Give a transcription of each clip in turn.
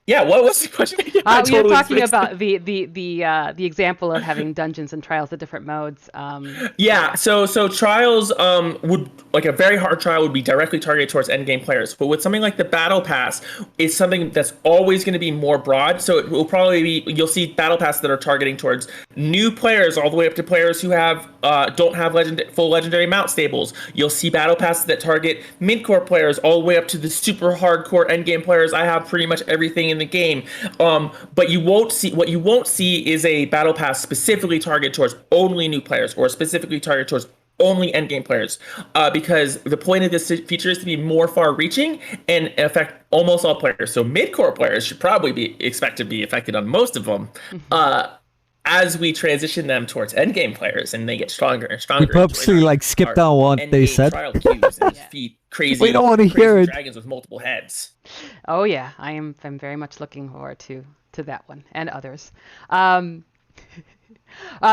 Yeah, what was the question? I You're totally talking spaced. about the example of having dungeons and trials, the different modes. Yeah, Yeah. so trials would like a very hard trial would be directly targeted towards endgame players. But with something like the battle pass, it's something that's always going to be more broad. So it will probably be you'll see battle passes that are targeting towards new players all the way up to players who have don't have full legendary mount stables. You'll see battle passes that target mid-core players all the way up to the super hardcore endgame players. I have pretty much everything in the game. But you won't see is a battle pass specifically targeted towards only new players or specifically targeted towards only endgame players, because the point of this feature is to be more far-reaching and affect almost all players. So mid-core players should probably be expected to be affected on most of them. Hmm. Uh, as we transition them towards endgame players and they get stronger and We stronger and join purposely like skip our down what they endgame said. trial queues and Yeah. defeat We don't want to hear crazy it. dragons with multiple heads. Oh yeah, I'm very much looking forward to that one and others. Um,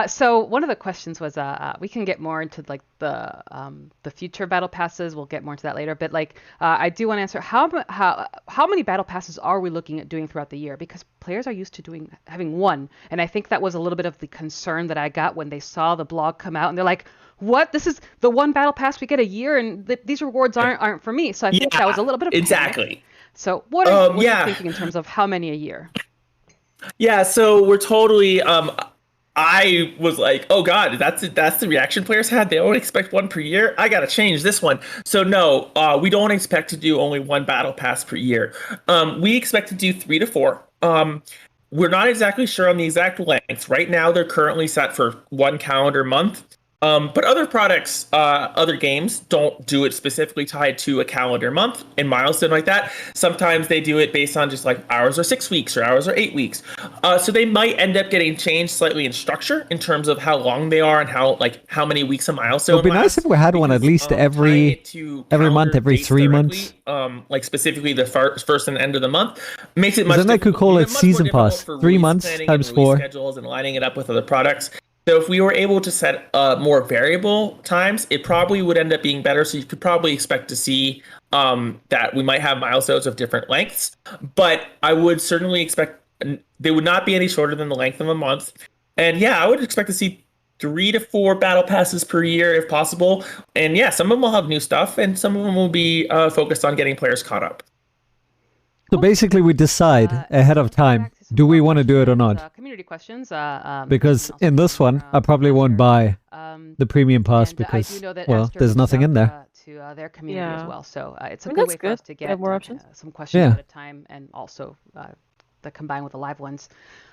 so one of the questions was, we can get more into like the future battle passes. We'll get more into that later. But like, I do want to answer how many battle passes are we looking at doing throughout the year? Because players are used to having one, and I think that was a little bit of the concern that I got when they saw the blog come out, and they're like, "What? This is the one battle pass we get a year, and these rewards aren't for me." So I think that was a Yeah, little bit of panic. exactly. So what are you Yeah. thinking in terms of how many a year? Yeah, so we're totally I was like, "Oh god, that's the reaction players had. They only expect one per year. I got to change this one." So no, we don't expect to do only one battle pass per year. We expect to do 3 to 4. We're not exactly sure on the exact length. Right now they're currently set for 1 calendar month. But other products, other games don't do it specifically tied to a calendar month and milestone like that. Sometimes they do it based on just like hours or 6 weeks or hours or 8 weeks. So they might end up getting changed slightly in structure in terms of how long they are and how many weeks a It milestone would be nice lasts. if we had one at Because, least tying every it to month, calendar every dates 3 months. like specifically the first and end of the month, makes it much Then they could call it much more season difficult pass. for 3 release months planning and times release 4. schedules and lining it up with other products. So if we were able to set more variable times, it probably would end up being better. So you could probably expect to see that we might have milestones of different lengths, but I would certainly expect they would not be any shorter than the length of a month. And yeah, I would expect to see 3 to 4 battle passes per year if possible. And yeah, some of them will have new stuff, and some of them will be focused on getting players caught up. So basically we decide ahead of time, do we want to do it or not? Community questions. Because in this one, I probably won't buy the premium pass And I because, do know that well, Aster there's reached nothing out in there. to their community as Yeah. well. So it's a I mean, good that's way for us good to to have get more options. some questions Yeah. at a time, and also the combine with the live ones.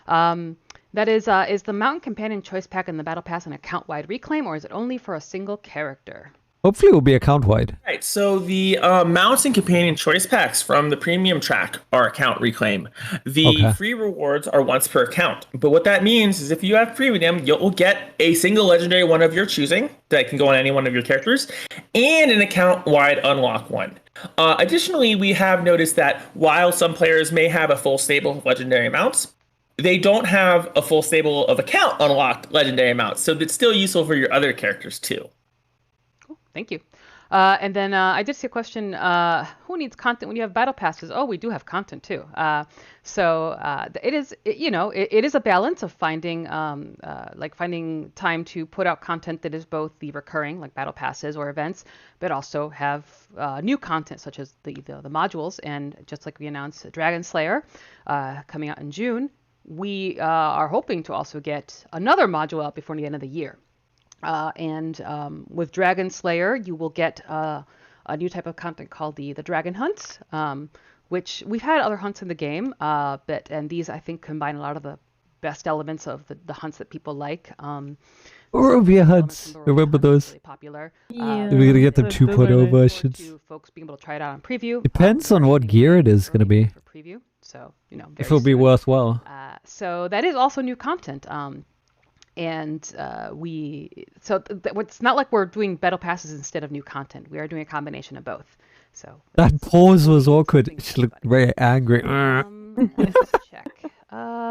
That is the Mountain Companion Choice Pack and the Battle Pass an account-wide reclaim, or is it only for a single character? Hopefully it will be account-wide. Right, so the mounts and companion choice packs from the premium track are account reclaim. The Okay. free rewards are once per account. But what that means is if you have premium, you'll get a single legendary one of your choosing that can go on any one of your characters, and an account-wide unlock one. Additionally, we have noticed that while some players may have a full stable of legendary mounts, they don't have a full stable of account unlocked legendary mounts. So it's still useful for your other characters too. Thank you. And then I did see a question, who needs content when you have battle passes? Oh, we do have content too. It is a balance of finding finding time to put out content that is both the recurring, like battle passes or events, but also have new content such as the modules. And just like we announced Dragon Slayer coming out in June, we are hoping to also get another module out before the end of the year. With Dragon Slayer, you will get a new type of content called the Dragon Hunts, which we've had other hunts in the game, and these I think combine a lot of the best elements of the hunts that people like. Barovia Huts, remember those? Really popular. Yeah. We're gonna get them Those 2.0 are nice. versions. To folks being able to try it out on preview. Depends on what gear it is gonna be. For preview, so very If it'll be soon. worthwhile. So that is also new content. It's not like we're doing battle passes instead of new content. We are doing a combination of both. So That pause was awkward. She looked very angry. let's check.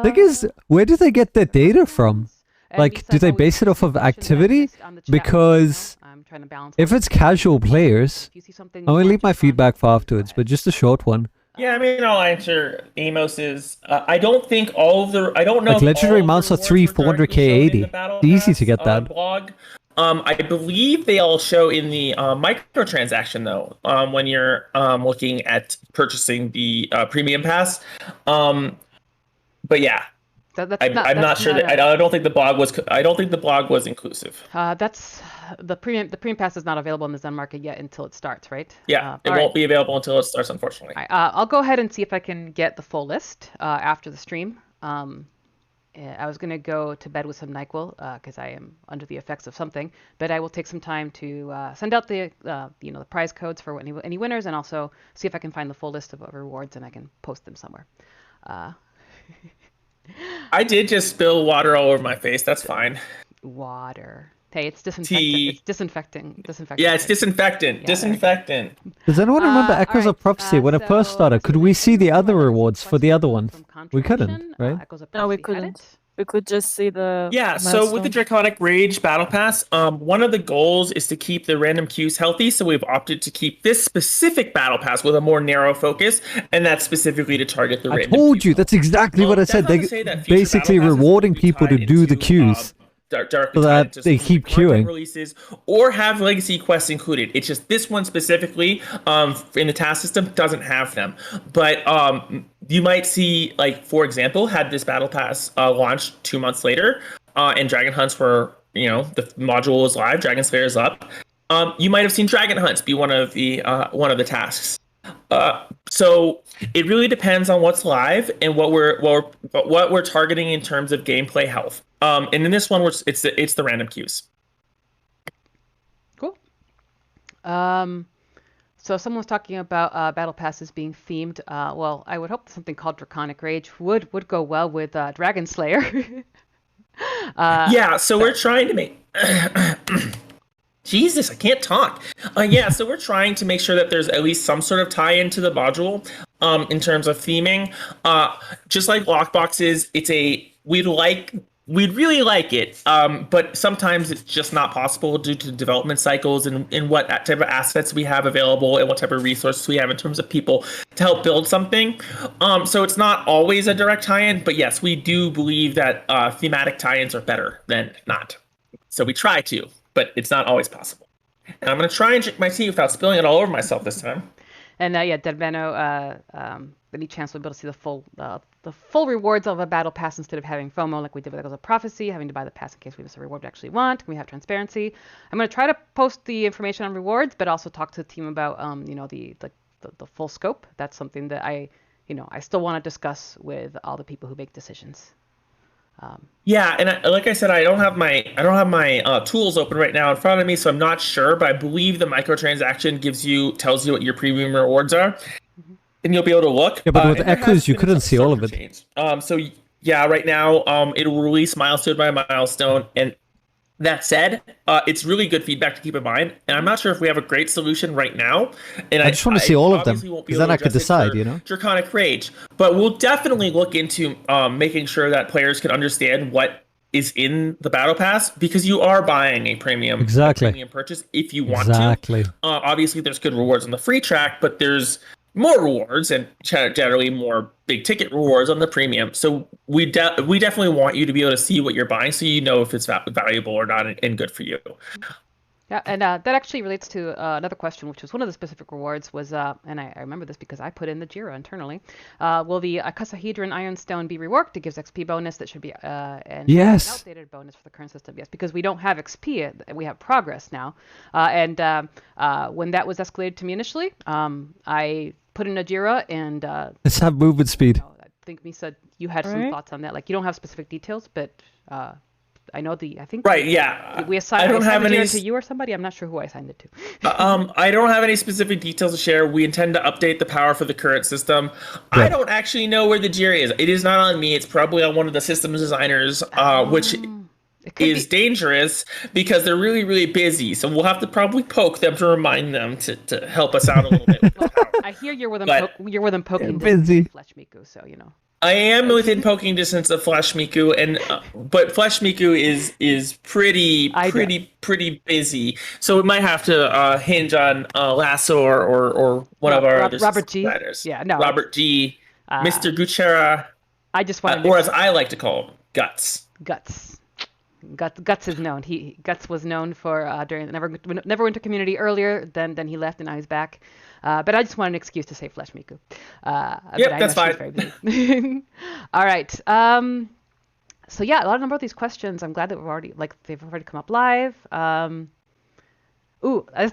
Thing is, where do they get their data from? And Like, Lisa, do they oh, base it off of question that I activity? missed on the chat Because window. I'm trying to balance if all it's this. casual players, If you see something I'm gonna you leave my want to respond feedback to, for go afterwards, ahead. but just a short one. Yeah, I mean, I'll answer Amos's. I don't think all of the. I don't know. Like if legendary all of mounts the are rewards 3, were 400k, directly shown in 80. the Battle It's easy to Pass, get that. blog. I believe they all show in the microtransaction though. When you're looking at purchasing the premium pass. But yeah, I'm not sure that. I don't think the blog was. I don't think the blog was inclusive. That's the premium pass is not available in the Zen market yet until it starts, right? Yeah, it won't be available until it starts, unfortunately. All right, I'll go ahead and see if I can get the full list after the stream. I was gonna go to bed with some NyQuil because I am under the effects of something, but I will take some time to send out the the prize codes for any winners, and also see if I can find the full list of rewards and I can post them somewhere. I did just spill water all over my face. That's fine. Water. Hey, it's disinfectant. It's disinfecting. Yeah, it's disinfectant. Yeah, disinfectant. Does anyone remember Echoes of Prophecy when it first started? Could we see the other rewards for the other one? We couldn't, right? No, we couldn't. We could just see the. Yeah, so with the Draconic Rage Battle Pass, one of the goals is to keep the random queues healthy. So we've opted to keep this specific Battle Pass with a more narrow focus, and that's specifically to target the random. I told you, that's exactly what I said. They're basically rewarding people to do the queues. So that they keep queuing releases or have legacy quests included. It's just this one specifically in the task system doesn't have them. But you might see, like, for example, had this battle pass launched 2 months later and Dragon Hunts were, the module was live, Dragon Slayer is up. You might have seen Dragon Hunts be one of the tasks. So it really depends on what's live and what we're targeting in terms of gameplay health. And in this one, it's the random queues. Cool. So someone was talking about battle passes being themed. Well, I would hope something called Draconic Rage would go well with Dragon Slayer. So we're trying to make. Jesus, I can't talk. So we're trying to make sure that there's at least some sort of tie-in to the module in terms of theming. Just like lockboxes, we'd really like it, but sometimes it's just not possible due to development cycles and what type of assets we have available and what type of resources we have in terms of people to help build something. So it's not always a direct tie-in, but yes, we do believe that thematic tie-ins are better than not. So we try to, but it's not always possible. And I'm going to try and drink my tea without spilling it all over myself this time. And Deadmano, any chance we'll be able to see the full rewards of a battle pass instead of having FOMO like we did with Echoes of Prophecy, having to buy the pass in case we miss a reward we actually want. Can we have transparency? I'm going to try to post the information on rewards, but also talk to the team about the full scope. That's something that I still want to discuss with all the people who make decisions. And like I said, I don't have my tools open right now in front of me, so I'm not sure. But I believe the microtransaction tells you what your premium rewards are, and you'll be able to look. Yeah, but with Echoes, you couldn't see all of it. Right now, it'll release milestone by milestone, and that said, it's really good feedback to keep in mind. And I'm not sure if we have a great solution right now. And I just want to see all of them, because then I could decide, Draconic Rage. But we'll definitely look into making sure that players can understand what is in the Battle Pass, because you are buying a premium purchase if you want to. Obviously, there's good rewards on the free track, but there's more rewards and generally more big ticket rewards on the premium. So we definitely want you to be able to see what you're buying, so you know if it's valuable or not and good for you. Yeah, and that actually relates to another question, which was one of the specific rewards was, and I remember this because I put in the JIRA internally. Will the Icosahedron Ironstone be reworked? It gives XP bonus that should be an outdated bonus for the current system. Yes, because we don't have XP, we have progress now. And when that was escalated to me initially, I put in a JIRA and let's have movement speed. I think Misa, you had some thoughts on that. Like, you don't have specific details, but I know I think we assigned it to you or somebody. I'm not sure who I assigned it to. I don't have any specific details to share. We intend to update the power for the current system. I don't actually know where the JIRA is. It is not on me. It's probably on one of the systems designers, which is dangerous because they're really, really busy. So we'll have to probably poke them to remind them to help us out a little bit. I hear you're with them. You're with them poking busy. Fletch Miku, so I am within poking distance of Flesh Miku, but Flesh Miku is pretty busy, so we might have to hinge on Lasso or one of our other Robert G. designers. Yeah, no, Robert G. Mr. Guchera. I just want or as I like to call him, Guts. Guts is known. Guts was known for during the Neverwinter community earlier. Then he left, and now he's back. But I just want an excuse to say Flesh Miku. Yep, that's fine. All right. So yeah, a lot of these questions. I'm glad that they've already come up live.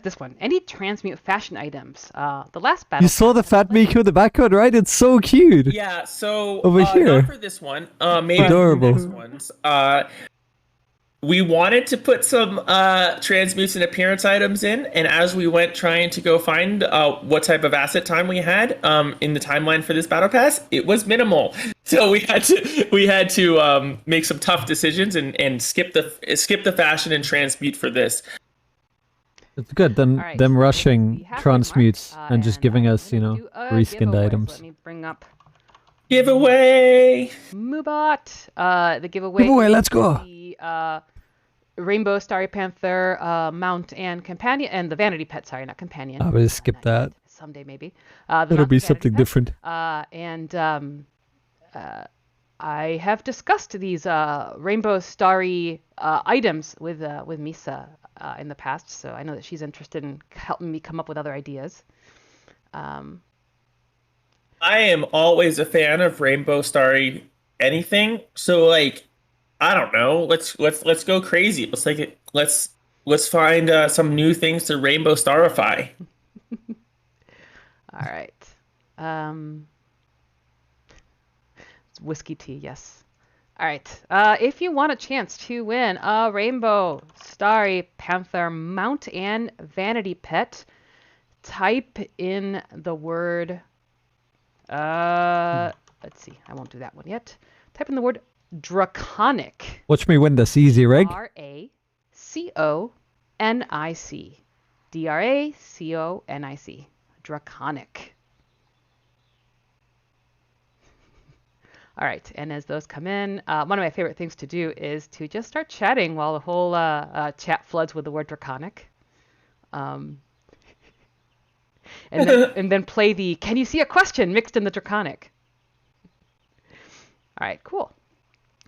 This one. Any transmute fashion items? The last battle. You saw the fat Miku in the background, right? It's so cute. Yeah. So over here. Not for this one. Maybe adorable. For the next ones. We wanted to put some transmutes and appearance items in, and as we went trying to go find what type of asset time we had in the timeline for this battle pass, it was minimal. So we had to make some tough decisions and skip the fashion and transmute for this. It's good. Then them rushing transmutes and just giving us, reskinned items. Let me bring up giveaway. Moobot. The giveaway. Let's go. The Rainbow Starry Panther mount and companion, and the Vanity Pet. Sorry, not companion. I will skip that. Someday maybe. It'll be something different. And I have discussed these Rainbow Starry items with Misa in the past, so I know that she's interested in helping me come up with other ideas. I am always a fan of Rainbow Starry anything. So I don't know. Let's go crazy. Let's find some new things to Rainbow Starify. All right. It's whiskey tea, yes. All right. If you want a chance to win a Rainbow Starry Panther mount and vanity pet, type in the word. Let's see. I won't do that one yet. Type in the word Draconic. Watch me win this easy, Reg. Draconic. Draconic. Draconic. All right, and as those come in, one of my favorite things to do is to just start chatting while the whole chat floods with the word Draconic. And then play the "Can you see a question?" mixed in the Draconic. All right, cool.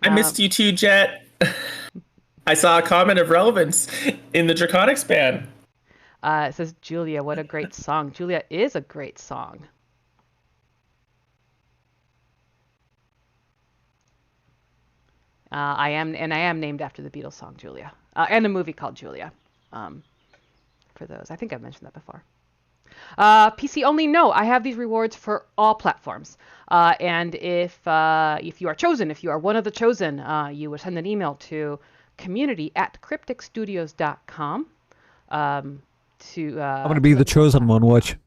I missed you too, Jet. I saw a comment of relevance in the Draconic span. It says, Julia, what a great song. Julia is a great song. I am named after the Beatles song, Julia. And a movie called Julia. For those. I think I've mentioned that before. PC only, no. I have these rewards for all platforms. And if you are chosen, if you are one of the chosen, you would send an email to community@crypticstudios.com. I'm going to be the chosen one, watch.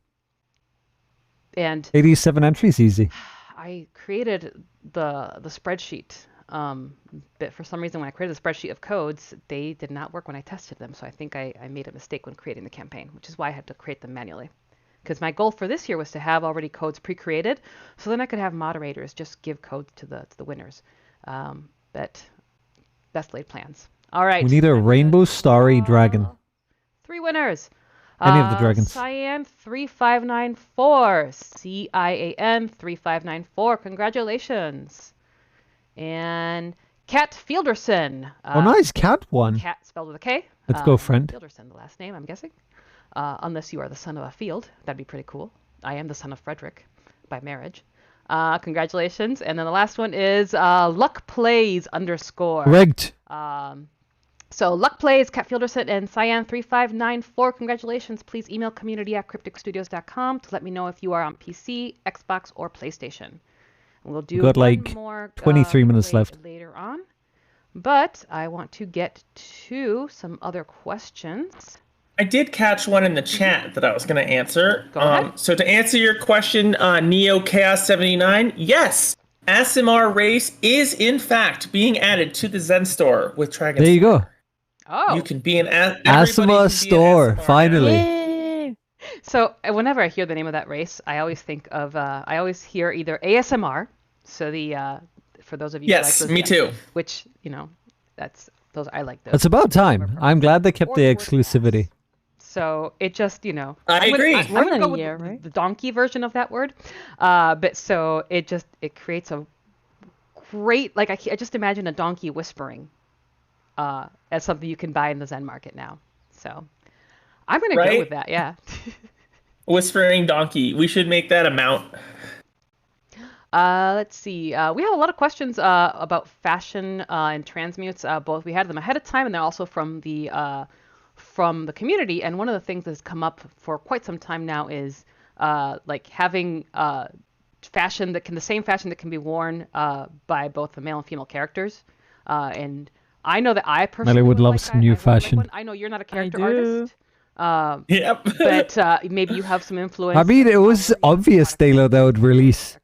And 87 entries, easy. I created the spreadsheet. But for some reason, when I created the spreadsheet of codes, they did not work when I tested them. So I think I made a mistake when creating the campaign, which is why I had to create them manually. Because my goal for this year was to have already codes pre-created, so then I could have moderators just give codes to the winners. But best laid plans. All right. We need a Rainbow Starry Dragon. 3 winners. Any of the dragons. Cyan 3594. CIAN 3594. Congratulations. And Kat Fielderson. Nice. Kat won. Kat spelled with a K. Let's go, friend. Fielderson, the last name, I'm guessing. Unless you are the son of a field. That'd be pretty cool. I am the son of Frederick by marriage. Congratulations. And then the last one is luckplays_. Rigged. So luckplays, Kat Fielderson, and Cyan 3594. Congratulations. Please email community@crypticstudios.com to let me know if you are on PC, Xbox, or PlayStation. And we'll do one more 23 minutes left later on. But I want to get to some other questions. I did catch one in the chat that I was going to answer. Go ahead. So to answer your question, Neo Chaos 79, yes, ASMR race is in fact being added to the Zen store with Dragon. There you go. Oh, you can be an ASMR store finally. Yay. So whenever I hear the name of that race, I always think of I always hear either ASMR So for those of you yes, who like those, me too. Which that's those I like those. It's about time. I'm glad they kept the exclusivity. So it just I agree. I'm gonna go with the donkey version of that word, but so it creates a great I just imagine a donkey whispering, as something you can buy in the Zen market now. So I'm gonna go with that. Yeah. Whispering donkey. We should make that a mount. Let's see. We have a lot of questions about fashion and transmutes. Both we had them ahead of time, and they're also from the community. And one of the things that's come up for quite some time now is having fashion the same fashion that can be worn by both the male and female characters. And I know that I personally would love some new fashion. I know you're not a character artist. Yep. But maybe you have some influence. I mean, it was obvious they would release.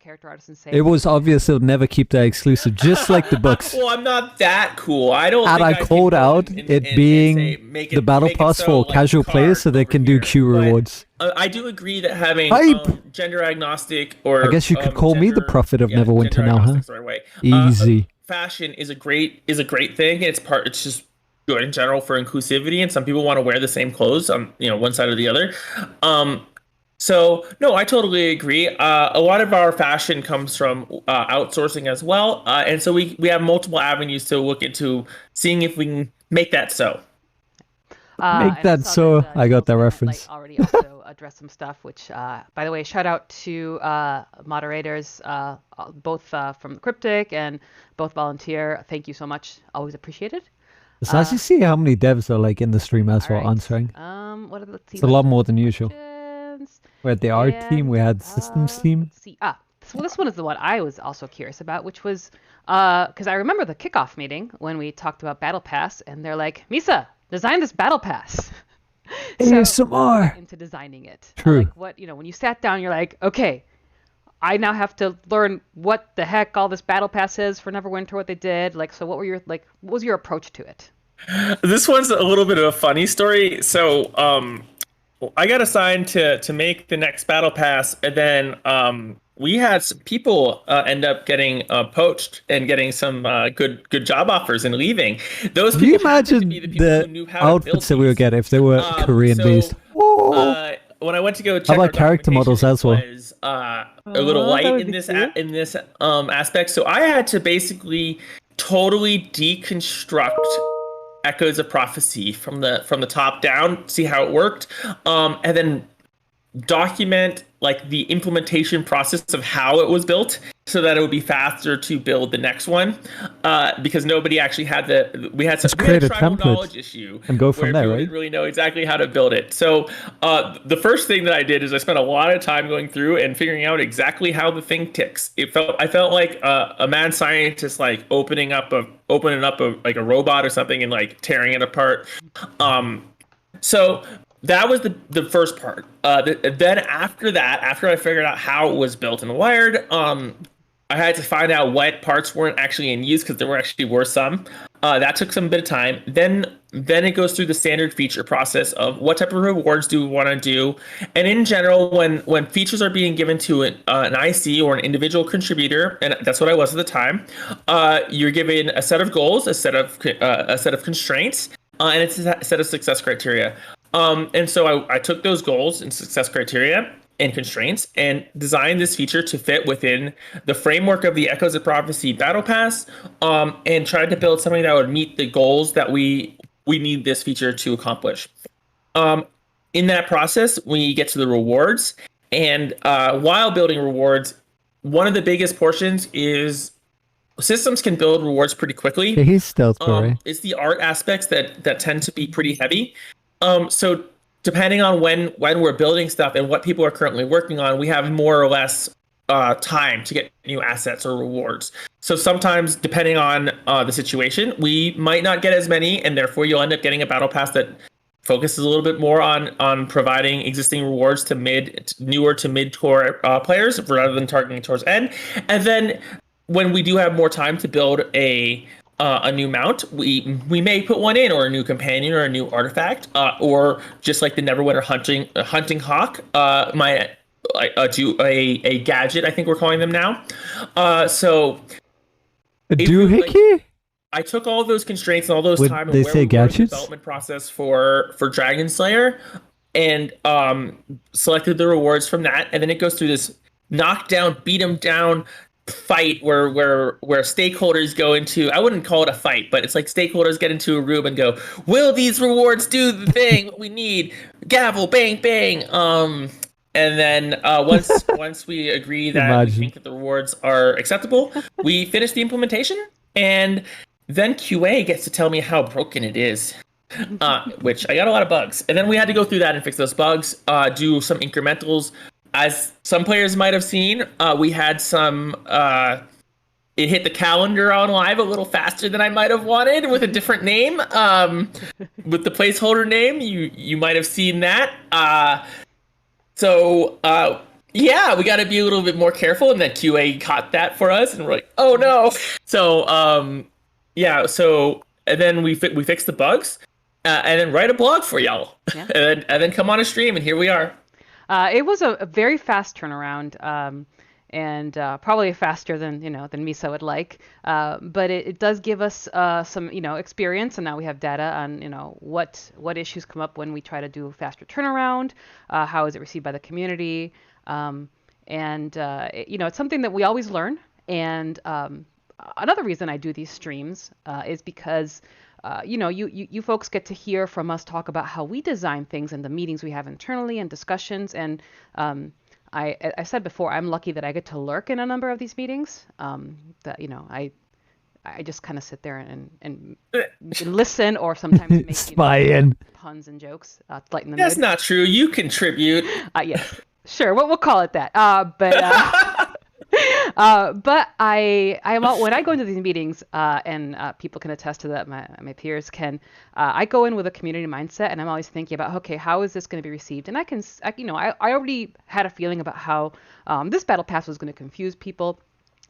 It was obvious they'll never keep that exclusive, just like the books. Well, I'm not that cool. I don't. And I called out it being the battle pass for casual players, so they can do queue rewards. I do agree that having gender agnostic, or I guess you could call me the prophet of Neverwinter now, huh? Right way. Easy. Fashion is a great thing. It's just good in general for inclusivity, and some people want to wear the same clothes on one side or the other. So no, I totally agree. A lot of our fashion comes from outsourcing as well, and so we have multiple avenues to look into seeing if we can make that so. Make that so. I got that reference. Already also addressed some stuff, which, by the way, shout out to moderators, both from the Cryptic and both volunteer. Thank you so much. Always appreciated. It's nice to see how many devs are in the stream as well answering. It's a lot more than usual. We had the art team, we had systems team. Let's see. So this one is the one I was also curious about, which was because I remember the kickoff meeting when we talked about Battle Pass, and they're like, Misa, design this Battle Pass. ASMR. Into designing it. True. When you sat down, you're like, okay, I now have to learn what the heck all this Battle Pass is for Neverwinter, what they did. So what was your approach to it? This one's a little bit of a funny story. So I got assigned to make the next Battle Pass, and then we had some people end up getting poached and getting some good job offers and leaving. Those people, can you imagine the outfits that we would get if they were Korean based? When I went to go check, how about character models as well? Was a little light in this aspect, so I had to basically totally deconstruct Echoes of Prophecy from the top down, see how it worked, and then document the implementation process of how it was built, so that it would be faster to build the next one, because nobody actually had we had a tribal knowledge issue and go from there, right? Didn't really know exactly how to build it. So the first thing that I did is I spent a lot of time going through and figuring out exactly how the thing ticks. I felt like a mad scientist opening up a robot or something and tearing it apart. So that was the first part. Then after that, after I figured out how it was built and wired, I had to find out what parts weren't actually in use, because there were some. That took some bit of time. Then it goes through the standard feature process of what type of rewards do we want to do. And in general, when features are being given to an IC or an individual contributor, and that's what I was at the time, you're given a set of goals, a set of constraints, and it's a set of success criteria. And so I took those goals and success criteria and constraints and designed this feature to fit within the framework of the Echoes of Prophecy Battle Pass, and tried to build something that would meet the goals that we need this feature to accomplish. In that process, we get to the rewards, and while building rewards, one of the biggest portions is systems can build rewards pretty quickly. Yeah, he's stealth boy. It's the art aspects that tend to be pretty heavy. So depending on when we're building stuff and what people are currently working on, we have more or less time to get new assets or rewards. So sometimes, depending on the situation, we might not get as many, and therefore you'll end up getting a battle pass that focuses a little bit more on providing existing rewards to newer to mid-core players rather than targeting towards end. And then when we do have more time to build a new mount, we may put one in, or a new companion, or a new artifact, or just like the Neverwinter hunting hawk. do a gadget. I think we're calling them now. So a doohickey. I took all those constraints and all those time and they where say we were in the gadgets? development process for Dragon Slayer, and selected the rewards from that, and then it goes through this knockdown, beat 'em down fight where stakeholders go into, I wouldn't call it a fight, but it's like stakeholders get into a room and go, will these rewards do the thing what we need? Gavel, bang, bang. And then once we agree that we think that the rewards are acceptable, we finish the implementation, and then QA gets to tell me how broken it is. Which I got a lot of bugs. And then we had to go through that and fix those bugs, do some incrementals. As some players might have seen, we had some, it hit the calendar on live a little faster than I might have wanted with a different name. With the placeholder name, you might have seen that. Yeah, we got to be a little bit more careful, and then QA caught that for us, and we're like, oh no. So, yeah, so, and then we fixed the bugs. And then write a blog for y'all, yeah. and then come on a stream, and here we are. It was a very fast turnaround, and probably faster than Misa would like. But it does give us some experience, and now we have data on what issues come up when we try to do a faster turnaround. How is it received by the community? It's something that we always learn. And another reason I do these streams is because. You folks get to hear from us talk about how we design things in the meetings we have internally and discussions. And I said before, I'm lucky that I get to lurk in a number of these meetings. I just kind of sit there and listen, or sometimes make puns and jokes to lighten the mood. That's not true. You contribute. Yes, sure. We'll call it that. But I'm all, when I go into these meetings, and people can attest to that, my peers can, I go in with a community mindset, and I'm always thinking about, okay, how is this going to be received? And I already had a feeling about how this battle pass was going to confuse people,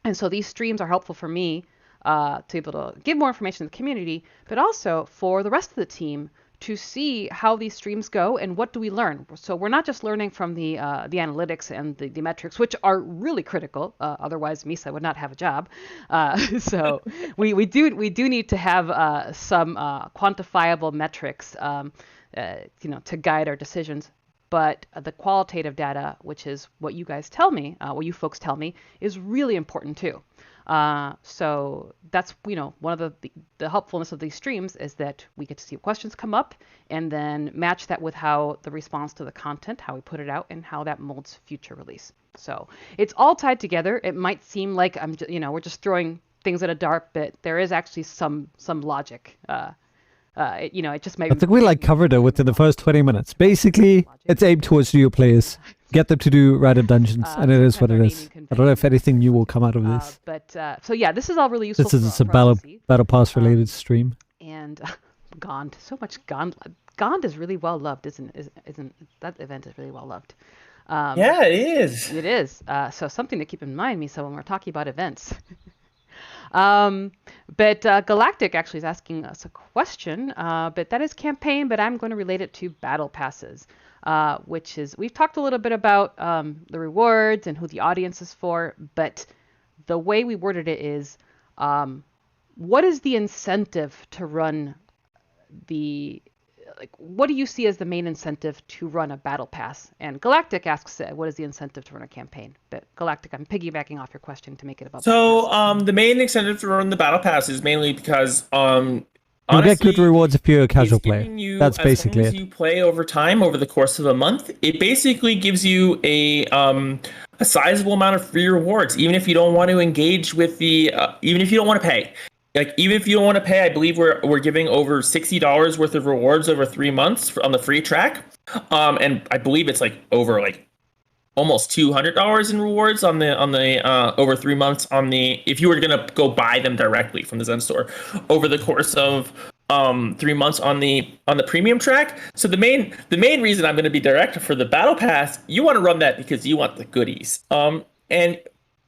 and so these streams are helpful for me to be able to give more information to the community, but also for the rest of the team to see how these streams go and what do we learn. So we're not just learning from the analytics and the metrics, which are really critical. Otherwise, Misa would not have a job. So we do need to have some quantifiable metrics, to guide our decisions. But the qualitative data, which is what you guys tell me, what you folks tell me, is really important too. So that's, one of the helpfulness of these streams is that we get to see questions come up and then match that with how the response to the content, how we put it out, and how that molds future release. So it's all tied together. It might seem like we're just throwing things at a dart, but there is actually some logic. It just might. I think we covered it within the first 20 minutes. Basically, it's aimed towards new players. Get them to do random dungeons, and it is what it is. I don't know if anything new will come out of this. So yeah, this is all really useful. This is a battle pass related stream. And Gond, so much Gond. Gond is really well loved, isn't that event is really well loved. Yeah, it is. It is. So something to keep in mind, Misa, when we're talking about events. But Galactic actually is asking us a question, but that is campaign, but I'm going to relate it to battle passes, which is, we've talked a little bit about the rewards and who the audience is for, but the way we worded it is, what is the incentive to run what do you see as the main incentive to run a battle pass? And Galactic asks, what is the incentive to run a campaign? But Galactic, I'm piggybacking off your question to make it about. So the main incentive to run the battle pass is mainly because honestly, you get good rewards if you're a casual player. That's basically as you play over time, over the course of a month, it basically gives you a sizable amount of free rewards, even if you don't want to engage with even if you don't want to pay. Even if you don't want to pay, I believe we're giving over $60 worth of rewards over 3 months on the free track, and I believe it's over almost $200 in rewards on the over 3 months if you were gonna go buy them directly from the Zen store over the course of 3 months on the premium track. So the main reason I'm going to be director for the battle pass, you want to run that because you want the goodies.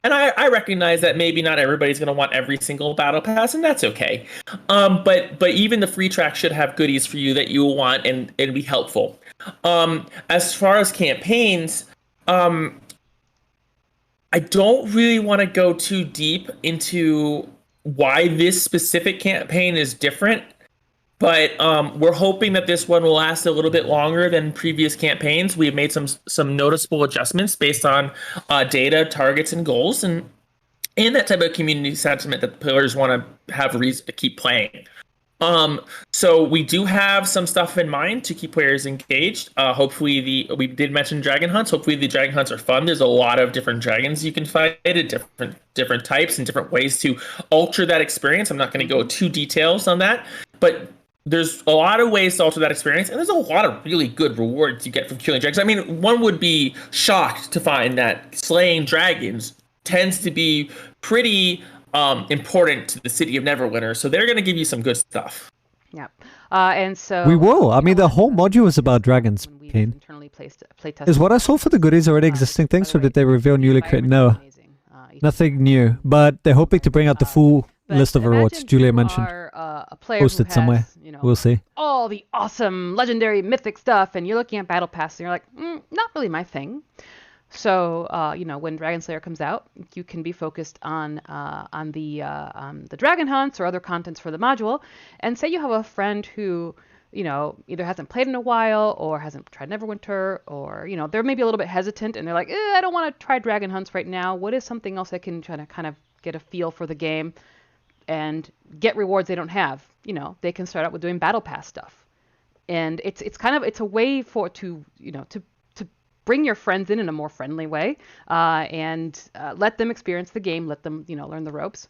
And I recognize that maybe not everybody's going to want every single battle pass, and that's okay. But even the free track should have goodies for you that you will want and be helpful. As far as campaigns, I don't really want to go too deep into why this specific campaign is different, but we're hoping that this one will last a little bit longer than previous campaigns. We've made some noticeable adjustments based on data, targets, and goals, and that type of community sentiment that players want to have a reason to keep playing. So we do have some stuff in mind to keep players engaged. Hopefully we did mention dragon hunts. Hopefully the dragon hunts are fun. There's a lot of different dragons you can fight at different types and different ways to alter that experience. I'm not going to go too details on that, but there's a lot of ways to alter that experience, and there's a lot of really good rewards you get from killing dragons. I mean, one would be shocked to find that slaying dragons tends to be pretty important to the city of Neverwinter, so they're going to give you some good stuff. Yeah, and so we will. I mean, the whole module is about dragons. Is what I saw for the goodies already existing things, or did they reveal newly created? No, nothing new. But they're hoping to bring out the full list of rewards. Julia mentioned. Posted somewhere. We'll see. All the awesome, legendary, mythic stuff, and you're looking at Battle Pass, and you're like, not really my thing. So, when Dragon Slayer comes out, you can be focused on the dragon hunts or other contents for the module. And say you have a friend who, either hasn't played in a while or hasn't tried Neverwinter, or, they're maybe a little bit hesitant and they're like, I don't want to try dragon hunts right now. What is something else I can try to kind of get a feel for the game and get rewards they don't have? They can start out with doing Battle Pass stuff. And it's a way to bring your friends in a more friendly way, and let them experience the game, let them, learn the ropes,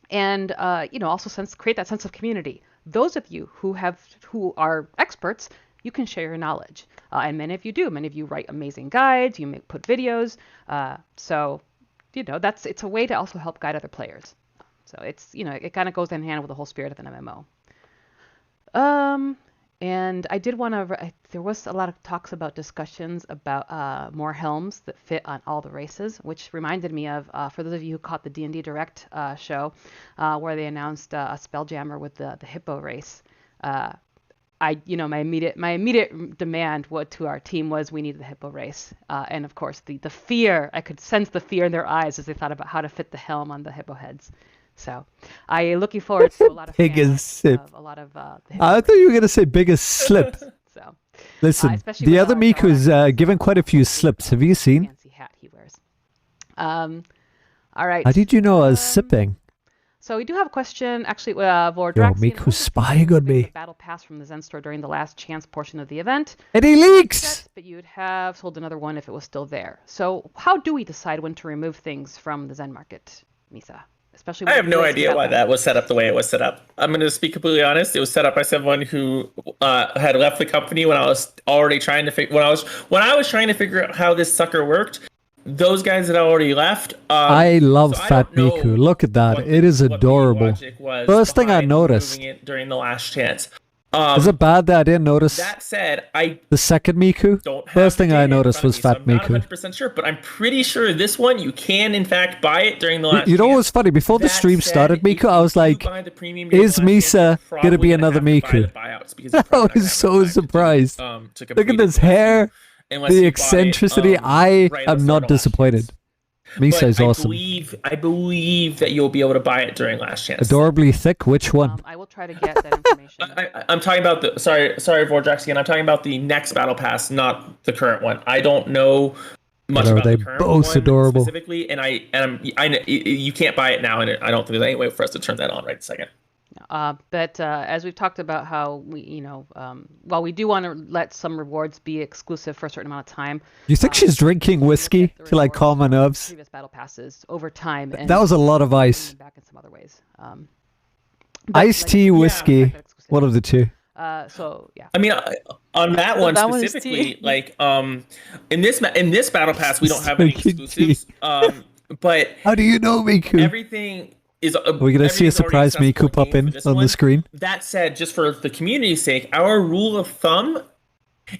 and also create that sense of community. Those of you who are experts, you can share your knowledge, and many of you do. Many of you write amazing guides, you put videos, so it's a way to also help guide other players. So it's it kind of goes hand in hand with the whole spirit of an MMO. And I did want to, there was a lot of talks about discussions about more helms that fit on all the races, which reminded me of, for those of you who caught the D&D Direct show, where they announced a Spelljammer with the Hippo race. My immediate demand to our team was we needed the Hippo race. And of course, the fear, I could sense the fear in their eyes as they thought about how to fit the helm on the Hippo heads. So I'm looking forward to a lot of a lot of I thought you were going to say biggest slip. So listen, the other Miku is given quite a few slips. Have you seen? Fancy hat he wears. All right. How did you know I was sipping? So we do have a question, actually, Vordraxian. Miku's spying on me. Battle pass from the Zen store during the last chance portion of the event. And he leaks! But you'd have sold another one if it was still there. So how do we decide when to remove things from the Zen market, Misa? Especially I have no idea why that was set up the way it was set up. I'm going to be completely honest. It was set up by someone who had left the company when I was already trying to when I was trying to figure out how this sucker worked. Those guys had already left. I love Fat Miku. Look at that. It is adorable. First thing I noticed it during the last chance. Is it bad that I didn't notice? That said, the second Miku? First thing I noticed was Fat Miku. I'm not 100% sure, but I'm pretty sure this one you can in fact buy it during the last. You know what's funny? Before the stream started, Miku, I was like, "Is Misa gonna be another Miku?" I was so surprised. Look at this hair, the eccentricity. I am not disappointed. Misa is awesome. I believe that you'll be able to buy it during last chance. Adorably thick. Which one? I will try to get that information. I'm talking about the sorry Vordraxian. I'm talking about the next battle pass, not the current one. I don't know much about the current one adorable. Specifically, and I you can't buy it now, and I don't think there's any way for us to turn that on right this second. But as we've talked about how we, while we do want to let some rewards be exclusive for a certain amount of time. You think she's drinking whiskey to like calm my nerves? Previous battle passes over time. And that was a lot of ice. Back in some other ways. Iced tea, whiskey. One of the two. So yeah. I mean, on that one specifically, like in this battle pass, we don't have any exclusives. But how do you know, Miku? Everything. We're going to see a surprise Miku pop in on the screen. That said, just for the community's sake, our rule of thumb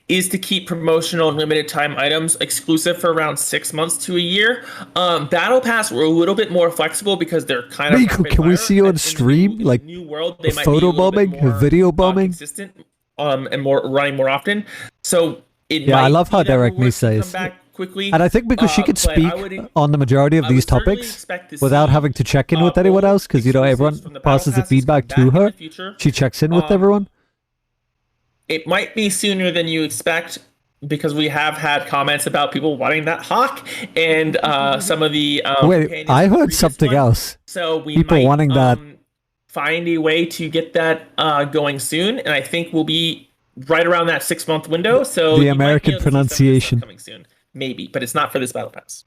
is to keep promotional and limited time items exclusive for around 6 months to a year. Battle Pass, we're a little bit more flexible because they're kind of... Miku, can we see you on stream? Like new world, they might photo bombing, video bombing? Consistent, and running more often. So I love how direct Misa is. quickly. And I think because she could but speak on the majority of I these would certainly topics expect to without see, having to check in with anyone full else, because, you know, everyone exclusives from the battle passes the passes feedback come to back in her. the future. She checks in with everyone. It might be sooner than you expect, because we have had comments about people wanting that hawk and some of the Wait, companions I from the heard previous something one. else. So we People might wanting that. find a way to get that going soon, and I think we'll be right around that 6-month window. So The you might be American able to see some of this stuff pronunciation. coming soon, maybe, but it's not for this battle pass.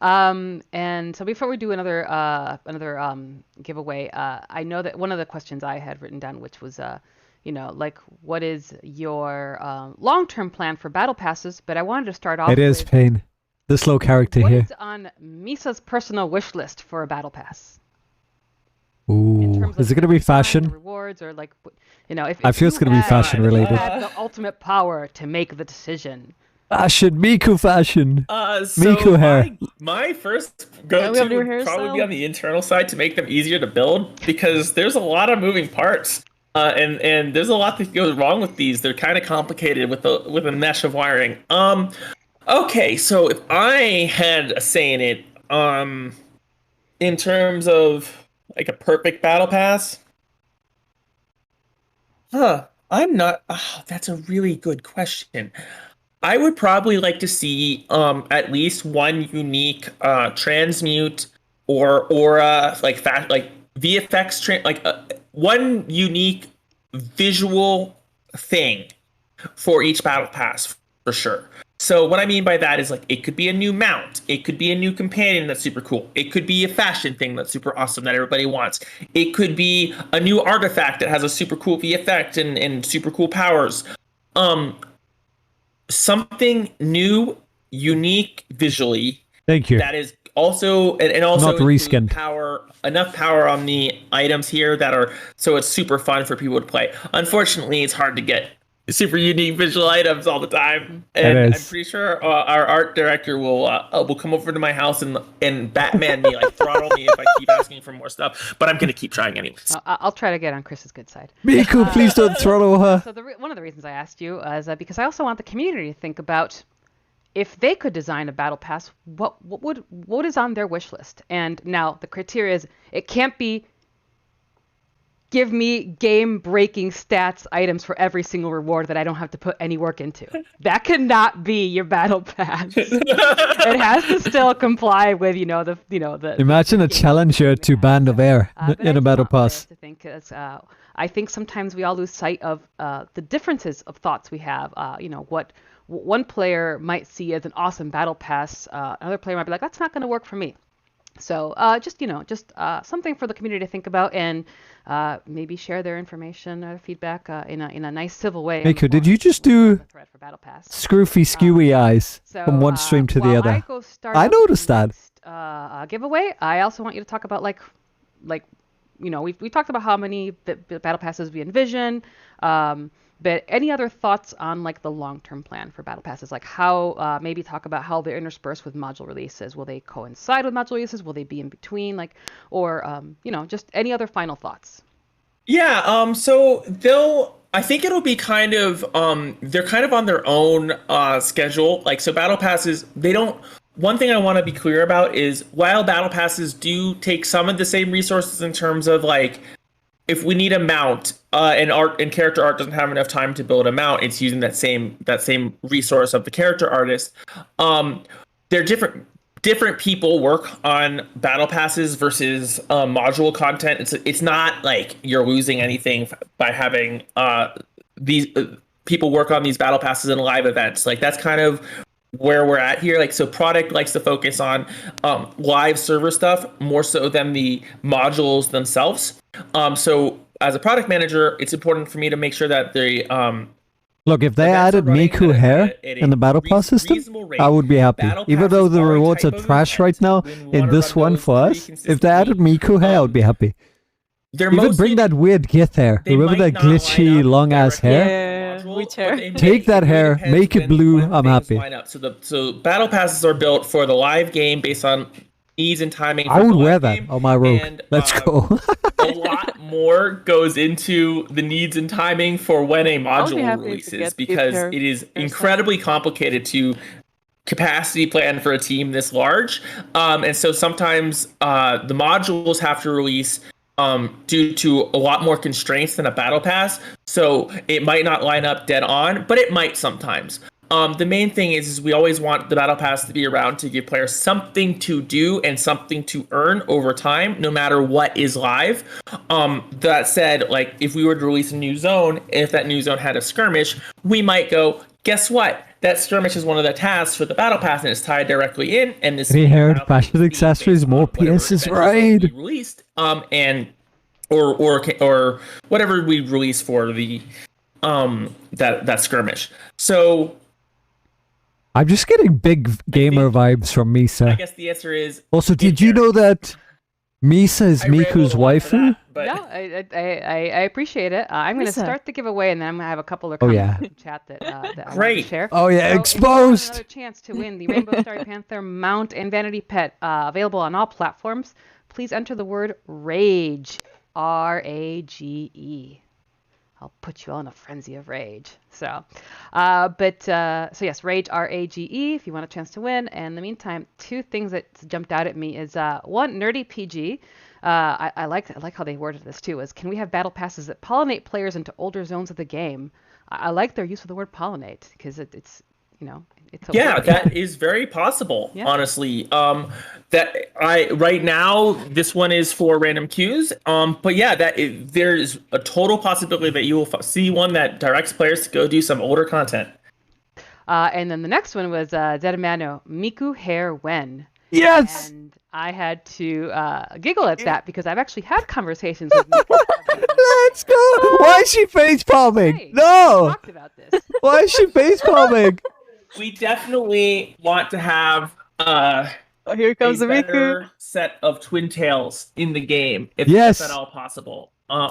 And so before we do another giveaway, I know that one of the questions I had written down, which was you know, like, what is your long-term plan for battle passes? But I wanted to start off It is with Pain. The slow character what here. is on Misa's personal wish list for a battle pass? Ooh, is it going to be fashion? Rewards, or like, you know, if I feel it's going to be fashion related. you had the ultimate power to make the decision. Fashion, Miku fashion. So Miku hair. my first we go-to have new would probably be hairstyle? on the internal side to make them easier to build, because there's a lot of moving parts. And there's a lot that goes wrong with these. They're kind of complicated with a mesh of wiring. Okay, so if I had a say in it, in terms of like a perfect battle pass, I'm not. Oh, that's a really good question. I would probably like to see at least one unique transmute or aura, like VFX one unique visual thing for each battle pass, for sure. So what I mean by that is, like, it could be a new mount, it could be a new companion that's super cool, it could be a fashion thing that's super awesome that everybody wants, it could be a new artifact that has a super cool VFX and super cool powers. Something new, unique visually. Thank you. That is also and also Not reskinned. Enough power on the items here that are so it's super fun for people to play. Unfortunately, it's hard to get super unique visual items all the time, and I'm pretty sure our art director will come over to my house and Batman me, like throttle me if I keep asking for more stuff. But I'm gonna keep trying anyways. I'll try to get on Chris's good side. Miku, please don't throttle her. So one of the reasons I asked you is because I also want the community to think about, if they could design a battle pass, what is on their wish list? And now the criteria is, it can't be give me game-breaking stats items for every single reward that I don't have to put any work into. That cannot be your battle pass. It has to still comply with the. Imagine a challenger to Band of Air in a battle pass. I think sometimes we all lose sight of the differences of thoughts we have. What one player might see as an awesome battle pass, another player might be like, that's not going to work for me. So just something for the community to think about, and maybe share their information or feedback in a nice civil way. Miku, did you just do scroofy skewy eyes from one stream to the other? I noticed that. Giveaway. I also want you to talk about we talked about how many battle passes we envision. But any other thoughts on like the long-term plan for battle passes? Like how maybe talk about how they're interspersed with module releases. Will they coincide with module releases? Will they be in between? Just any other final thoughts? Yeah. So I think it'll be kind of they're kind of on their own schedule. Like, so battle passes, they don't. One thing I want to be clear about is, while battle passes do take some of the same resources in terms of, like, if we need a mount and art and character art doesn't have enough time to build a mount, it's using that same resource of the character artist. They're different people work on battle passes versus module content. It's not like you're losing anything by having these people work on these battle passes in live events. Like, that's kind of where we're at here. Like, so product likes to focus on live server stuff more so than the modules themselves. So as a product manager, it's important for me to make sure that they look, if they added Miku hair in the battle pass system, I would be happy. Even though the rewards are trash right now in this one for us, if they added Miku hair, I would be happy. Even bring that weird Gith hair. Remember that glitchy long ass hair? Take that hair, make it blue. I'm happy. So battle passes are built for the live game based on needs and timing. I would wear that on my rogue. Let's go. A lot more goes into the needs and timing for when a module releases, because it is incredibly complicated to capacity plan for a team this large. And so sometimes the modules have to release due to a lot more constraints than a battle pass. So it might not line up dead on, but it might sometimes. The main thing is we always want the battle pass to be around to give players something to do and something to earn over time, no matter what is live. That said, like if we were to release a new zone, if that new zone had a skirmish, we might go, guess what? That skirmish is one of the tasks for the battle pass and it's tied directly in. And this haired fashion accessories, more PS's raid. Released, and or whatever we release for the that skirmish. So I'm just getting big gamer vibes from Misa. I guess the answer is. Also, did you know that Misa is Miku's waifu? No, I appreciate it. I'm going to start the giveaway, and then I'm going to have a couple of comments in the chat that I want to share. Oh yeah, so exposed! Another chance to win the Rainbow Starry Panther mount and Vanity Pet, available on all platforms. Please enter the word RAGE, RAGE. I'll put you all in a frenzy of rage. So yes, Rage, RAGE, if you want a chance to win. And in the meantime, two things that jumped out at me is one, Nerdy PG. I like how they worded this too. Is can we have battle passes that pollinate players into older zones of the game? I like their use of the word pollinate because it's it's a word. That is very possible. Yeah. Honestly, right now this one is for random queues. But yeah, there's a total possibility that you will see one that directs players to go do some older content. And then the next one was Deadmano, Miku hair when. Yes. And I had to giggle at that because I've actually had conversations with Miku. Let's go. Why is she face palming? Hey, no. We talked about this. Why is she face palming? We definitely want to have here comes the Miku set of twin tails in the game, if yes. that's at all possible. I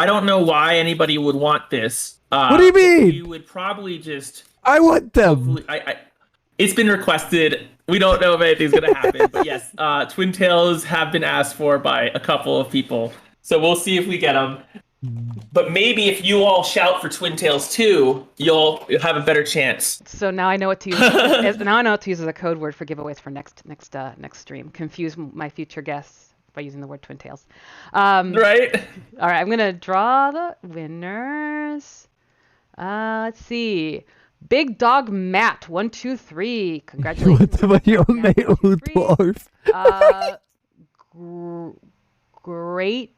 don't know why anybody would want this. What do you mean? You would probably just. I want them. It's been requested. We don't know if anything's gonna happen, but yes, twin tails have been asked for by a couple of people. So we'll see if we get them. But maybe if you all shout for Twin Tails too, you'll have a better chance. So now I know what to use. Now I know what to use as a code word for giveaways for next stream. Confuse my future guests by using the word Twin Tails. Right. All right. I'm gonna draw the winners. Let's see. Big Dog Matt 123. Congratulations. What about your male dwarf? Great.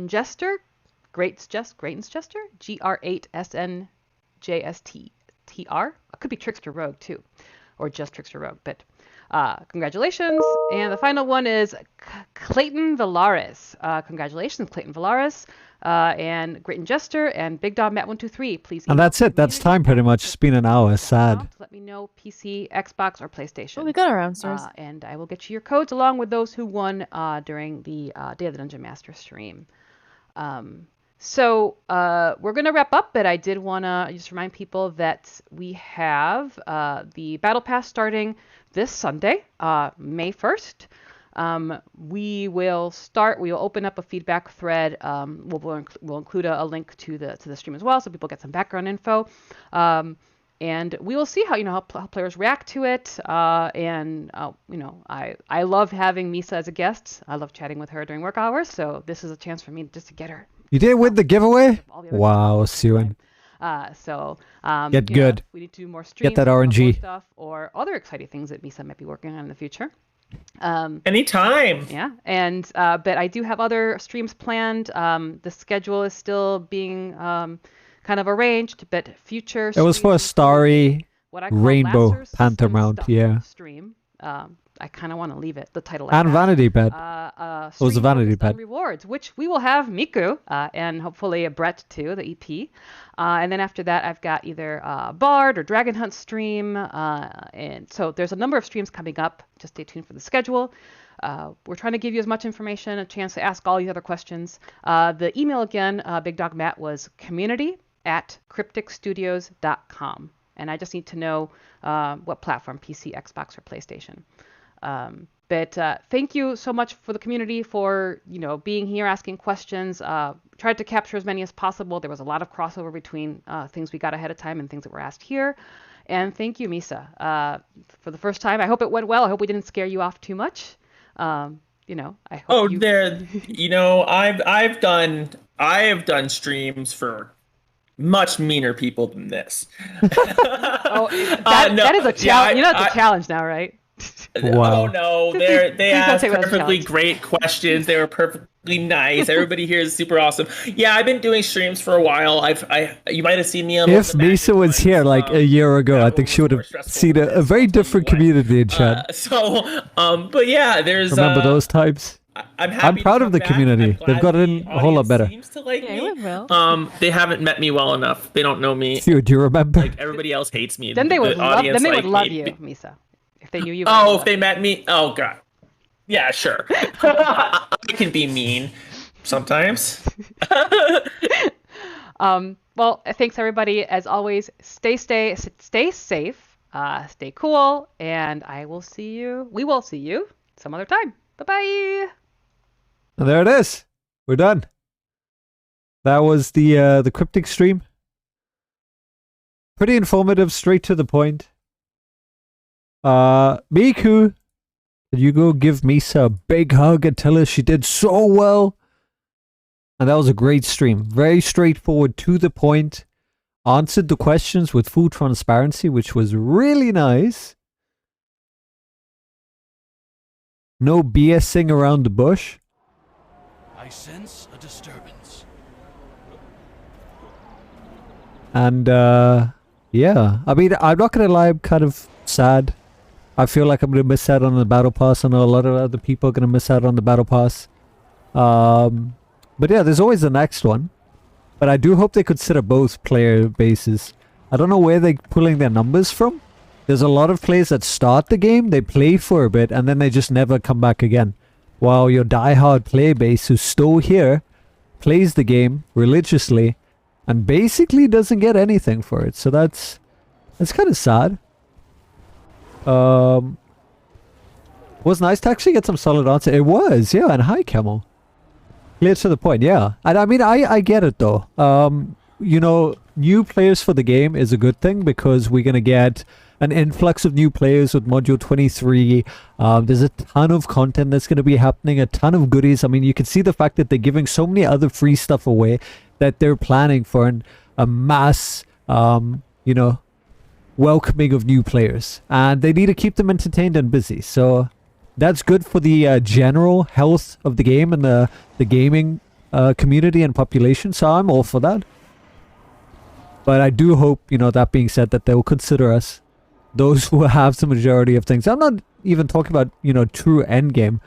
Jester, Great's Jester, GR8SNJSTR. It could be Trickster Rogue too, or just Trickster Rogue. But congratulations. And the final one is Clayton Valaris. Congratulations, Clayton Valaris, and Great Jester and Big Dog Matt 123. Please. And that's it. That's time pretty much. It's been an hour. Sad. Let me know PC, Xbox, or PlayStation. Oh, we got our answers. And I will get you your codes along with those who won during the Day of the Dungeon Master stream. So we're going to wrap up, but I did want to just remind people that we have the Battle Pass starting this Sunday, May 1st. We will open up a feedback thread. We'll include a link to the stream as well, so people get some background info. And we will see how players react to it. I love having Misa as a guest. I love chatting with her during work hours. So this is a chance for me just to get her. You did win the giveaway? Wow, Suan. Get good. We need to do more streams. Get that RNG stuff or other exciting things that Misa might be working on in the future. Anytime. Yeah, and but I do have other streams planned. The schedule is still being kind of arranged, but future. It was for a starry rainbow panther mount, yeah. Stream. I kind of want to leave it the title. And Vanity Pet. It was a Vanity Pet. Rewards, which we will have Miku and hopefully a Brett too, the EP. And then after that, I've got either Bard or Dragon Hunt stream. And so there's a number of streams coming up. Just stay tuned for the schedule. We're trying to give you as much information, a chance to ask all these other questions. The email again, Big Dog Matt, was community@crypticstudios.com. And I just need to know what platform, PC, Xbox, or PlayStation. But thank you so much for the community for being here, asking questions. Tried to capture as many as possible. There was a lot of crossover between things we got ahead of time and things that were asked here. And thank you, Misa, for the first time. I hope it went well. I hope we didn't scare you off too much. You know, I hope you... you know, I have done streams for much meaner people than this. That is a challenge. Yeah, you know, it's a challenge now, right? Wow. Oh no, they asked say it was a perfectly challenge. great questions. They were perfectly nice. Everybody here is super awesome. Yeah, I've been doing streams for a while. You might have seen me on. If Misa was here like a year ago, I think she would have seen a very different community in chat. But yeah, there's. Remember those times? I'm proud of the community. They've gotten a whole lot better. Seems to like me. Well. They haven't met me well enough. They don't know me. Dude, do you remember? Like everybody else hates me. Then they would love. Then they would love me. you, Misa, if they knew you. Oh, if they met me. Oh god. Yeah, sure. I can be mean sometimes. Well, thanks everybody. As always, stay safe, stay cool, and we will see you some other time. Bye-bye. And there it is. We're done. That was the cryptic stream. Pretty informative, straight to the point. Miku, could you go give Misa a big hug and tell her she did so well? And that was a great stream. Very straightforward, to the point. Answered the questions with full transparency, which was really nice. No BSing around the bush. I sense a disturbance. And, yeah. I mean, I'm not gonna lie, I'm kind of sad. I feel like I'm gonna miss out on the Battle Pass. I know a lot of other people are gonna miss out on the Battle Pass. But yeah, there's always the next one. But I do hope they consider both player bases. I don't know where they're pulling their numbers from. There's a lot of players that start the game, they play for a bit, and then they just never come back again. While your diehard player base who's still here, plays the game religiously, and basically doesn't get anything for it. So that's kind of sad. Was nice to actually get some solid answer. It was, yeah, and hi Camel. Clear to the point, yeah. And I mean, I get it though. You know, new players for the game is a good thing because we're going to get an influx of new players with Module 23. There's a ton of content that's going to be happening, a ton of goodies. I mean, you can see the fact that they're giving so many other free stuff away that they're planning for a mass, you know, welcoming of new players. And they need to keep them entertained and busy. So that's good for the general health of the game and the gaming community and population. So I'm all for that. But I do hope, you know, that being said, that they will consider us, those who have the majority of things. I'm not even talking about, you know, true endgame.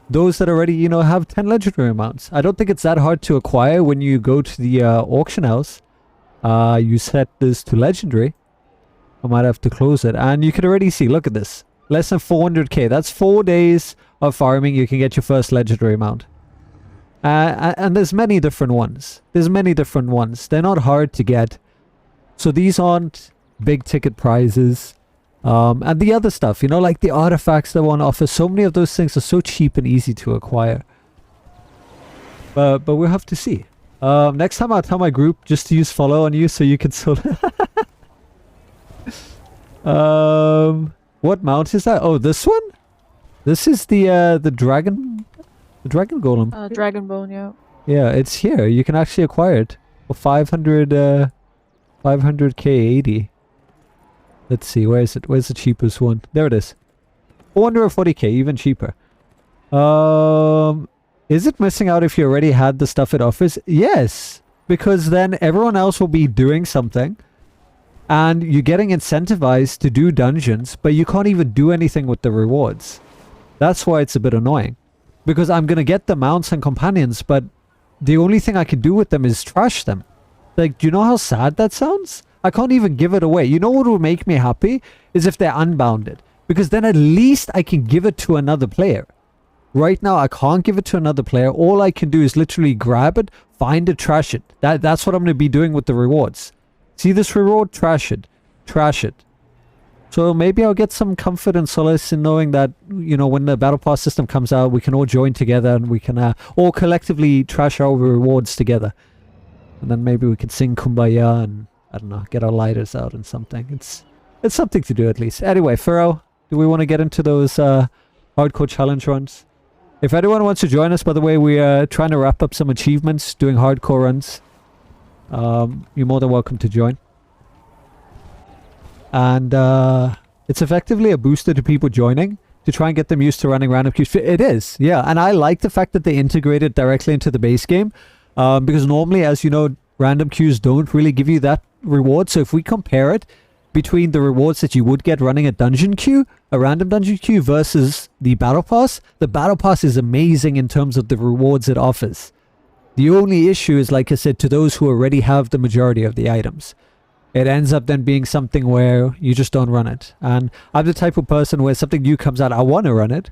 Those that already, you know, have 10 legendary amounts. I don't think it's that hard to acquire when you go to the auction house. You set this to legendary. I might have to close it. And you can already see, look at this. Less than 400k. That's 4 days of farming. You can get your first legendary amount. And there's many different ones. They're not hard to get. So these aren't big ticket prizes. And the other stuff, you know, like the artifacts that one offers. So many of those things are so cheap and easy to acquire. But we'll have to see. Next time I'll tell my group just to use follow on you so you can sort of... What mount is that? Oh, this one? This is the dragon... The dragon golem. Dragon bone, yeah. Yeah, it's here. You can actually acquire it for 500k 80. Let's see, where is it? Where's the cheapest one? There it is. 440k, even cheaper. Is it missing out if you already had the stuff it offers? Yes, because then everyone else will be doing something. And you're getting incentivized to do dungeons, but you can't even do anything with the rewards. That's why it's a bit annoying. Because I'm going to get the mounts and companions, but the only thing I can do with them is trash them. Like, do you know how sad that sounds? I can't even give it away. You know what would make me happy? Is if they're unbounded. Because then at least I can give it to another player. Right now, I can't give it to another player. All I can do is literally grab it, find it, trash it. That's what I'm going to be doing with the rewards. See this reward? Trash it. Trash it. So maybe I'll get some comfort and solace in knowing that, you know, when the Battle Pass system comes out, we can all join together and we can all collectively trash our rewards together. And then maybe we can sing Kumbaya and, I don't know, get our lighters out and something. it's something to do at least. Anyway, Furrow, do we want to get into those hardcore challenge runs? If anyone wants to join us, by the way, we are trying to wrap up some achievements, doing hardcore runs. You're more than welcome to join. And it's effectively a booster to people joining to try and get them used to running random queues. It is, yeah. And I like the fact that they integrate it directly into the base game. Because normally, as you know, random queues don't really give you that reward. So if we compare it between the rewards that you would get running a dungeon queue, a random dungeon queue, versus the battle pass, the battle pass is amazing in terms of the rewards it offers. The only issue is, like I said, to those who already have the majority of the items. It ends up then being something where you just don't run it. And I'm the type of person where something new comes out, I want to run it.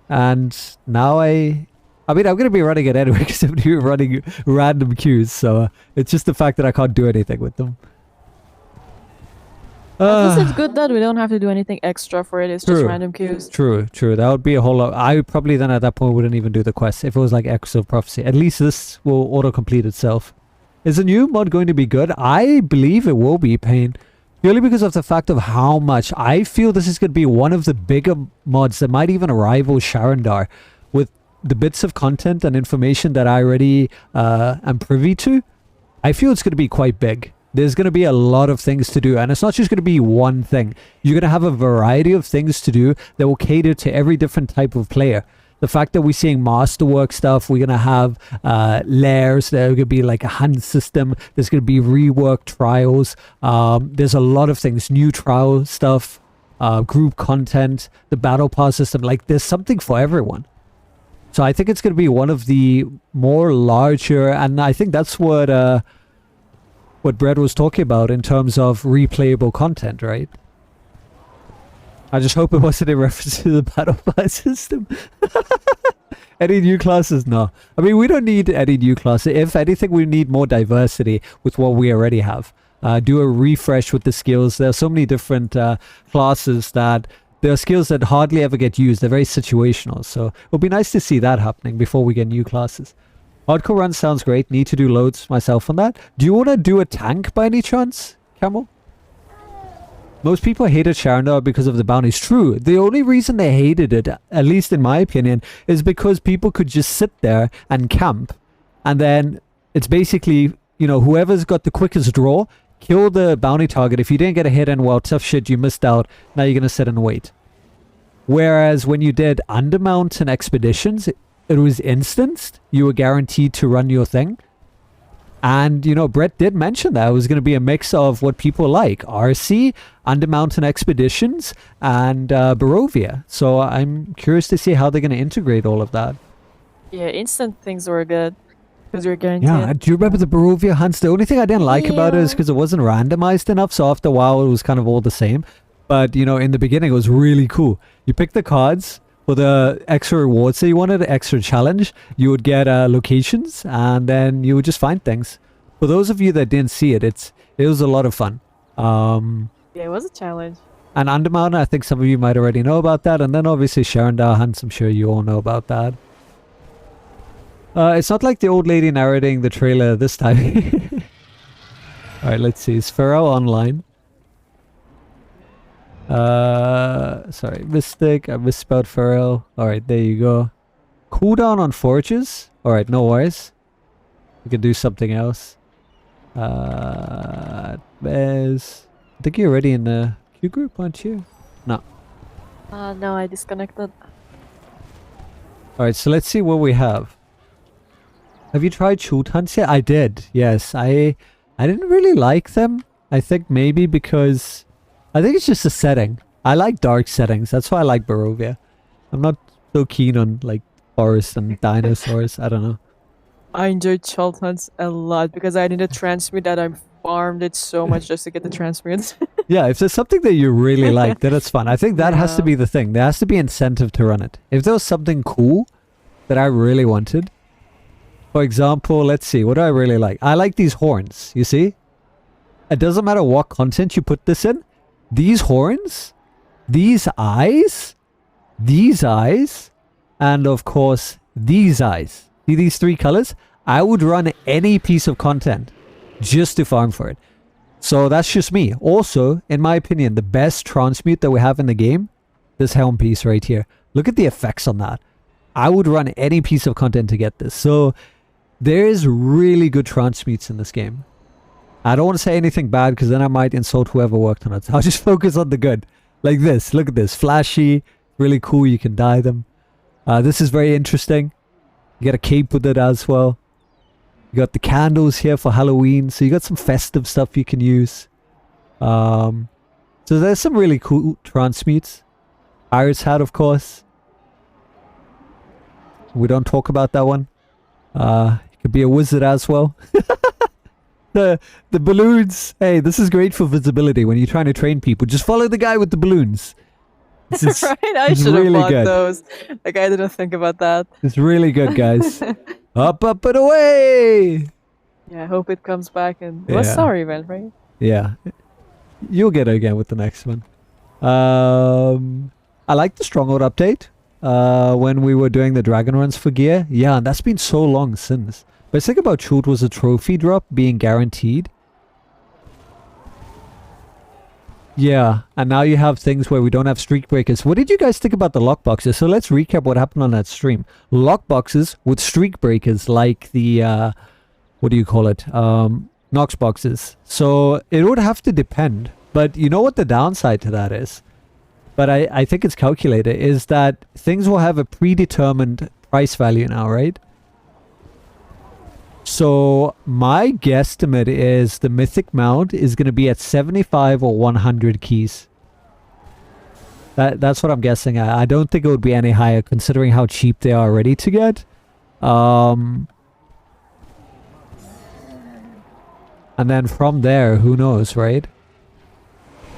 And now I mean, I'm going to be running it anyway because I'm going to be running random queues. So it's just the fact that I can't do anything with them. At least it's good that we don't have to do anything extra for it. It's just random queues. True. That would be a whole lot. I probably then at that point wouldn't even do the quest if it was like Echoes of Prophecy. At least this will auto-complete itself. Is the new mod going to be good? I believe it will be, Pain. Purely because of the fact of how much I feel this is going to be one of the bigger mods that might even rival Sharandar. With the bits of content and information that I already am privy to, I feel it's going to be quite big. There's going to be a lot of things to do, and it's not just going to be one thing. You're going to have a variety of things to do that will cater to every different type of player. The fact that we're seeing masterwork stuff, we're going to have lairs, there's going to be like a hunt system, there's going to be rework trials, there's a lot of things, new trial stuff, group content, the battle pass system, like there's something for everyone. So I think it's going to be one of the more larger, and I think that's what Brett was talking about in terms of replayable content, right? I just hope it wasn't in reference to the battle pass system. Any new classes? No. I mean, we don't need any new classes. If anything, we need more diversity with what we already have. Do a refresh with the skills. There are so many different classes that there are skills that hardly ever get used. They're very situational. So it would be nice to see that happening before we get new classes. Hardcore run sounds great. Need to do loads myself on that. Do you want to do a tank by any chance, Camel? Most people hated Sharandar because of the bounties. True. The only reason they hated it, at least in my opinion, is because people could just sit there and camp. And then it's basically, you know, whoever's got the quickest draw, kill the bounty target. If you didn't get a hit, and well, tough shit, you missed out. Now you're going to sit and wait. Whereas when you did Undermountain expeditions, it was instanced. You were guaranteed to run your thing. And, you know, Brett did mention that it was going to be a mix of what people like. RC, Undermountain Expeditions, and Barovia. So I'm curious to see how they're going to integrate all of that. Yeah, instant things were good. Because you're guaranteed. Yeah, do you remember the Barovia hunts? The only thing I didn't like about it is because it wasn't randomized enough. So after a while, it was kind of all the same. But, you know, in the beginning, it was really cool. You pick the cards for the extra rewards that you wanted, extra challenge. You would get locations, and then you would just find things. For those of you that didn't see it, it was a lot of fun. Yeah, it was a challenge. And Undermountain, I think some of you might already know about that. And then obviously Sharandar hunts, I'm sure you all know about that. It's not like the old lady narrating the trailer this time. Alright, let's see. Is Pharaoh online? Sorry, Mystic. I misspelled Pharaoh. Alright, there you go. Cooldown on forges? Alright, no worries. We can do something else. Bez. I think you're already in the queue group, aren't you? No. No, I disconnected. Alright, so let's see what we have. Have you tried shoot hunts yet? I did, yes. I didn't really like them. I think maybe because I think it's just a setting. I like dark settings. That's why I like Barovia. I'm not so keen on like forests and dinosaurs. I don't know. I enjoyed Child Hunts a lot because I need a transmute that I farmed it so much just to get the transmutes. Yeah, if there's something that you really like, then it's fun. I think that has to be the thing. There has to be incentive to run it. If there was something cool that I really wanted, for example, let's see, what do I really like? I like these horns, you see? It doesn't matter what content you put this in. These horns, these eyes, and of course, these eyes. See these three colors? I would run any piece of content just to farm for it. So that's just me. Also, in my opinion, the best transmute that we have in the game, this helm piece right here. Look at the effects on that. I would run any piece of content to get this. So there's really good transmutes in this game. I don't want to say anything bad because then I might insult whoever worked on it. I'll just focus on the good. Like this. Look at this. Flashy. Really cool. You can dye them. This is very interesting. You get a cape with it as well. You got the candles here for Halloween. So you got some festive stuff you can use. So there's some really cool transmutes. Iris hat, of course. We don't talk about that one. You could be a wizard as well. The balloons. Hey, this is great for visibility when you're trying to train people. Just follow the guy with the balloons. Right? I should have bought those. Like, I didn't think about that. It's really good, guys. Up, and away! Yeah, I hope it comes back and... It was summer event, right? Yeah. You'll get it again with the next one. I like the Stronghold update. When we were doing the dragon runs for gear. Yeah, and that's been so long since. But think about Chult was a trophy drop being guaranteed. Yeah, and now you have things where we don't have streak breakers. What did you guys think about the lockboxes? So let's recap what happened on that stream. Lockboxes with streak breakers like the, what do you call it? Nox boxes. So it would have to depend. But you know what the downside to that is? But I think it's calculated, is that things will have a predetermined price value now, right? So my guesstimate is the mythic mount is going to be at 75 or 100 keys. That's what I'm guessing. I don't think it would be any higher considering how cheap they are already to get. And then from there, who knows, right?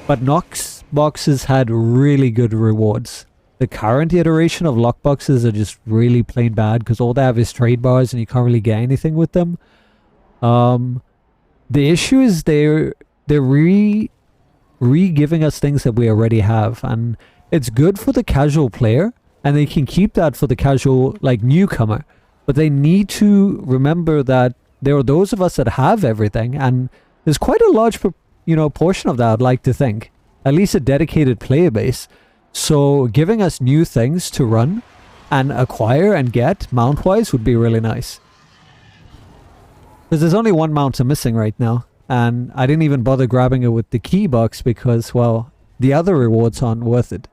But Nox boxes had really good rewards. The current iteration of lockboxes are just really plain bad because all they have is trade bars and you can't really get anything with them. The issue is they're re-giving us things that we already have, and it's good for the casual player and they can keep that for the casual like newcomer, but they need to remember that there are those of us that have everything, and there's quite a large portion of that, I'd like to think, at least a dedicated player base. So giving us new things to run and acquire and get mount-wise would be really nice. Because there's only one mount I'm missing right now. And I didn't even bother grabbing it with the key box because, well, the other rewards aren't worth it.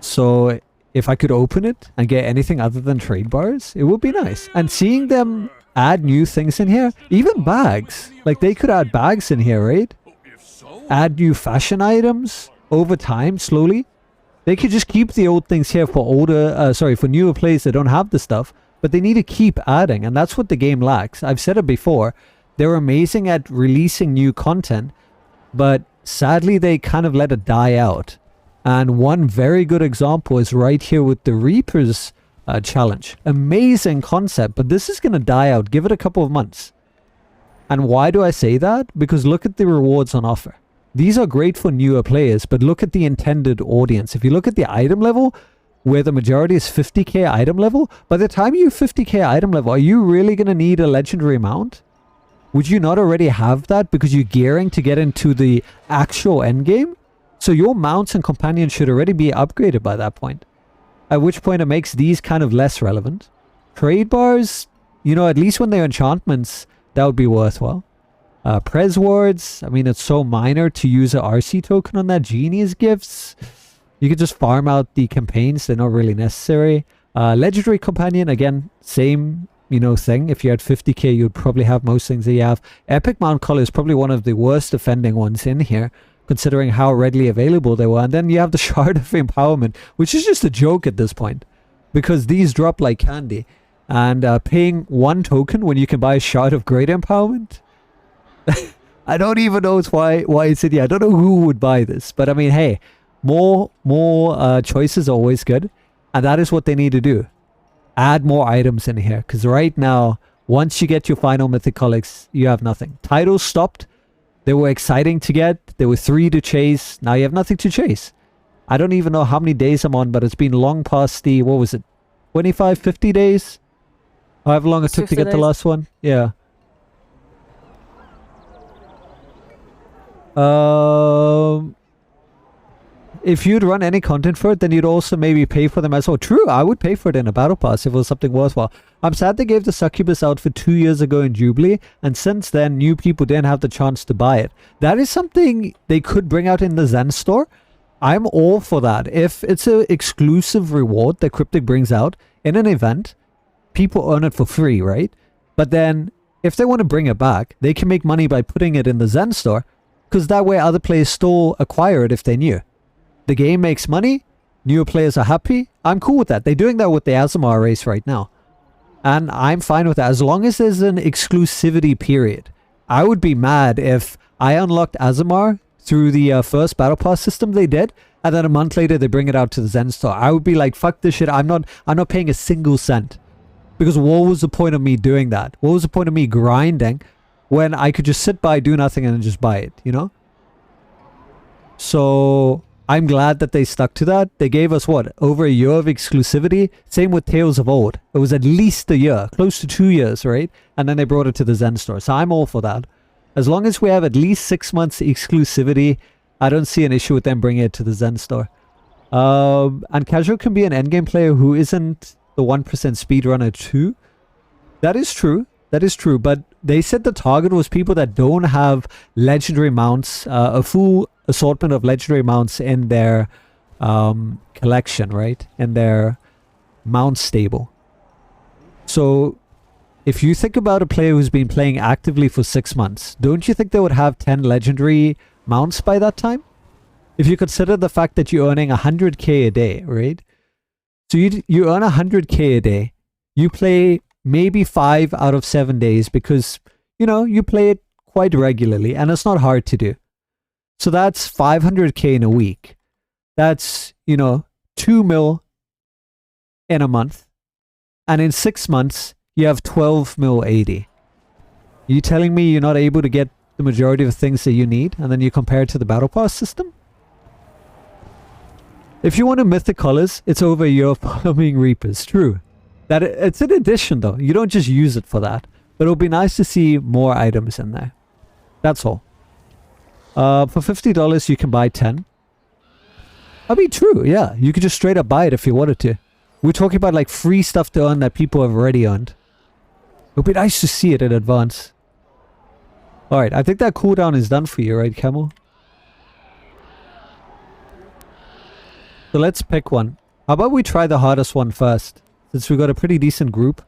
So if I could open it and get anything other than trade bars, it would be nice. And seeing them add new things in here, even bags. Like they could add bags in here, right? Add new fashion items over time, slowly. They could just keep the old things here for for newer players that don't have the stuff, but they need to keep adding, and that's what the game lacks. I've said it before, they're amazing at releasing new content, but sadly they kind of let it die out. And one very good example is right here with the Reapers challenge. Amazing concept, but this is going to die out. Give it a couple of months. And why do I say that? Because look at the rewards on offer. These are great for newer players, but look at the intended audience. If you look at the item level, where the majority is 50k item level, by the time you're 50k item level, are you really going to need a legendary mount? Would you not already have that because you're gearing to get into the actual endgame? So your mounts and companions should already be upgraded by that point. At which point it makes these kind of less relevant. Trade bars, at least when they're enchantments, that would be worthwhile. Prez wards, I mean, it's so minor to use an RC token on that. Genie's gifts, you could just farm out the campaigns, they're not really necessary. Legendary companion, again, same, thing. If you had 50k, you'd probably have most things that you have. Epic mount color is probably one of the worst offending ones in here, considering how readily available they were. And then you have the Shard of Empowerment, which is just a joke at this point, because these drop like candy. And paying 1 token when you can buy a Shard of Great Empowerment? I don't even know why it's in here. I don't know who would buy this, but I mean, hey, more choices are always good, and that is what they need to do. Add more items in here, because right now, once you get your final mythic colics, you have nothing. Titles stopped. They were exciting to get. There were 3 to chase. Now you have nothing to chase. I don't even know how many days I'm on, but it's been long past the, what was it, 25, 50 days? However long it took to get the last one. Yeah. If you'd run any content for it, then you'd also maybe pay for them as well. True, I would pay for it in a battle pass if it was something worthwhile. I'm sad they gave the Succubus out for 2 years ago in Jubilee, and since then, new people didn't have the chance to buy it. That is something they could bring out in the Zen store. I'm all for that. If it's an exclusive reward that Cryptic brings out in an event, people earn it for free, right? But then, if they want to bring it back, they can make money by putting it in the Zen store, because that way other players still acquire it if they knew. The game makes money, newer players are happy. I'm cool with that. They're doing that with the Azamar race right now. And I'm fine with that, as long as there's an exclusivity period. I would be mad if I unlocked Azamar through the first Battle Pass system they did, and then a month later they bring it out to the Zen store. I would be like, fuck this shit, I'm not paying a single cent. Because what was the point of me doing that? What was the point of me grinding when I could just sit by, do nothing, and then just buy it, you know? So I'm glad that they stuck to that. They gave us, what, over a year of exclusivity? Same with Tales of Old. It was at least a year, close to 2 years, right? And then they brought it to the Zen store. So I'm all for that. As long as we have at least 6 months exclusivity, I don't see an issue with them bringing it to the Zen store. And casual can be an endgame player who isn't the 1% speedrunner too. That is true. That is true. But they said the target was people that don't have legendary mounts, a full assortment of legendary mounts in their collection, right? In their mount stable. So if you think about a player who's been playing actively for 6 months, don't you think they would have 10 legendary mounts by that time? If you consider the fact that you're earning 100k a day, right? So you earn 100k a day. You play maybe 5 out of 7 days because, you know, you play it quite regularly and it's not hard to do. So that's 500k in a week. That's, you know, 2 mil in a month. And in 6 months, you have 12 mil 80. You telling me you're not able to get the majority of the things that you need and then you compare it to the Battle Pass system? If you want to mythic colors, it's over a year of farming Reapers. True. That it's an addition though. You don't just use it for that. But it'll be nice to see more items in there. That's all. For $50 you can buy 10. I mean, true, yeah. You could just straight up buy it if you wanted to. We're talking about like free stuff to earn that people have already earned. It'll be nice to see it in advance. Alright, I think that cooldown is done for you, right, Camel? So let's pick one. How about we try the hardest one first? Since we got a pretty decent group.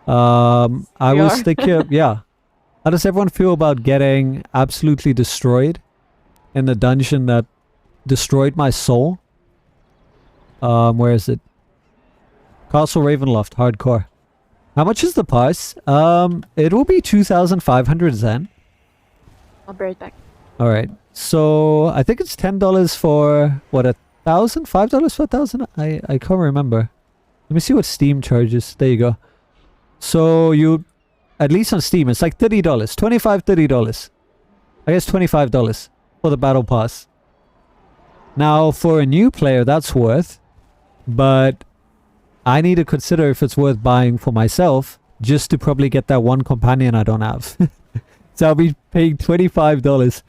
I will stick here. Yeah. How does everyone feel about getting absolutely destroyed in the dungeon that destroyed my soul? Where is it? Castle Ravenloft, hardcore. How much is the pass? It will be 2,500 Zen. I'll be right back. Alright. So I think it's $10 for what, $1,000? $5 for $1,000? I can't remember. Let me see what Steam charges. There you go. So you, at least on Steam, it's like $30. $25, $30. I guess $25 for the Battle Pass. Now, for a new player, that's worth. But I need to consider if it's worth buying for myself, just to probably get that one companion I don't have. So I'll be paying $25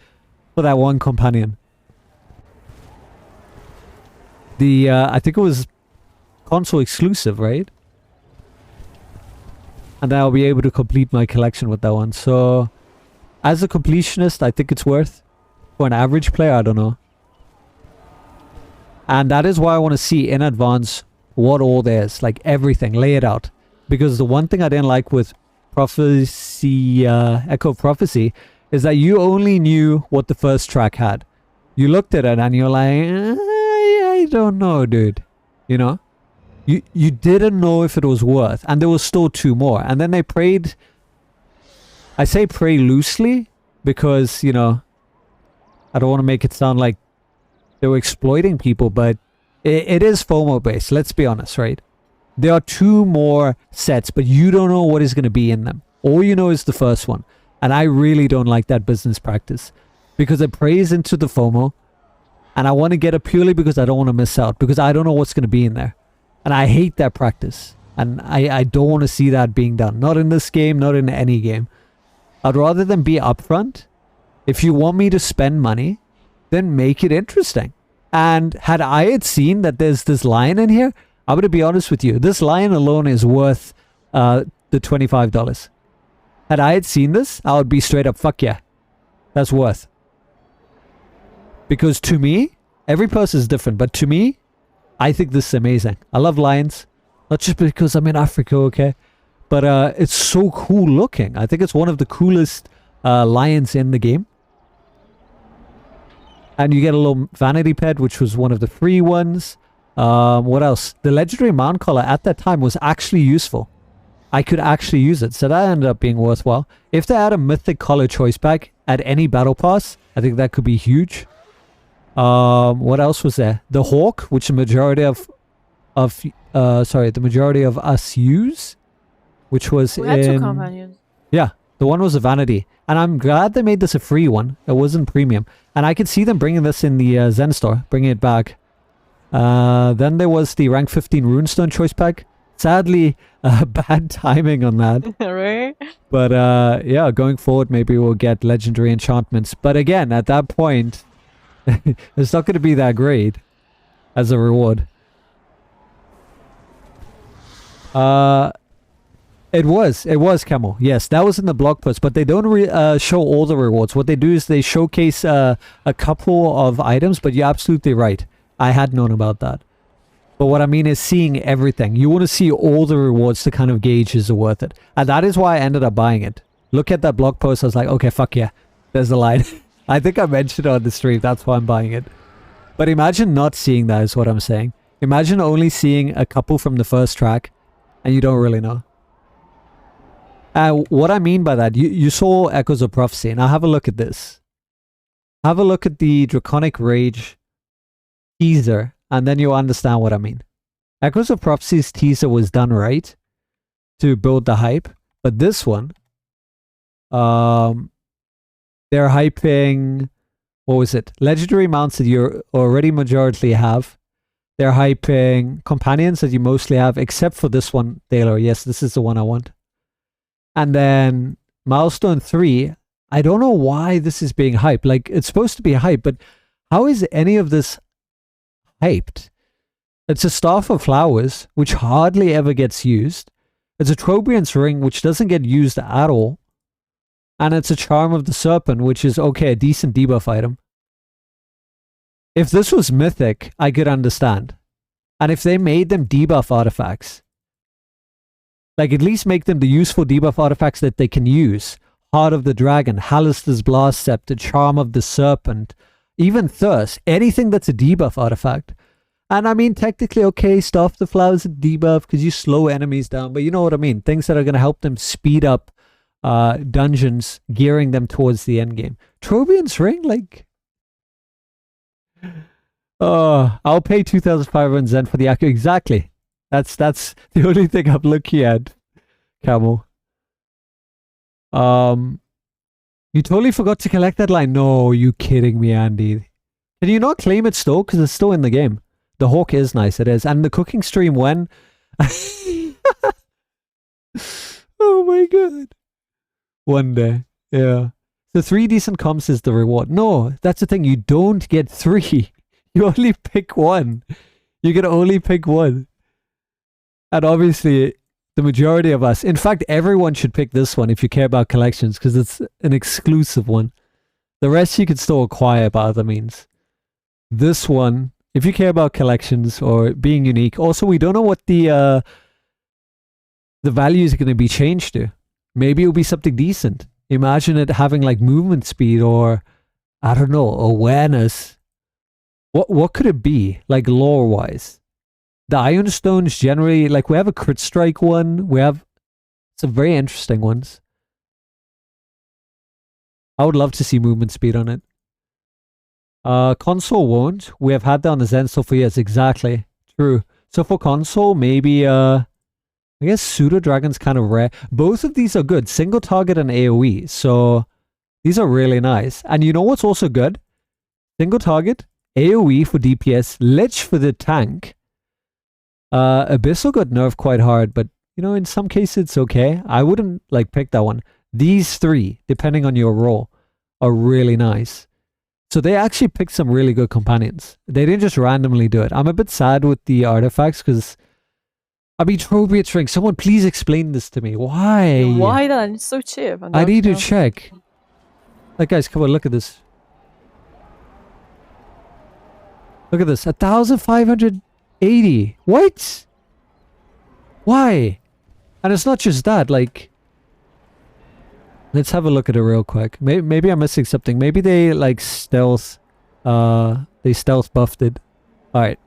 for that one companion. The, I think it was console exclusive, right? And then I'll be able to complete my collection with that one. So, as a completionist, I think it's worth. For an average player, I don't know. And that is why I want to see in advance what all there is. Like everything, lay it out. Because the one thing I didn't like with Prophecy, Echo of Prophecy, is that you only knew what the first track had. You looked at it and you're like, I don't know, dude. You know? You didn't know if it was worth. And there was still 2 more. And then they prayed. I say pray loosely because, you know, I don't want to make it sound like they were exploiting people, but it is FOMO based. Let's be honest, right? There are 2 more sets, but you don't know what is going to be in them. All you know is the first one. And I really don't like that business practice because it plays into the FOMO. And I want to get it purely because I don't want to miss out, because I don't know what's going to be in there. And I hate that practice. And I don't want to see that being done. Not in this game, not in any game. I'd rather than be upfront If you want me to spend money, then make it interesting. And had I had seen that there's this lion in here, I'm going to be honest with you. This lion alone is worth the $25. Had I had seen this, I would be straight up, fuck yeah. That's worth. Because to me, every person is different. But to me, I think this is amazing. I love lions. Not just because I'm in Africa, okay? But it's so cool looking. I think it's one of the coolest lions in the game. And you get a little vanity pet, which was one of the free ones. What else? The legendary mount collar at that time was actually useful. I could actually use it. So that ended up being worthwhile. If they had a mythic collar choice pack at any battle pass, I think that could be huge. What else was there? The hawk, which the majority of us use, which was We had two in... companions. Yeah, the one was a vanity. And I'm glad they made this a free one. It wasn't premium. And I could see them bringing this in the Zen store, bringing it back. Then there was the rank 15 runestone choice pack. Sadly, bad timing on that. Right? But yeah, going forward, maybe we'll get legendary enchantments. But again, at that point, it's not going to be that great as a reward. It was Camel. Yes, that was in the blog post, but they don't show all the rewards. What they do is they showcase a couple of items, but you're absolutely right. I had known about that. But what I mean is seeing everything. You want to see all the rewards to kind of gauge is it worth it. And that is why I ended up buying it. Look at that blog post. I was like, okay, fuck yeah. There's the line. I think I mentioned it on the stream. That's why I'm buying it. But imagine not seeing that is what I'm saying. Imagine only seeing a couple from the first track and you don't really know. What I mean by that, you saw Echoes of Prophecy. Now have a look at this. Have a look at the Draconic Rage teaser, and then you'll understand what I mean. Echoes of Prophecy's teaser was done right to build the hype, but this one, they're hyping, what was it? Legendary mounts that you already majority have. They're hyping companions that you mostly have, except for this one, Taylor. Yes, this is the one I want. And then Milestone 3, I don't know why this is being hyped. Like, it's supposed to be hyped, but how is any of this hyped? It's a Staff of Flowers, which hardly ever gets used. It's a Trobriand's Ring, which doesn't get used at all. And it's a Charm of the Serpent, which is, okay, a decent debuff item. If this was Mythic, I could understand. And if they made them debuff artifacts, like at least make them the useful debuff artifacts that they can use. Heart of the Dragon, Halister's Blast Scepter, Charm of the Serpent, even Thirst, anything that's a debuff artifact. And I mean, technically, okay, Staff of the Flowers is a debuff because you slow enemies down, but you know what I mean. Things that are going to help them speed up dungeons, gearing them towards the end game. Trobriand's Ring, like... I'll pay 2,500 Zen for the Akku. Exactly. That's the only thing I'm looking at, Camel. You totally forgot to collect that line. No, you kidding me, Andy? Can you not claim it still? Because it's still in the game. The hawk is nice, it is. And the cooking stream when? Oh my god. One day. Yeah. The 3 decent comps is the reward. No, that's the thing. You don't get 3. You only pick 1. You can only pick 1. And obviously, the majority of us, in fact, everyone should pick this one if you care about collections, because it's an exclusive one. The rest you can still acquire by other means. This one, if you care about collections or being unique. Also, we don't know what the value is going to be changed to. Maybe it'll be something decent. Imagine it having like movement speed or, I don't know, awareness. What could it be, like lore-wise? The Iron Stones generally, like we have a crit strike one. We have some very interesting ones. I would love to see movement speed on it. Console won't. We have had that on the Zen so for years. Exactly. True. So for console, maybe, I guess Pseudo Dragon's kind of rare. Both of these are good. Single target and AoE. So these are really nice. And you know what's also good? Single target, AoE for DPS, Lich for the tank. Abyssal got nerfed quite hard, but you know, in some cases it's okay. I wouldn't like pick that one. These 3, depending on your role, are really nice. So they actually picked some really good companions. They didn't just randomly do it. I'm a bit sad with the artifacts because, I mean, Trobriot Ring, someone please explain this to me. Why? Why then? It's so cheap. I need to check. Like, guys, come on, look at this. Look at this, 1,580. What? Why? And it's not just that, like... Let's have a look at it real quick. Maybe I'm missing something. Maybe they, like, stealth... they stealth buffed it. Alright.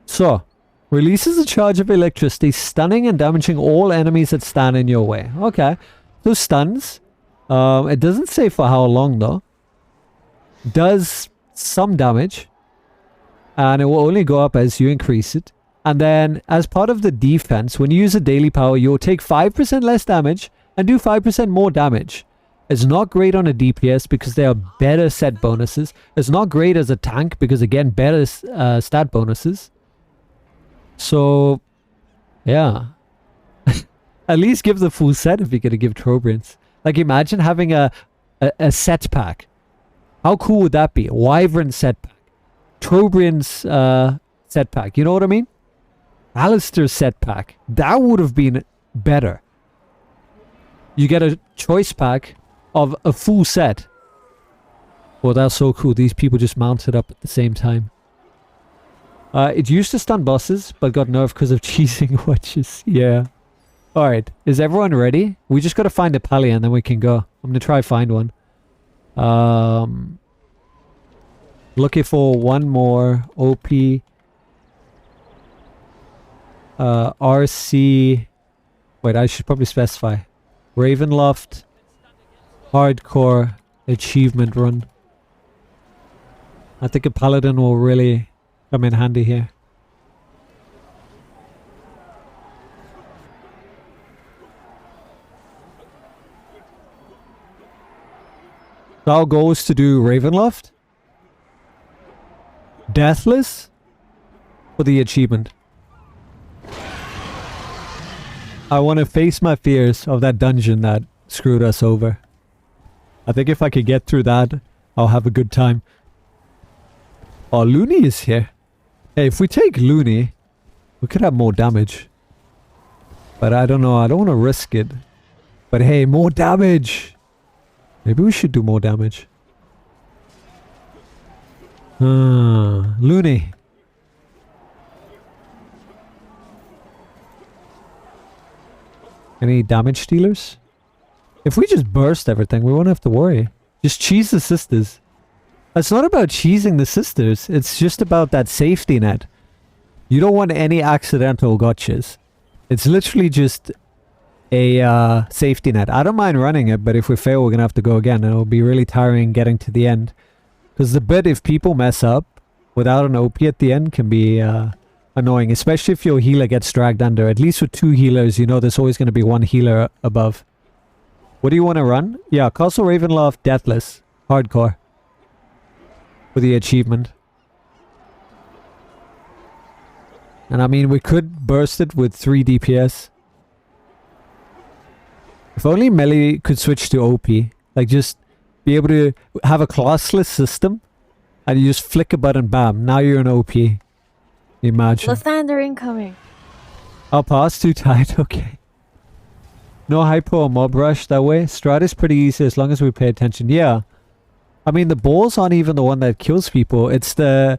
So, releases a charge of electricity, stunning and damaging all enemies that stand in your way. Okay. Those stuns. It doesn't say for how long, though. Does some damage. And it will only go up as you increase it. And then, as part of the defense, when you use a daily power, you'll take 5% less damage and do 5% more damage. It's not great on a DPS because there are better set bonuses. It's not great as a tank because, again, better stat bonuses. So, yeah. At least give the full set if you're going to give Trobrians. Like, imagine having a set pack. How cool would that be? A Wyvern set pack. Trobrian's set pack. You know what I mean? Alistair's set pack. That would have been better. You get a choice pack of a full set. Oh, that's so cool. These people just mounted up at the same time. It used to stun bosses, but got nerfed because of cheesing watches. Yeah. Alright. Is everyone ready? We just got to find a pally and then we can go. I'm going to try find one. Looking for one more OP. RC. Wait, I should probably specify. Ravenloft. Hardcore achievement run. I think a paladin will really come in handy here. So our goal is to do Ravenloft. Deathless for the achievement. I want to face my fears of that dungeon that screwed us over. I think if I could get through that, I'll have a good time. Oh, Looney is here. Hey, if we take Looney, we could have more damage. But I don't know, I don't want to risk it. But hey, more damage! Maybe we should do more damage. Looney. Any damage dealers? If we just burst everything, we won't have to worry. Just cheese the sisters. It's not about cheesing the sisters. It's just about that safety net. You don't want any accidental gotchas. It's literally just a safety net. I don't mind running it, but if we fail, we're going to have to go again. And it'll be really tiring getting to the end. Because the bit, if people mess up without an OP at the end, can be annoying. Especially if your healer gets dragged under. At least with 2 healers, you know there's always going to be 1 healer above. What do you want to run? Yeah, Castle Ravenloft, Deathless. Hardcore. For the achievement. And I mean, we could burst it with 3 DPS. If only melee could switch to OP. Like, just be able to have a classless system. And you just flick a button, bam. Now you're an OP. Imagine. Lathander incoming. I'll pass, too tight, okay. No hypo or mob rush that way. Strat is pretty easy as long as we pay attention. Yeah. I mean, the balls aren't even the one that kills people. It's the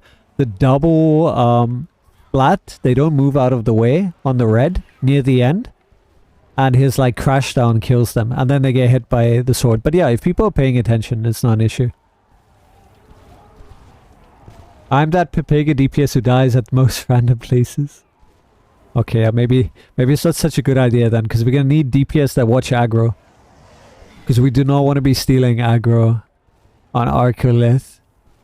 double flat. They don't move out of the way on the red near the end. And his like crash down kills them. And then they get hit by the sword. But yeah, if people are paying attention, it's not an issue. I'm that Pepega DPS who dies at most random places. Okay, yeah, maybe it's not such a good idea then, because we're going to need DPS that watch aggro. Because we do not want to be stealing aggro on Arcolith.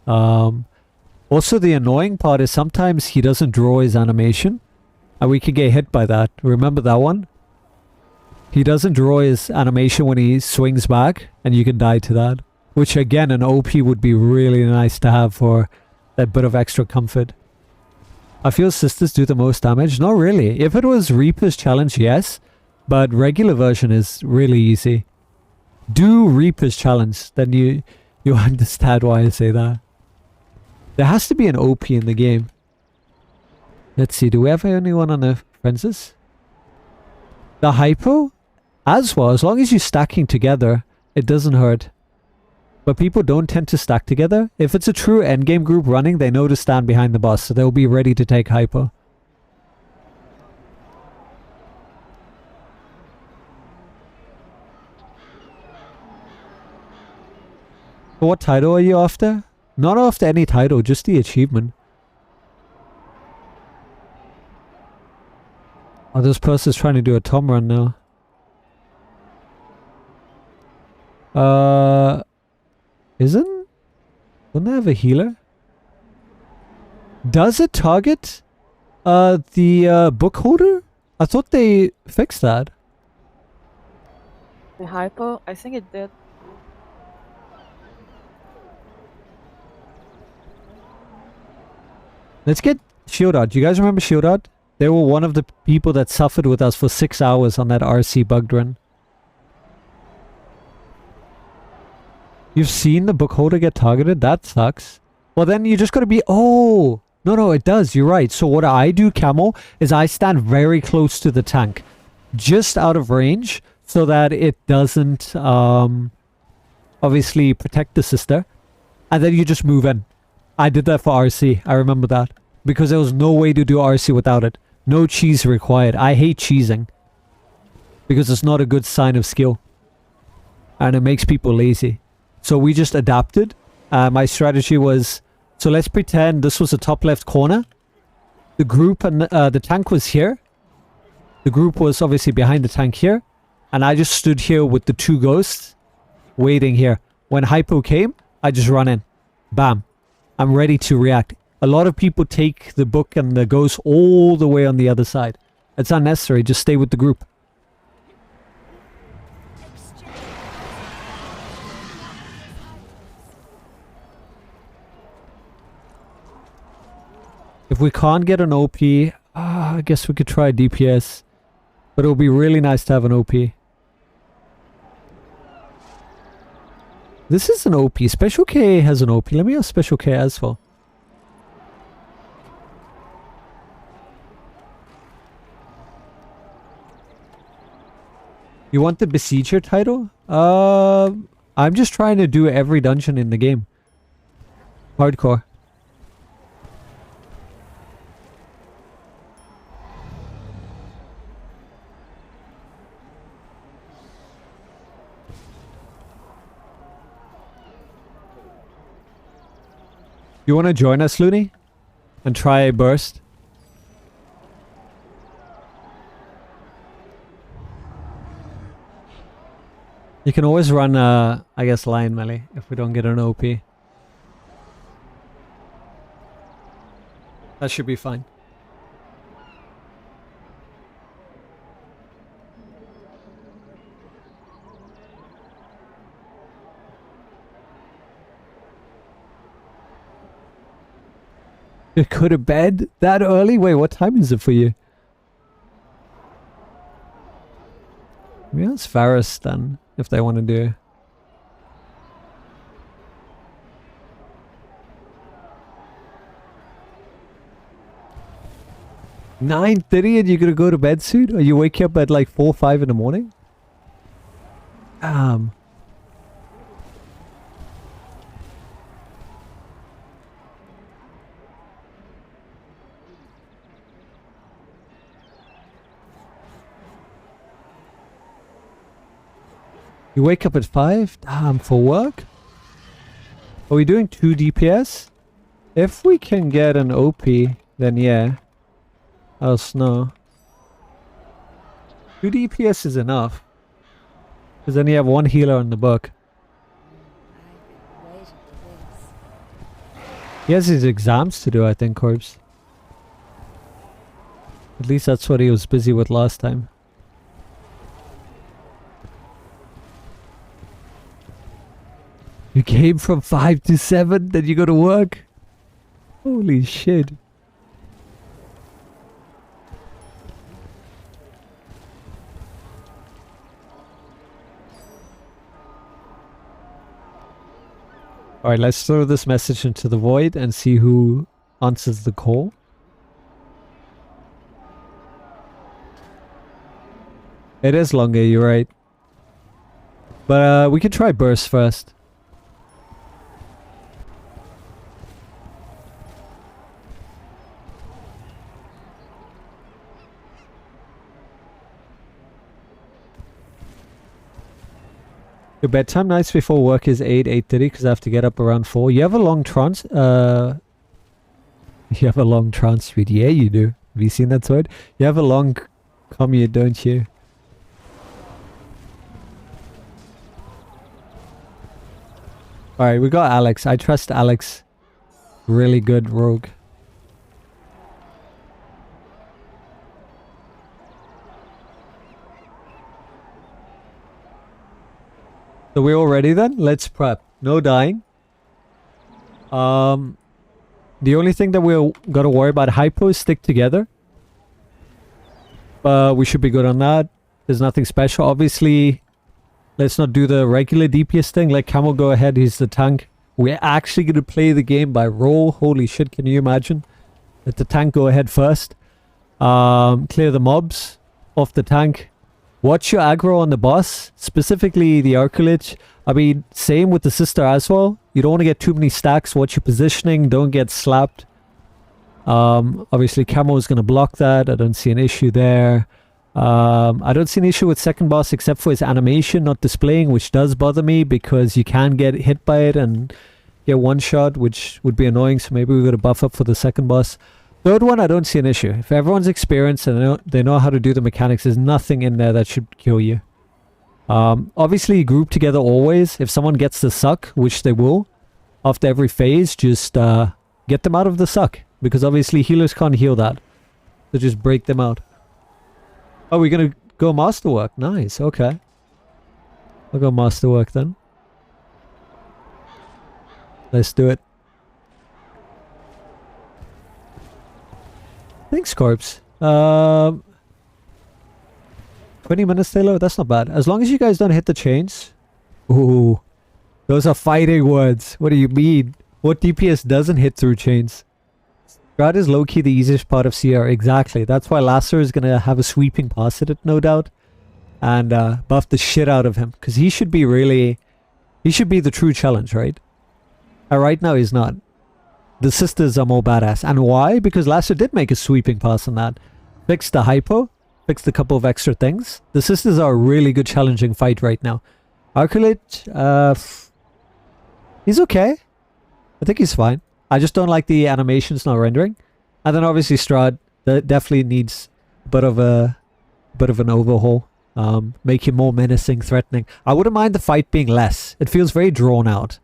Also, the annoying part is sometimes he doesn't draw his animation. And we can get hit by that. Remember that one? He doesn't draw his animation when he swings back, and you can die to that. Which again, an OP would be really nice to have for that bit of extra comfort. I feel sisters do the most damage. Not really. If it was Reaper's challenge, yes. But regular version is really easy. Do Reaper's challenge. Then you You understand why I say that. There has to be an OP in the game. Let's see, do we have anyone on the fences? The hypo? As well, as long as you're stacking together, it doesn't hurt. But people don't tend to stack together. If it's a true endgame group running, they know to stand behind the boss, so they'll be ready to take hypo. What title are you after? Not after any title, just the achievement. Oh, this person's trying to do a Tom run now. Wouldn't they have a healer? Does it target the book holder? I thought they fixed that. The hypo? I think it did. Let's get Shieldard. Do you guys remember Shieldard? They were one of the people that suffered with us for 6 hours on that RC bugged run. You've seen the book holder get targeted? That sucks. Well, then you just gotta be... Oh! No, it does. You're right. So what I do, Camel, is I stand very close to the tank. Just out of range, so that it doesn't, obviously protect the sister. And then you just move in. I did that for RC. I remember that. Because there was no way to do RC without it. No cheese required. I hate cheesing. Because it's not a good sign of skill. And it makes people lazy. So we just adapted. My strategy was... So let's pretend this was the top left corner. The group and the tank was here. The group was obviously behind the tank here. And I just stood here with the 2 ghosts. Waiting here. When hypo came, I just run in. Bam. I'm ready to react. A lot of people take the book and the ghost all the way on the other side. It's unnecessary. Just stay with the group. If we can't get an OP, I guess we could try DPS. But it would be really nice to have an OP. This is an OP. Special K has an OP. Let me have Special K as well. You want the Besieger title? I'm just trying to do every dungeon in the game. Hardcore. You want to join us, Looney? And try a burst? You can always run, I guess, Lion Melee if we don't get an OP. That should be fine. You go to bed that early? Wait, what time is it for you? Maybe it's Varus then, if they want to do. "9:30 and you're gonna go to bed soon? Or you wake up at like 4 or 5 in the morning?" You wake up at 5? Damn, for work? Are we doing 2 DPS? If we can get an OP, then yeah. Else no. 2 DPS is enough. Because then you have 1 healer in the book. He has his exams to do, I think, Corpse. At least that's what he was busy with last time. You came from 5 to 7, then you go to work? Holy shit. Alright, let's throw this message into the void and see who answers the call. It is longer, you're right. But we can try burst first. Your bedtime nights before work is 8:30 because I have to get up around 4. You have a long you have a long transmute. Yeah, you do. Have you seen that sword? You have a long commute, don't you? Alright, we got Alex. I trust Alex. Really good rogue. So we're all ready then? Let's prep. No dying. The only thing that we're gotta worry about, hypo, stick together. We should be good on that. There's nothing special. Obviously, let's not do the regular DPS thing. Let Camel go ahead. He's the tank. We're actually gonna play the game by roll. Holy shit, can you imagine? Let the tank go ahead first. Clear the mobs off the tank. Watch your aggro on the boss, specifically the Arculich. I mean, same with the sister as well. You don't want to get too many stacks. Watch your positioning. Don't get slapped. Obviously, Camo is going to block that. I don't see an issue there. I don't see an issue with second boss except for his animation not displaying, which does bother me because you can get hit by it and get one shot, which would be annoying. So maybe we got to buff up for the second boss. Third one, I don't see an issue. If everyone's experienced and they know how to do the mechanics, there's nothing in there that should kill you. Obviously, group together always. If someone gets the suck, which they will, after every phase, just get them out of the suck. Because obviously healers can't heal that. So just break them out. Oh, we're going to go masterwork. Nice, okay. I'll go masterwork then. Let's do it. Thanks, Corpse. 20 minutes, Taylor? That's not bad. As long as you guys don't hit the chains. Ooh. Those are fighting words. What do you mean? What DPS doesn't hit through chains? Strat is low-key the easiest part of CR. Exactly. That's why Lasser is going to have a sweeping pass at it, no doubt. And buff the shit out of him. Because he should be really... He should be the true challenge, right? Right now he's not. The sisters are more badass. And why? Because Lasser did make a sweeping pass on that. Fixed the hypo. Fixed a couple of extra things. The sisters are a really good challenging fight right now. Arculit, he's okay. I think he's fine. I just don't like the animations not rendering. And then obviously Strahd, that definitely needs a bit of an overhaul. Make him more menacing, threatening. I wouldn't mind the fight being less. It feels very drawn out.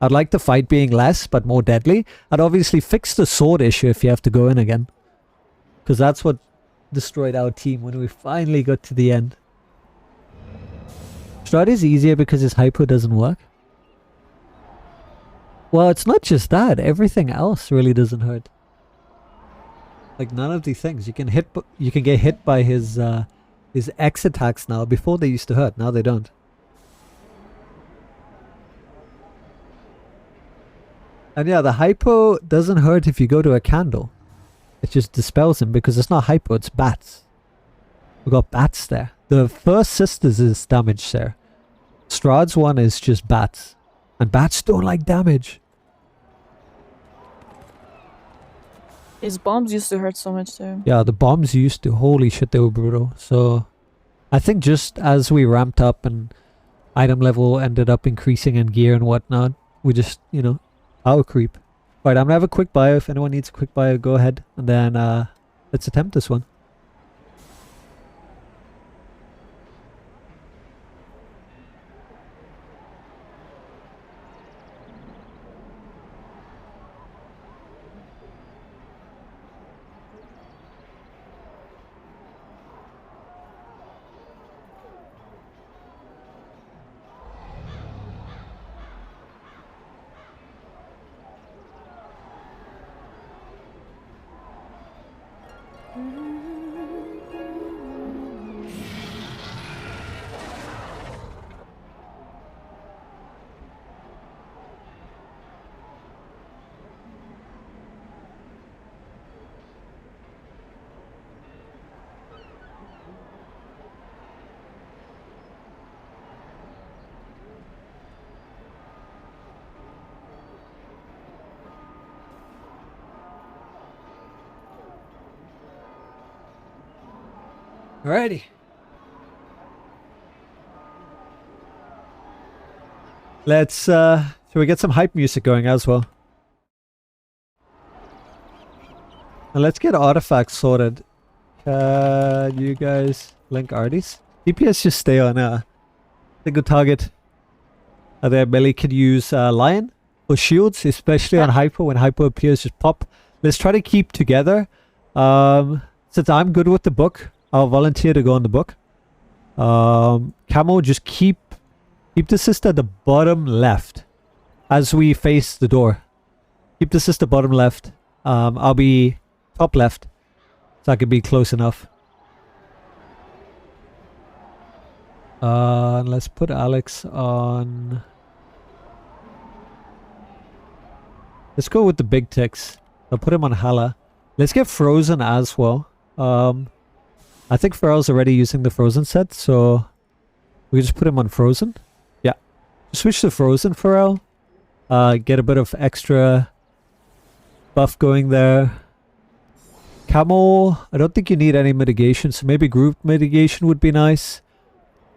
I'd like the fight being less, but more deadly. I'd obviously fix the sword issue if you have to go in again. Because that's what destroyed our team when we finally got to the end. Strahd is easier because his hypo doesn't work. Well, it's not just that. Everything else really doesn't hurt. Like none of these things. You can get hit by his X attacks now. Before they used to hurt. Now they don't. And yeah, the hypo doesn't hurt if you go to a candle. It just dispels him because it's not hypo, it's bats. We got bats there. The first sisters is damage there. Strahd's one is just bats. And bats don't like damage. His bombs used to hurt so much too. Yeah, the bombs used to. Holy shit, they were brutal. So, I think just as we ramped up and item level ended up increasing in gear and whatnot, we just, you know, power creep. Alright, I'm gonna have a quick bio. If anyone needs a quick bio, go ahead. And then, let's attempt this one. Alrighty. Let's, shall we get some hype music going as well? And let's get artifacts sorted. Can you guys link arties? DPS just stay on single target. Their melee could use Lion or shields, especially on Hyper. When Hyper appears, just pop. Let's try to keep together. Since I'm good with the book, I'll volunteer to go on the book. Camo, just keep the sister at the bottom left as we face the door. Keep the sister bottom left. I'll be top left, so I can be close enough. Let's put Alex on. Let's go with the big ticks. I'll put him on Hala. Let's get Frozen as well. I think Pharrell's already using the Frozen set, so we just put him on Frozen. Yeah. Switch to Frozen Pharrell. Get a bit of extra buff going there. Camel, I don't think you need any mitigation, so maybe group mitigation would be nice.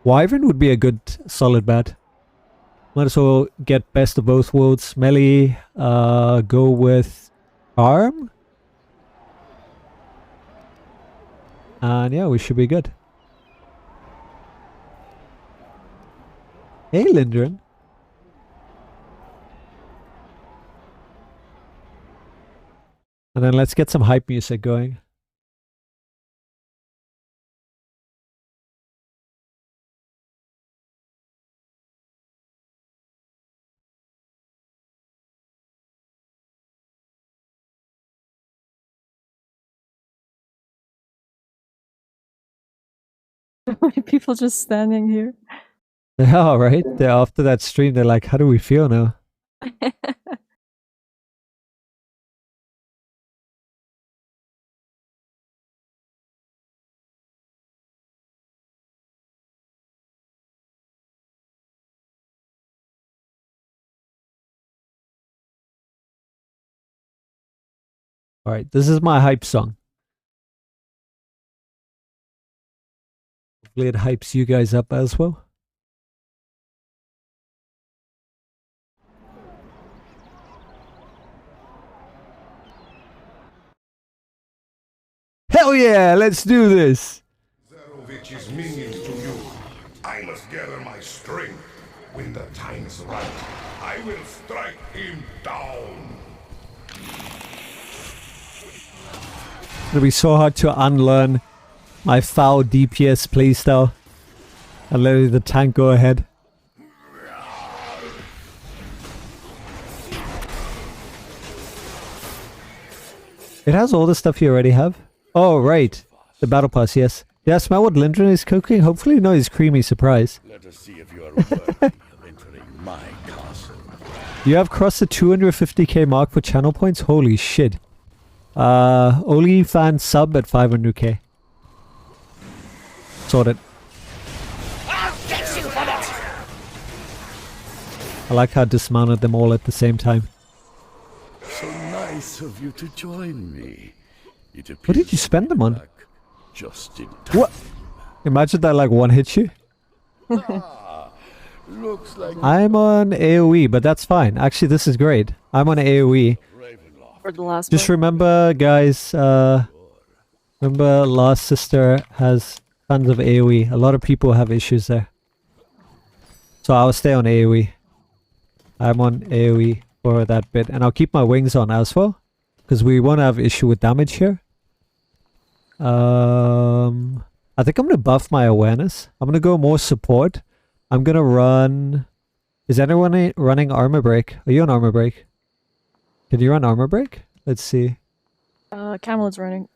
Wyvern would be a good solid bet. Might as well get best of both worlds. Melee, go with Arm. And yeah, we should be good. Hey, Lindren. And then let's get some hype music going. So many people just standing here. Yeah, right. They're after that stream, they're like, how do we feel now? Alright, this is my hype song. Hopefully it hypes you guys up as well. Hell yeah, let's do this! Zerovich's minions to you. I must gather my strength. When the time is right, I will strike him down. It'll be so hard to unlearn my foul DPS playstyle and let the tank go ahead. It has all the stuff you already have. Oh, right. The battle pass, yes. Yeah, smell what Lindren is cooking. Hopefully not his creamy surprise. Let us see if you are worthy of entering my castle. You have crossed the 250k mark for channel points? Holy shit. OnlyFans sub at 500k. Sorted. I'll get you for that! I like how I dismounted them all at the same time. So nice of you to join me. It What did you spend them on? back just in time. What? Imagine that like one hits you. Looks like I'm on AoE, but that's fine. Actually, this is great. I'm on AoE. Ravenloft. For the last Just one. remember, guys, remember Last Sister has tons of AoE. A lot of people have issues there. So I'll stay on AoE. I'm on AoE for that bit. And I'll keep my wings on as well. Because we won't have issue with damage here. I think I'm going to buff my awareness. I'm going to go more support. I'm going to run... Is anyone running armor break? Are you on armor break? Can you run armor break? Let's see. Camel is running.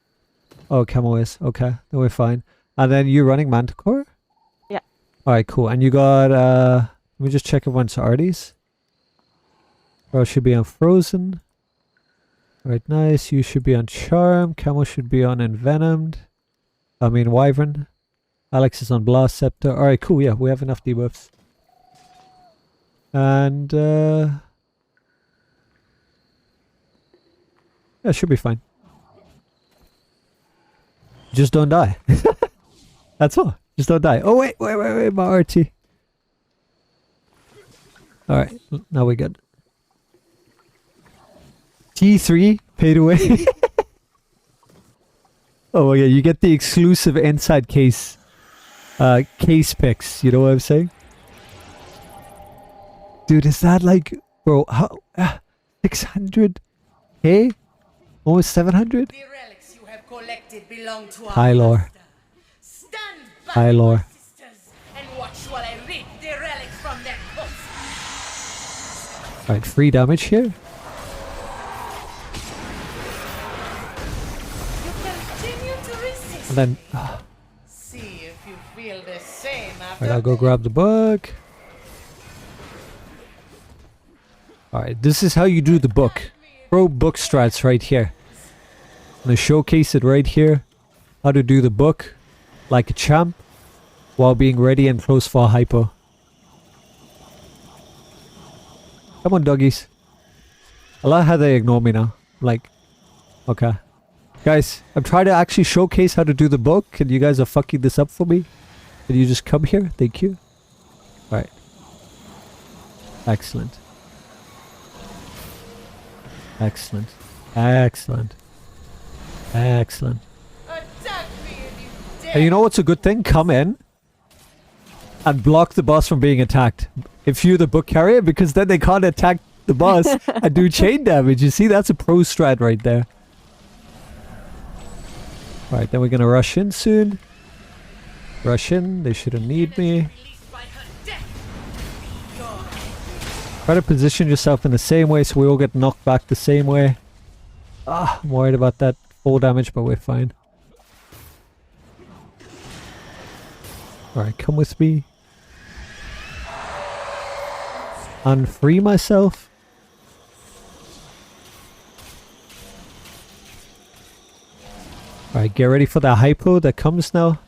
Oh, Camel is. Okay, then we're fine. And then you running Manticore? Yeah. Alright, cool. And you got, let me just check everyone's arties. Bro should be on Frozen. Alright, nice. You should be on Charm. Camel should be on Envenomed. I mean, Wyvern. Alex is on Blast Scepter. Alright, cool. Yeah, we have enough debuffs. And, yeah, should be fine. Just don't die. That's all. Just don't die. Oh, wait, my RT. Alright, now we're good. T3, paid away. Oh yeah, you get the exclusive inside case picks, you know what I'm saying? Dude, is that like, bro, how, 600k? Almost 700? The relics you have collected belong to our High lore. master. Stand back, High lore. my sisters, and watch while I rip the relics from their coats. Alright, free damage here. You continue to resist. And then, See if you feel the same after. alright, I'll go grab the book. Alright, this is how you do the book. Pro book strats right here. I'm gonna showcase it right here. How to do the book like a champ while being ready and close for a hypo. Come on, doggies. I love how they ignore me now. Like, okay. Guys, I'm trying to actually showcase how to do the book and you guys are fucking this up for me. Can you just come here? Thank you. Alright. Excellent. Excellent. Excellent. Excellent. Attack me if you dare. And you know what's a good thing? Come in and block the boss from being attacked. If you're the book carrier, because then they can't attack the boss and do chain damage. You see, that's a pro strat right there. Alright, then we're gonna rush in soon. Rush in, they shouldn't need me. Released by her death. Try to position yourself in the same way so we all get knocked back the same way. Ah, I'm worried about that full damage, but we're fine. Alright, come with me. Unfree myself. Alright, get ready for the hypo that comes now.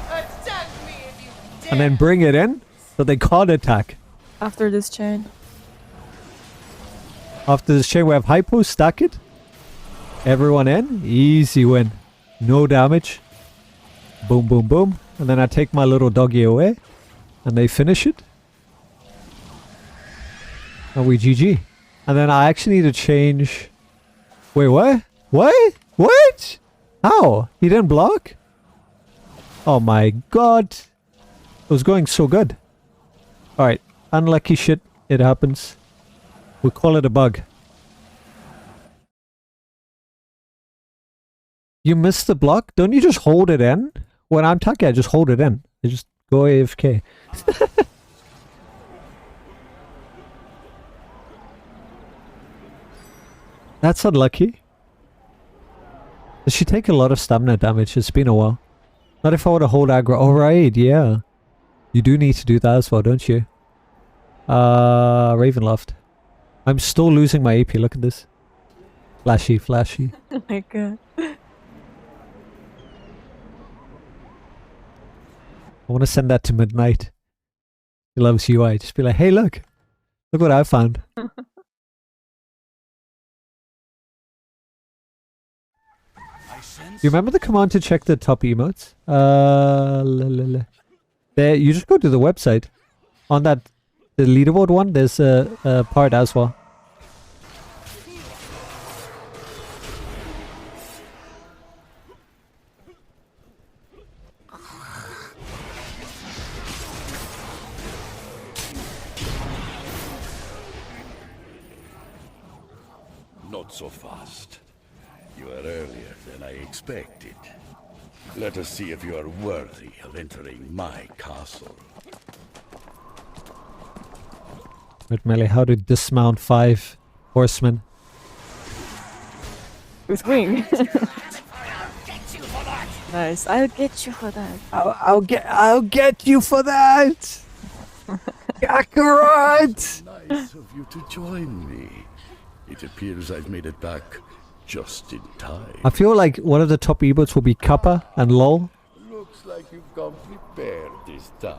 Attack me if you dare. And then bring it in so they can't attack. After this chain. After this chain we have hypo, stack it. Everyone in, easy win. No damage. Boom, boom, boom. And then I take my little doggy away. And they finish it. And we GG. And then I actually need to change... Wait, what? What? What? How? He didn't block? Oh my god. It was going so good. Alright. Unlucky shit. It happens. We call it a bug. You missed the block? Don't you just hold it in? When I'm talking, I just hold it in. I just go AFK. That's unlucky. Does she take a lot of stamina damage? It's been a while. Not if I want to hold aggro. Alright, yeah. You do need to do that as well, don't you? Ravenloft. I'm still losing my AP. Look at this. Flashy, flashy. Oh my god. I want to send that to Midnight. He loves UI. Just be like, hey, look what I found. You remember the command to check the top emotes? There, you just go to the website. On that, the leaderboard one, there's a part as well. Not so fast. You are earlier than I expected. Let us see if you are worthy of entering my castle. Right, Melee, how to dismount 5 horsemen. With wing. I'll get you for that. Nice. I'll get you for that. I'll get you for that! Kakarot! Nice of you to join me. It appears I've made it back just in time. I feel like one of the top emotes will be Kappa and LOL. Looks like you've come prepared this time.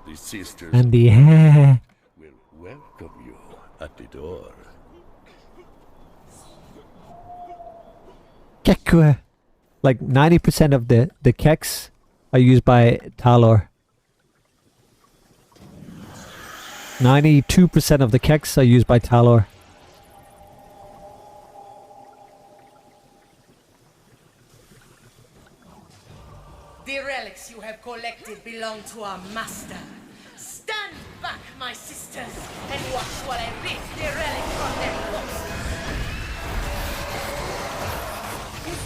The sisters And the hair. will welcome you at the door. Kekua. Like 90% of the keks are used by Talor. 92% of the keks are used by Talor. The relics you have collected belong to our master. Stand back, my sisters, and watch while I rip the relics from their corpses.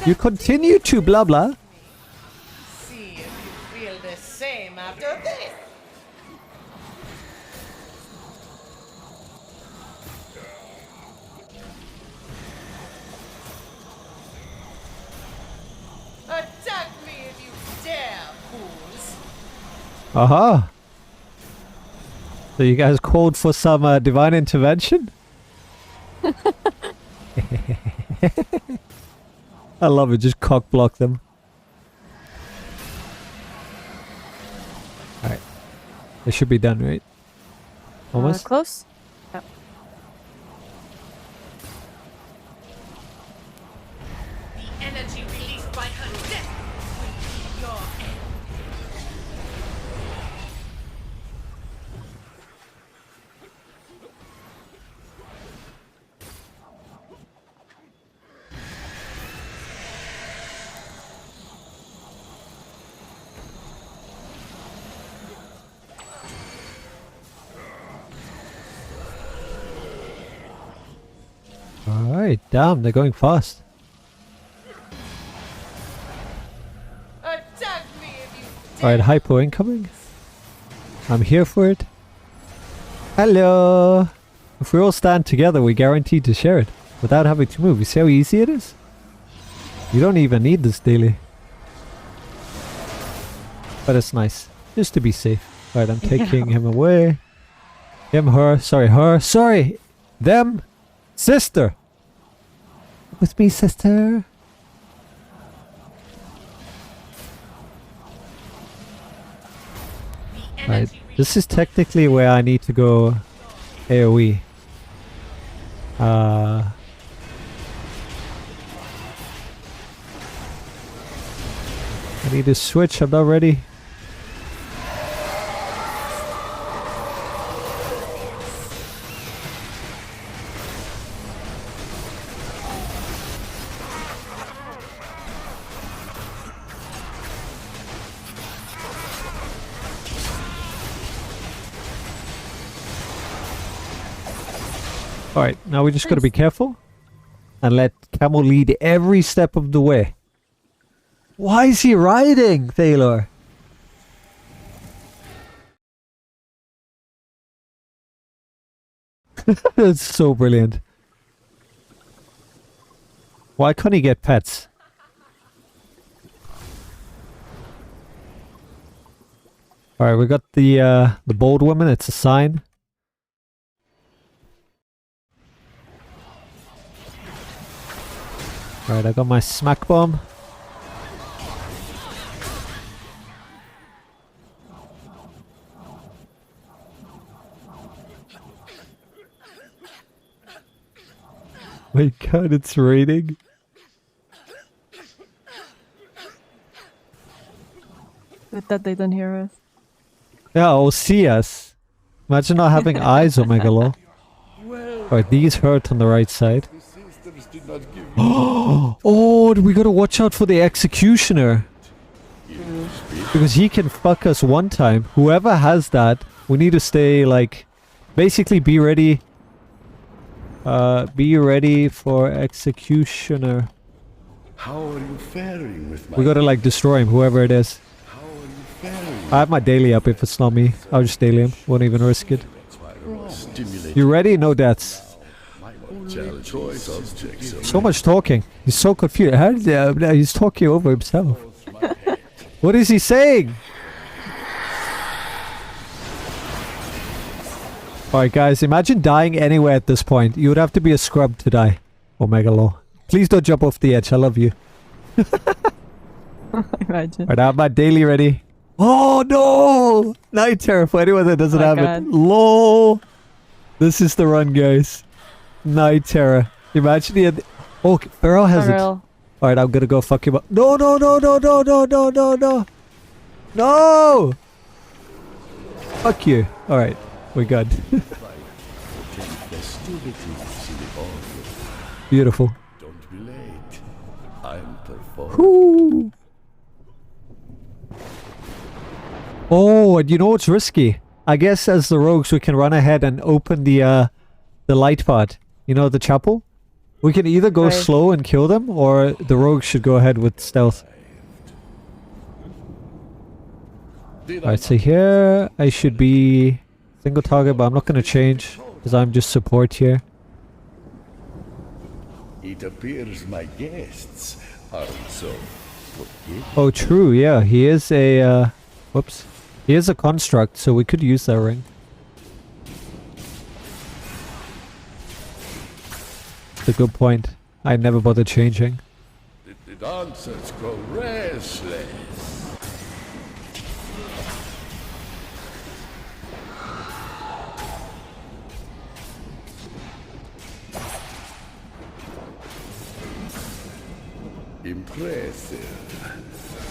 You continue to blah blah. See if you feel the same after this. Attack me if you dare, fools. Aha. So you guys called for some divine intervention? I love it. Just cock block them. Alright. They should be done, right? Almost? Close? Yep. The energy released by her death will be your end. Alright, damn, they're going fast. Attack me if you Alright, hypo incoming. I'm here for it. Hello! If we all stand together, we're guaranteed to share it without having to move. You see how easy it is? You don't even need this daily. But it's nice. Just to be safe. Alright, I'm taking him away. Him, her. Sorry, them. Sister! With me, sister. Right. This is technically where I need to go AoE. I need to switch, I'm not ready. Alright, now we just gotta be careful and let Camel lead every step of the way. Why is he riding, Thaylor? That's so brilliant. Why can't he get pets? Alright, we got the bold woman, it's a sign. Alright, I got my smack bomb. My god, it's raining. With that, they don't hear us. Yeah, or see us. Imagine not having eyes, Omega Law. Alright, these hurt on the right side. Oh, we gotta watch out for the executioner. Because he can fuck us one time. Whoever has that, we need to stay like... Basically be ready. Be ready for executioner. How are you faring with my... We gotta like destroy him, whoever it is. How are you faring? I have my daily up if it's not me. I'll just daily him. Won't even risk it. You ready? No deaths. Choice objects. So much talking. He's so confused. He's talking over himself. What is he saying? Alright guys, imagine dying anywhere at this point. You would have to be a scrub to die. Omega Law. Please don't jump off the edge. I love you. Imagine. Alright, I have my daily ready. Oh no! Night Terror for anyone that doesn't have God. it. LOL! This is the run, guys. Night Terror. Imagine he had... Oh, Pharaoh has it. Pharrell. Alright, I'm gonna go fuck him up. No, no, no, no, no, no, no, no, no! No! Fuck you. Alright, we're good. Beautiful. Don't be late. I'm performing. Whoo. Oh, and you know what's risky? I guess as the rogues we can run ahead and open the light pod. You know, the chapel? We can either go Right. slow and kill them, or the rogues should go ahead with stealth. Alright, so here I should be single target, but I'm not going to change because I'm just support here. It appears my guests aren't so forgiving. Oh, true, yeah. He is a, whoops. He is a construct, so we could use that ring. That's a good point. I never bothered changing. The dancers grow restless. Impressive.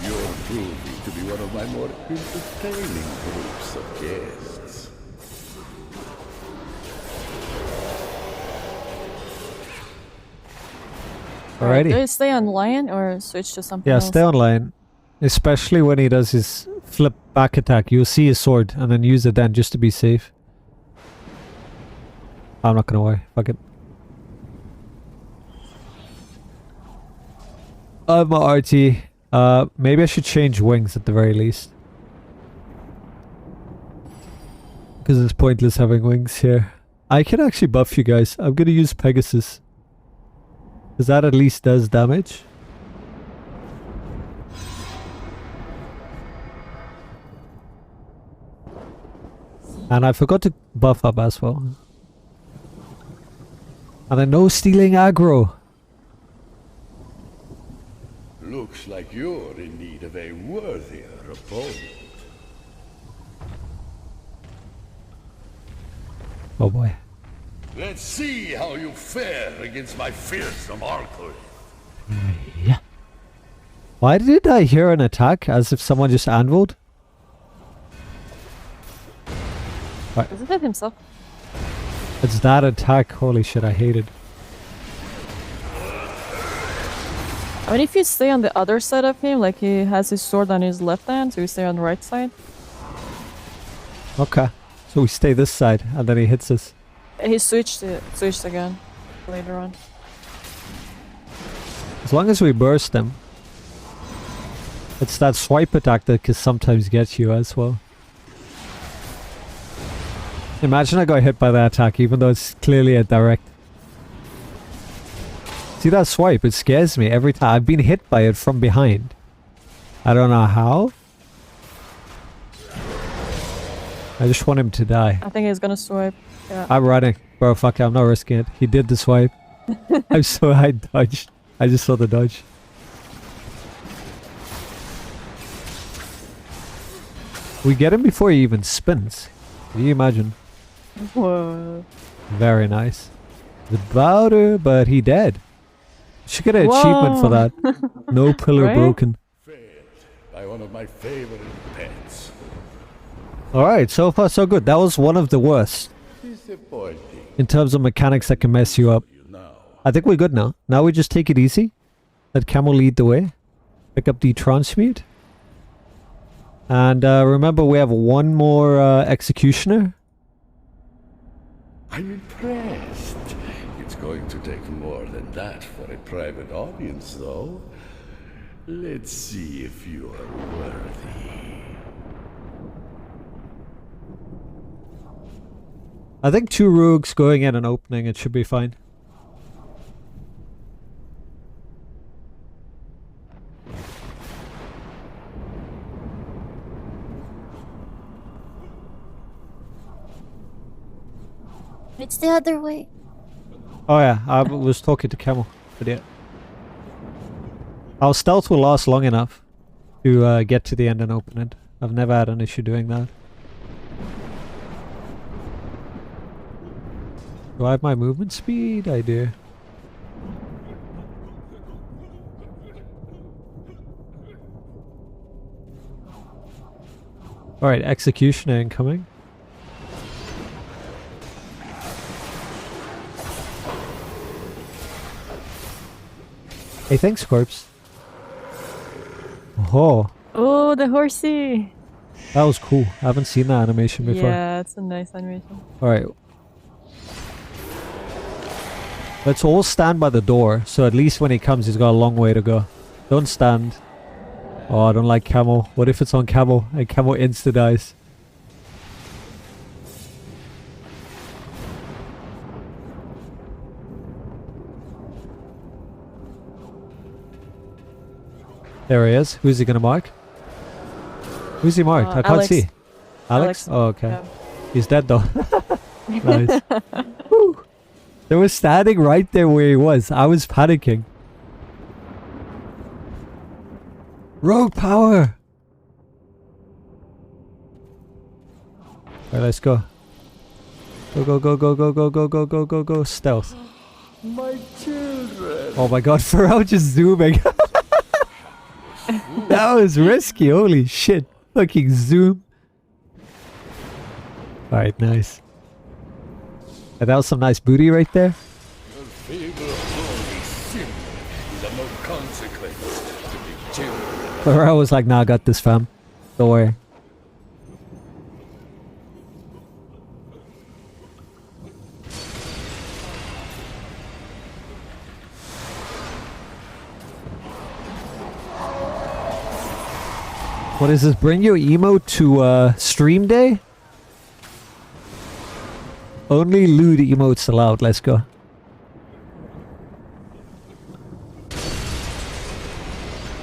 You're proving to be one of my more entertaining groups of guests. Alrighty. Do you stay on lion or switch to something Yeah, else? stay online. Especially when he does his flip back attack. You'll see his sword and then use it then just to be safe. I'm not gonna worry. Fuck it. I'm a RT. Maybe I should change wings at the very least. Because it's pointless having wings here. I can actually buff you guys. I'm gonna use Pegasus. Because that at least does damage. And I forgot to buff up as well. And then no stealing aggro. Looks like you're in need of a worthier opponent. Oh boy. Let's see how you fare against my fearsome Arthur. Yeah. Why did I hear an attack as if someone just anviled? Isn't it himself? It's that attack. Holy shit, I hate it. I mean, if you stay on the other side of him, like he has his sword on his left hand, so you stay on the right side. Okay. So we stay this side and then he hits us. He switched again later on. As long as we burst them. It's that swipe attack that can sometimes get you as well. Imagine I got hit by that attack even though it's clearly a direct. See that swipe? It scares me every time. I've been hit by it from behind. I don't know how. I just want him to die. I think he's gonna swipe. Yeah. I'm running. Bro, fuck it, I'm not risking it. He did the swipe. I dodged. I just saw the dodge. We get him before he even spins. Can you imagine? Whoa. Very nice. The Bowder, but he dead. Should get an achievement for that. No pillar Right? broken. Fed by one of my favorite pets. Alright, so far so good. That was one of the worst. Disappointing In terms of mechanics that can mess you up. you now. I think we're good now. Now we just take it easy. Let Camel lead the way. Pick up the transmute. And remember we have one more executioner. I'm impressed. It's going to take more than that for a private audience, though. Let's see if you are worthy. I think 2 rogues going in and opening, it should be fine. It's the other way. Oh yeah, I was talking to Camel. But yeah. Our stealth will last long enough to get to the end and open it. I've never had an issue doing that. Do I have my movement speed? I do. Alright, executioner incoming. Hey, thanks, Corpse. Oh, Oh, the horsey. that was cool. I haven't seen that animation before. Yeah, it's a nice animation. Alright. Let's all stand by the door, so at least when he comes, he's got a long way to go. Don't stand. Oh, I don't like Camel. What if it's on Camel and Camel insta-dies? There he is. Who's he gonna mark? Who's he marked? I can't Alex. see. Alex? Oh, okay. Yeah. He's dead though. Nice. Woo. They were standing right there where he was. I was panicking. Rogue power! Alright, let's go. Go, go, go, go, go, go, go, go, go, go, go. Stealth. My children. Oh my god, Pharrell just zooming. That was risky, holy shit. Fucking zoom. Alright, nice. And that was some nice booty right there. Your feeble holy sin is of no consequence to the children. Pharrell was like, nah, I got this, fam. Don't worry. What is this? Bring your emo to stream day? Only lewd emotes allowed. Let's go.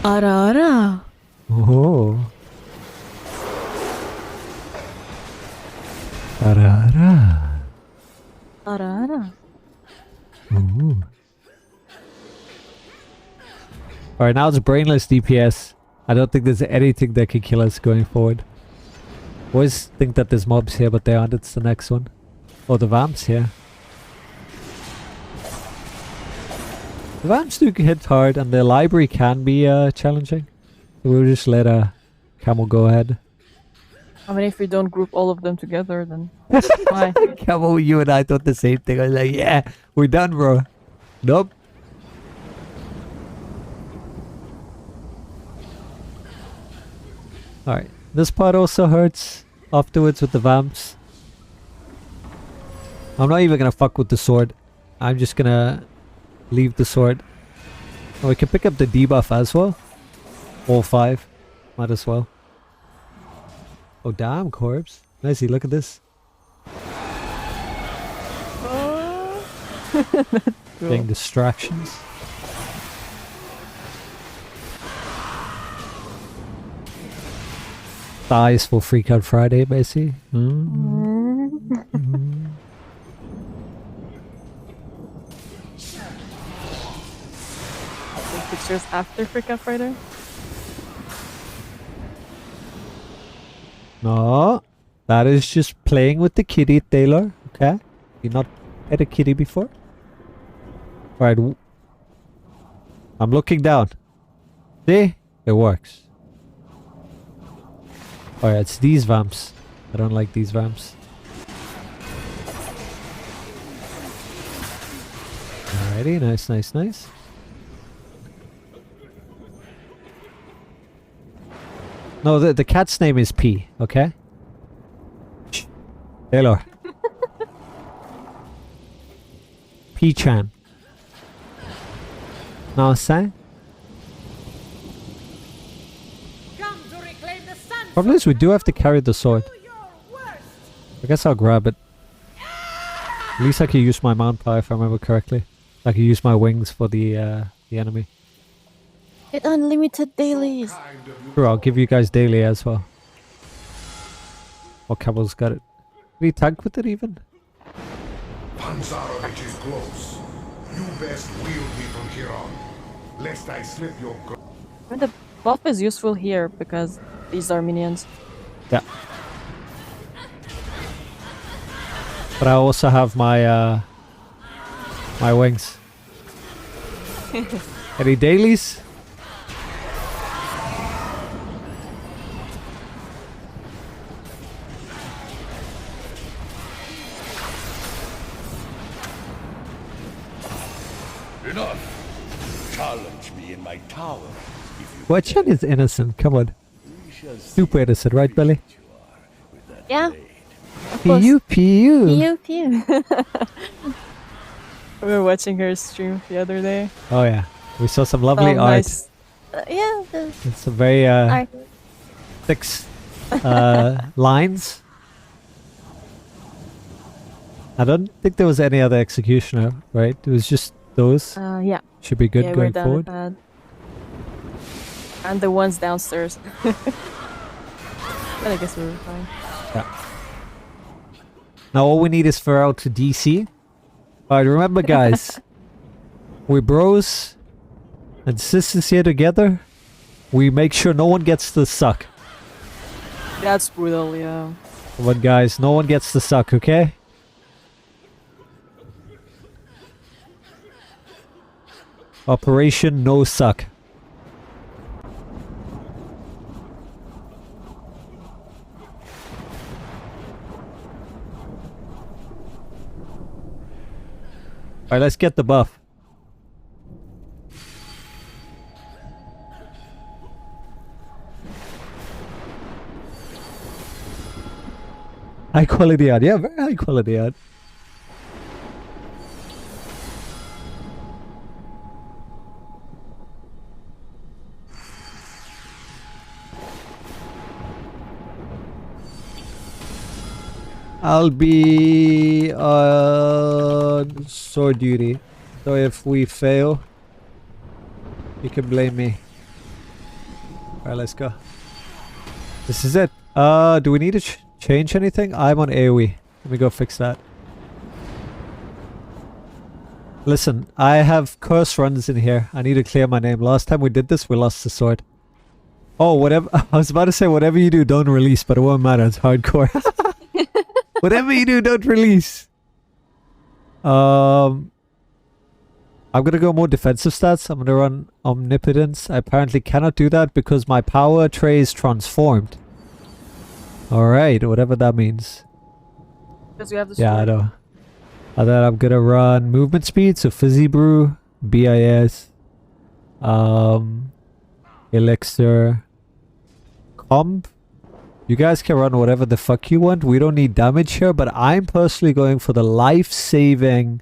Ara ara. Oh. Ara. Ara ara. Ooh. Alright, now it's brainless DPS. I don't think there's anything that can kill us going forward. Always think that there's mobs here, but they aren't. It's the next one. Oh, the vamps here. The vamps do hit hard, and the library can be challenging. So we'll just let Camel go ahead. I mean, if we don't group all of them together, then why? Camel, you and I thought the same thing. I was like, yeah, we're done, bro. Nope. Alright, this part also hurts afterwards with the vamps. I'm not even gonna fuck with the sword. I'm just gonna leave the sword. Oh, we can pick up the debuff as well. All 5. Might as well. Oh damn, Corpse. Nicey, look at this. Getting distractions. Dies for Freak Out Friday, basically. Pictures after Freak Out Friday? No, that is just playing with the kitty, Taylor. Okay, you not had a kitty before. All right, I'm looking down. See, it works. All right, it's these vamps. I don't like these vamps. Alrighty, nice, nice, nice. No, the cat's name is P, okay? Shh. Taylor. P-chan. Know what I'm saying? Come to reclaim the sun. Problem is we do have to carry the sword. Do your worst. I guess I'll grab it. At least I can use my mount power if I remember correctly. I can use my wings for the enemy. Get unlimited dailies. Sure, I'll give you guys daily as well. Oh, Camel's got it. Can he tank with it even? Panzarovich is close. You best wield me from here on, lest I slip your I mean, the buff is useful here because these are minions. Yeah. But I also have my my wings. Any dailies? Enough! Challenge me in my tower. Chen is innocent. Come on. Super innocent, right, Belly? Yeah. Of course. Pew pew. Pew pew. We were watching her stream the other day. Oh yeah, we saw some lovely art. Nice. Yeah. It's some very Art. thick lines. I don't think there was any other executioner, right? It was just those. Yeah. Should be good Yeah, we're going done with forward. that. And the ones downstairs. But I guess we were fine. Now all we need is Pharrell to DC. Alright, remember guys, we bros and sisters here together. We make sure no one gets to suck. That's brutal, yeah. Come on guys, no one gets to suck, okay? Operation No Suck. Alright, let's get the buff. High quality art. Yeah, very high quality art. I'll be on sword duty. So if we fail, you can blame me. Alright, let's go. This is it. Do we need to change anything? I'm on AoE. Let me go fix that. Listen, I have curse runs in here. I need to clear my name. Last time we did this, we lost the sword. Oh, whatever. I was about to say, whatever you do, don't release, but it won't matter. It's hardcore. Whatever you do, don't release. I'm gonna go more defensive stats. I'm gonna run Omnipotence. I apparently cannot do that because my power tray is transformed. Alright, whatever that means. Because we have the Yeah, I sword. know. And then I'm gonna run movement speed, so Fizzy Brew, BIS, Elixir, Comp. You guys can run whatever the fuck you want. We don't need damage here, but I'm personally going for the life-saving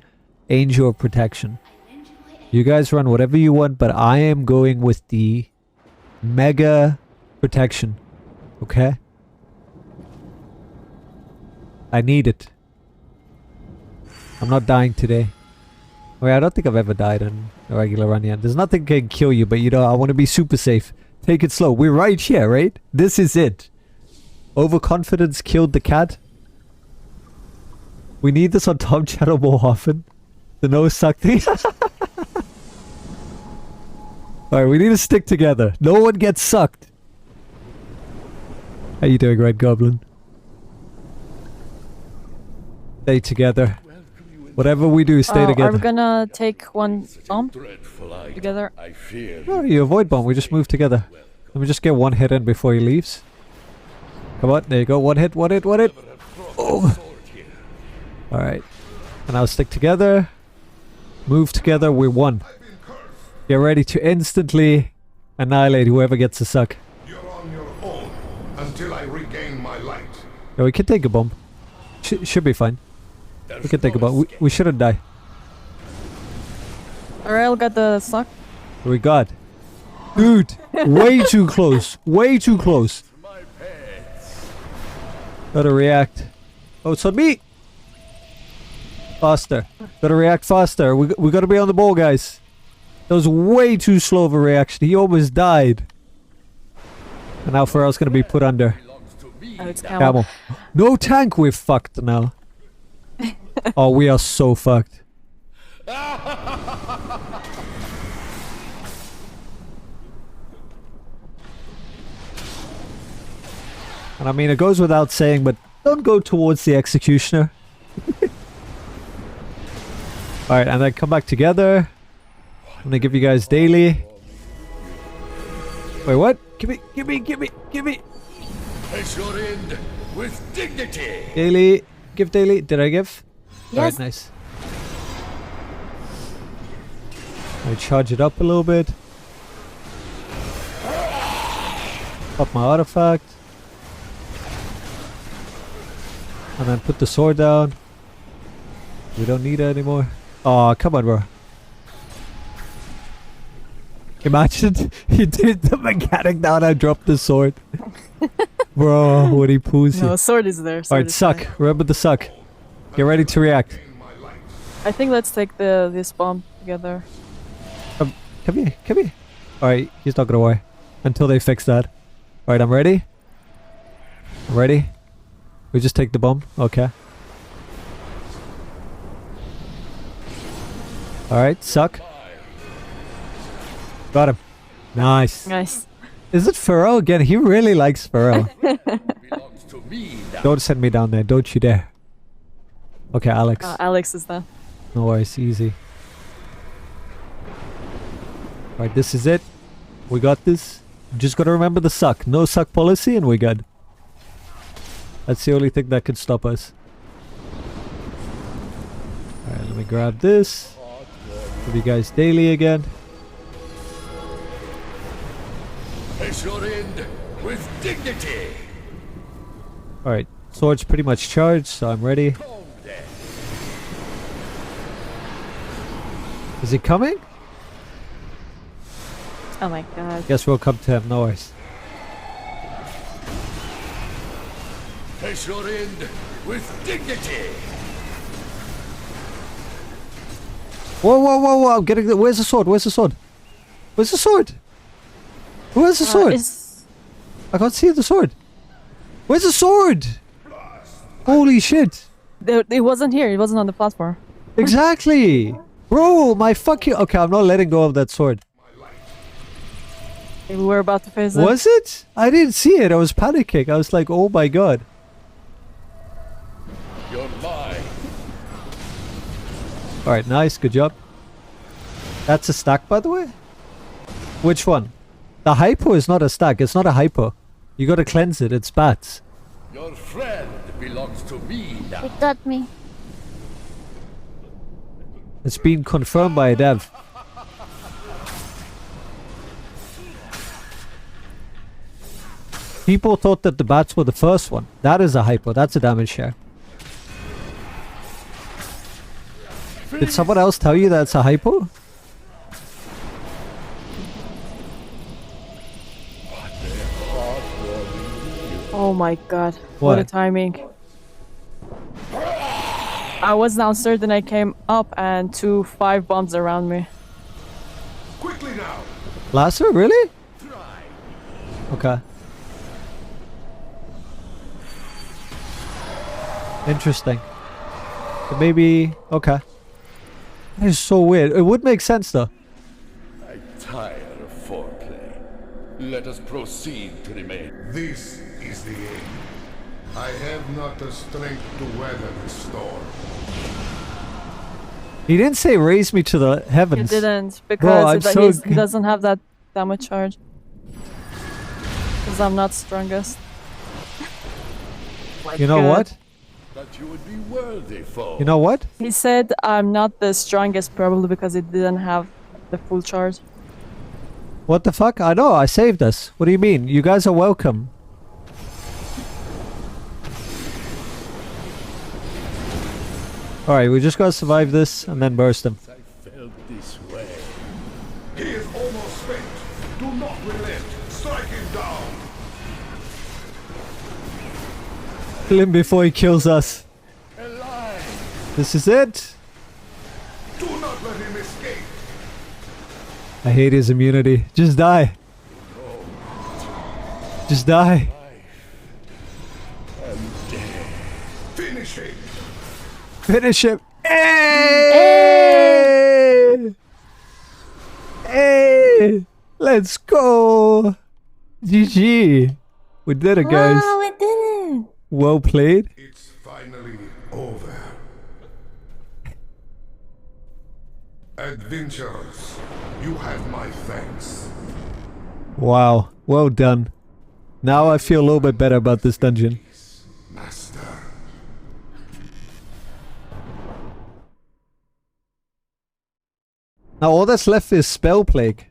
Angel of Protection. You guys run whatever you want, but I am going with the Mega Protection. Okay? I need it. I'm not dying today. Wait, I don't think I've ever died in a regular run yet. There's nothing can kill you, but you know, I want to be super safe. Take it slow. We're right here, right? This is it. Overconfidence killed the cat. We need this on Tom channel more often. The no suck thing. Alright, we need to stick together. No one gets sucked. How you doing, Red Goblin? Stay together. Whatever we do, stay together. Are we gonna take one bump together? I fear No, you avoid bomb. We just move together. Let me just get one hit in before he leaves. Come on, there you go. One hit, one hit, one hit. Oh. Alright. And now stick together. Move together. We're one. Get ready to instantly annihilate whoever gets a suck. You're on your own until I regain my light. Yeah, we can take a bomb. Should be fine. We can take a bomb. We shouldn't die. Ariel got the suck. We got. Dude, way too close. Way too close. Gotta react. Oh, it's on me. Faster. Gotta react faster. We gotta be on the ball, guys. That was way too slow of a reaction. He almost died. And now Pharrell's gonna be put under. And it's Camel. Camel. No tank, we're fucked now. Oh, we are so fucked. And I mean, it goes without saying, but don't go towards the executioner. Alright, and then come back together. I'm gonna give you guys daily. Wait, what? Give me. Face your end with dignity. Daily. Give daily. Did I give? Yes. Alright, nice. I charge it up a little bit. Pop my artifact. And then put the sword down. We don't need it anymore. Oh, come on, bro. Imagine he did the mechanic down and dropped the sword. Bro, what he pulls No, you. sword is there. Sword Alright, is suck. there. Remember the suck. Get ready to react. I think let's take this bomb together. Come here. Alright, he's not gonna worry. Until they fix that. Alright, I'm ready. We just take the bomb. Okay. Alright, suck. Got him. Nice. Nice. Is it Pharaoh again? He really likes Pharaoh. Belongs to me now. Don't send me down there. Don't you dare. Okay, Alex. Alex is there. No worries. Easy. Alright, this is it. We got this. Just gotta remember the suck. No suck policy and we're good. That's the only thing that could stop us. Alright, let me grab this. Give you guys daily again. Face your end with dignity. Alright, sword's pretty much charged, so I'm ready. Is he coming? Oh my god. Guess we'll come to him, no worries. Face your end with dignity. Whoa, I'm getting the... Where's the sword? Who has the sword? I can't see the sword. Where's the sword? Holy shit. It wasn't here. It wasn't on the platform. Exactly. Bro, my fucking... Okay, I'm not letting go of that sword. We were about to face it. Was it? I didn't see it. I was panicking. I was like, oh my god. You're mine. Alright, nice. Good job. That's a stack, by the way? Which one? The hypo is not a stack. It's not a hypo. You gotta cleanse it. It's bats. Your friend belongs to me now. It got me. It's been confirmed by a dev. People thought that the bats were the first one. That is a hypo. That's a damage share. Did someone else tell you that's a hypo? Oh my god. What a What? timing. I was downstairs, then I came up and 5 bombs around me. Quickly now! Lasso? Really? Okay. Interesting. So maybe... Okay. That is so weird. It would make sense though. I tire of foreplay. Let us proceed to the main. This is the end. I have not the strength to weather the storm. He didn't say raise me to the It heavens. didn't, I'm because so he doesn't have that damage charge. Because I'm not strongest. You know what? That you would be worthy for. You know what? He said I'm not the strongest, probably because it didn't have the full charge. What the fuck? I know, I saved us. What do you mean? You guys are welcome. Alright, we just gotta survive this and then burst him. I felt this way. He is almost spent. Do not relent. Strike him down. Kill him before he kills us. Alive. This is it. Do not let him escape. I hate his immunity. Just die. Just die. Finish him. Finish him. Hey! Hey! Let's go. GG. We did it, guys. Wow, we did Well played. It's finally over. Adventurers, you have my thanks. Wow. Well done. Now I feel a little bit better about this dungeon. Master. Now all that's left is Spell Plague.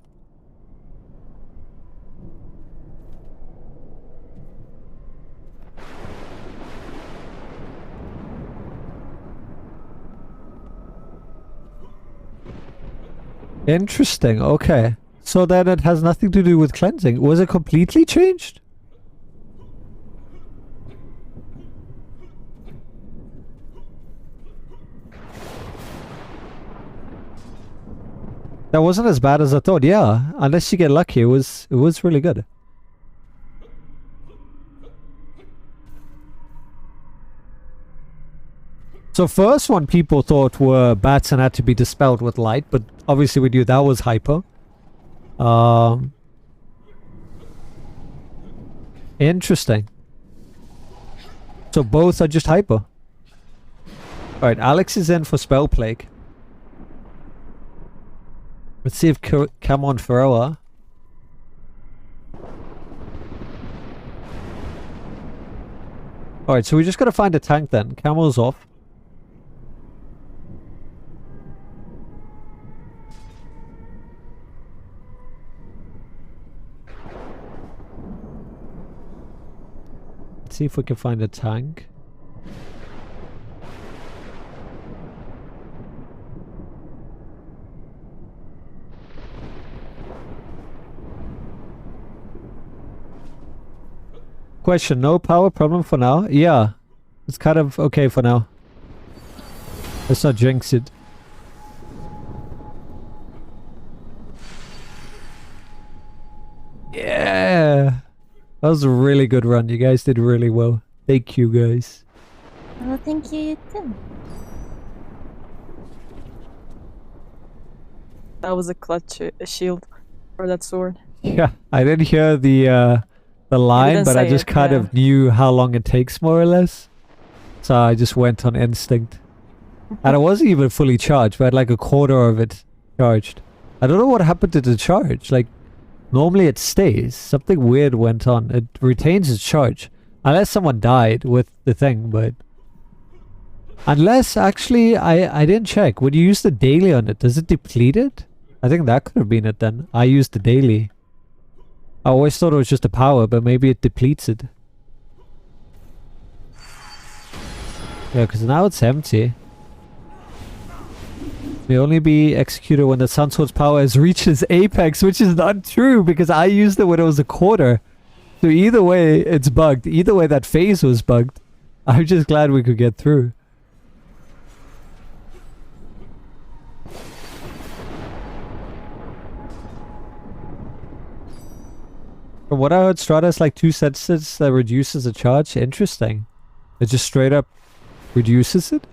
Interesting, okay. So then it has nothing to do with cleansing. Was it completely changed? That wasn't as bad as I thought, yeah. Unless you get lucky, it was really good. So first one people thought were bats and had to be dispelled with light, but obviously we knew that was hyper. Interesting. So both are just hyper. Alright, Alex is in for Spell Plague. Let's see if Camon Ferroa. Alright, so we just gotta find a tank then. Camel's off. Let's see if we can find a tank. Question, no power problem for now? Yeah, it's kind of okay for now. Let's not jinx it. Yeah! That was a really good run. You guys did really well. Thank you, guys. Well, thank you too. That was a clutch shield for that sword. Yeah, I didn't hear the line, didn't but I say just it, kind yeah. of knew how long it takes, more or less. So I just went on instinct. And it wasn't even fully charged, but I had like a quarter of it charged. I don't know what happened to the charge. Like, normally it stays. Something weird went on. It retains its charge. Unless someone died with the thing, but... Unless, actually, I didn't check. When you use the daily on it, does it deplete it? I think that could have been it then. I used the daily. I always thought it was just a power, but maybe it depletes it. Yeah, because now it's empty. May only be executed when the Sun Sword's power has reached its apex, which is not true, because I used it when it was a quarter. So either way, it's bugged. Either way, that phase was bugged. I'm just glad we could get through. From what I heard, Strata has like 2 senses that reduces the charge. Interesting. It just straight up reduces it?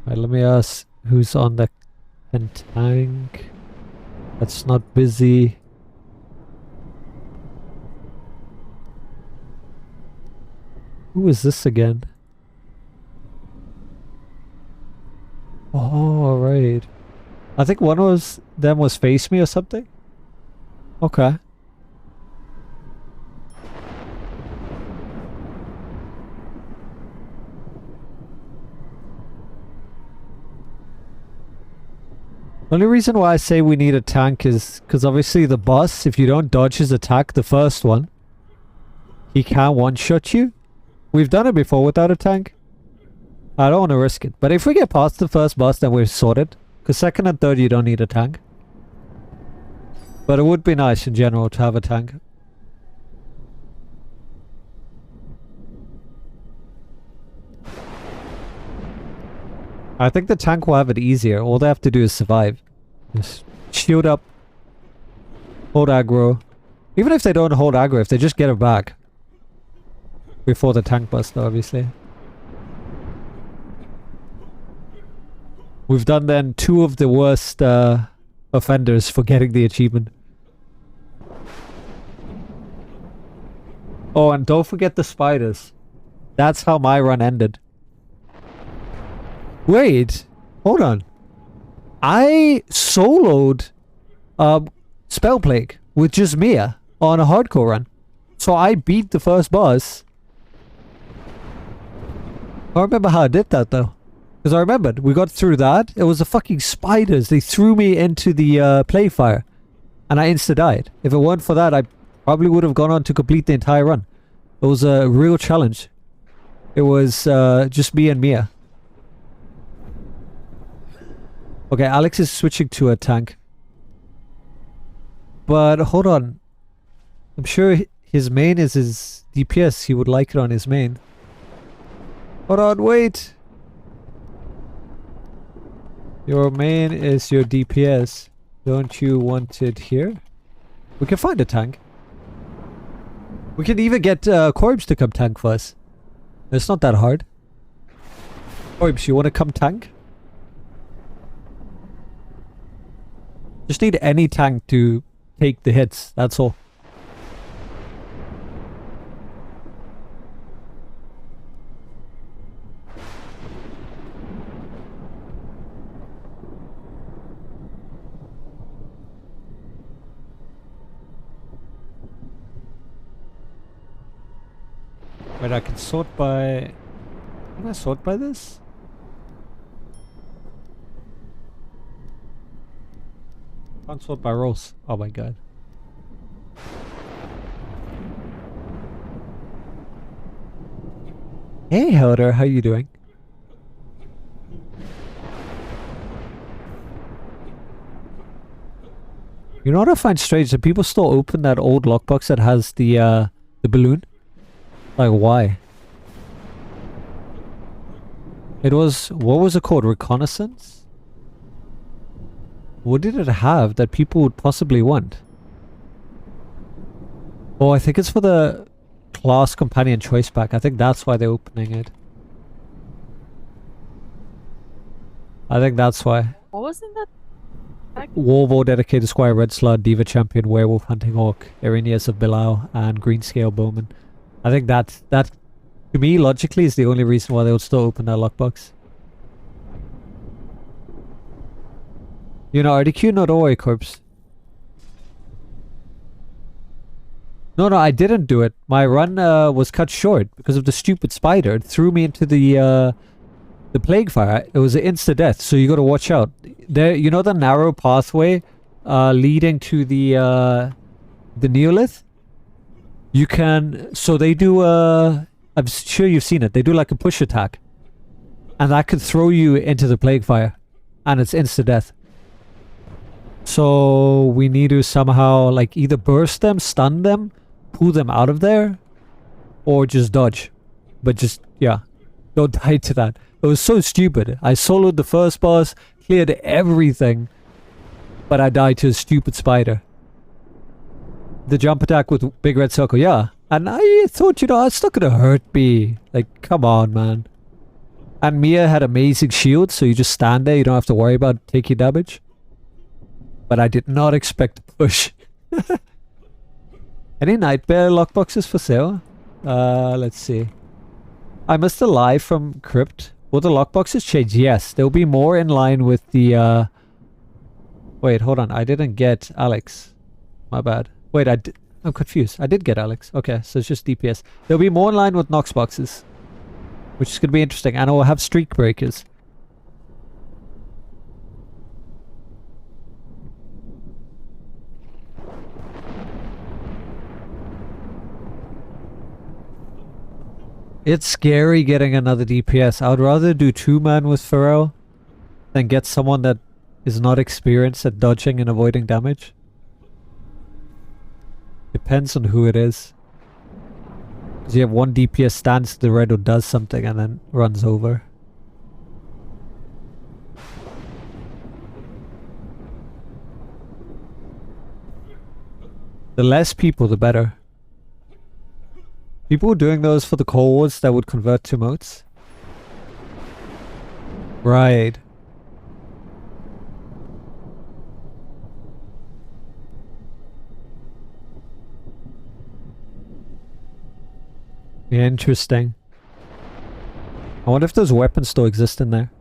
Alright, let me ask who's on the tank. That's not busy. Who is this again? Oh, right. I think one was them was Face Me or something. Okay. Only reason why I say we need a tank is because obviously the boss, if you don't dodge his attack, the first one, he can't one-shot you. We've done it before without a tank. I don't want to risk it. But if we get past the first boss, then we're sorted. Because second and third, you don't need a tank. But it would be nice in general to have a tank. I think the tank will have it easier. All they have to do is survive. Just shield up. Hold aggro. Even if they don't hold aggro, if they just get it back. Before the tank bust, obviously. We've done then 2 of the worst offenders for getting the achievement. Oh, and don't forget the spiders. That's how my run ended. Wait, hold on. I soloed Spell Plague with just Mia on a hardcore run. So I beat the first boss. I remember how I did that though. Because I remembered, we got through that. It was the fucking spiders. They threw me into the plague fire. And I insta-died. If it weren't for that, I probably would have gone on to complete the entire run. It was a real challenge. It was just me and Mia. Okay, Alex is switching to a tank. But hold on. I'm sure his main is his DPS. He would like it on his main. Hold on, wait. Your main is your DPS. Don't you want it here? We can find a tank. We can even get Corbs to come tank for us. It's not that hard. Corbs, you want to come tank? Just need any tank to take the hits, that's all. Wait, I can sort by... Can I sort by this? Can't sort by roles. Oh my god. Hey Helder, how you doing? You know what I find strange? That people still open that old lockbox that has the balloon? Like, why? It was... What was it called? Reconnaissance? What did it have that people would possibly want? Oh, I think it's for the class companion choice pack. I think that's why they're opening it. I think that's why. What was in that pack? Warvor, Dedicated Squire, Red Slud, Diva Champion, Werewolf, Hunting Hawk, Arrhenius of Bilal, and Greenscale Bowman. I think that, to me, logically, is the only reason why they would still open that lockbox. You know, RDQ, no, don't worry, Corpse. No, I didn't do it. My run was cut short because of the stupid spider. It threw me into the plague fire. It was an insta-death, so you gotta watch out. There, you know the narrow pathway leading to the Neolith? You can... So they do I'm sure you've seen it. They do like a push attack. And that could throw you into the plague fire. And it's insta-death. So we need to somehow like either burst them, stun them, pull them out of there, or just dodge. But just, yeah, don't die to that. It was so stupid. I soloed the first boss, cleared everything, but I died to a stupid spider. The jump attack with big red circle, yeah. And I thought, you know, it's not gonna hurt me. Like, come on, man. And Mia had amazing shield, so you just stand there, you don't have to worry about taking damage. But I did not expect to push. Any Nightmare lockboxes for sale? Let's see. I missed a live from Crypt. Will the lockboxes change? Yes, they'll be more in line with the Wait, hold on. I didn't get Alex. My bad. Wait, I'm confused. I did get Alex. Okay, so it's just DPS. They'll be more in line with Nox boxes, which is going to be interesting. And I will have streak breakers. It's scary getting another DPS. I would rather do 2-man with Pharrell than get someone that is not experienced at dodging and avoiding damage. Depends on who it is. Because you have one DPS stands to the red or does something and then runs over. The less people, the better. People were doing those for the cores that would convert to moats. Right. Interesting. I wonder if those weapons still exist in there.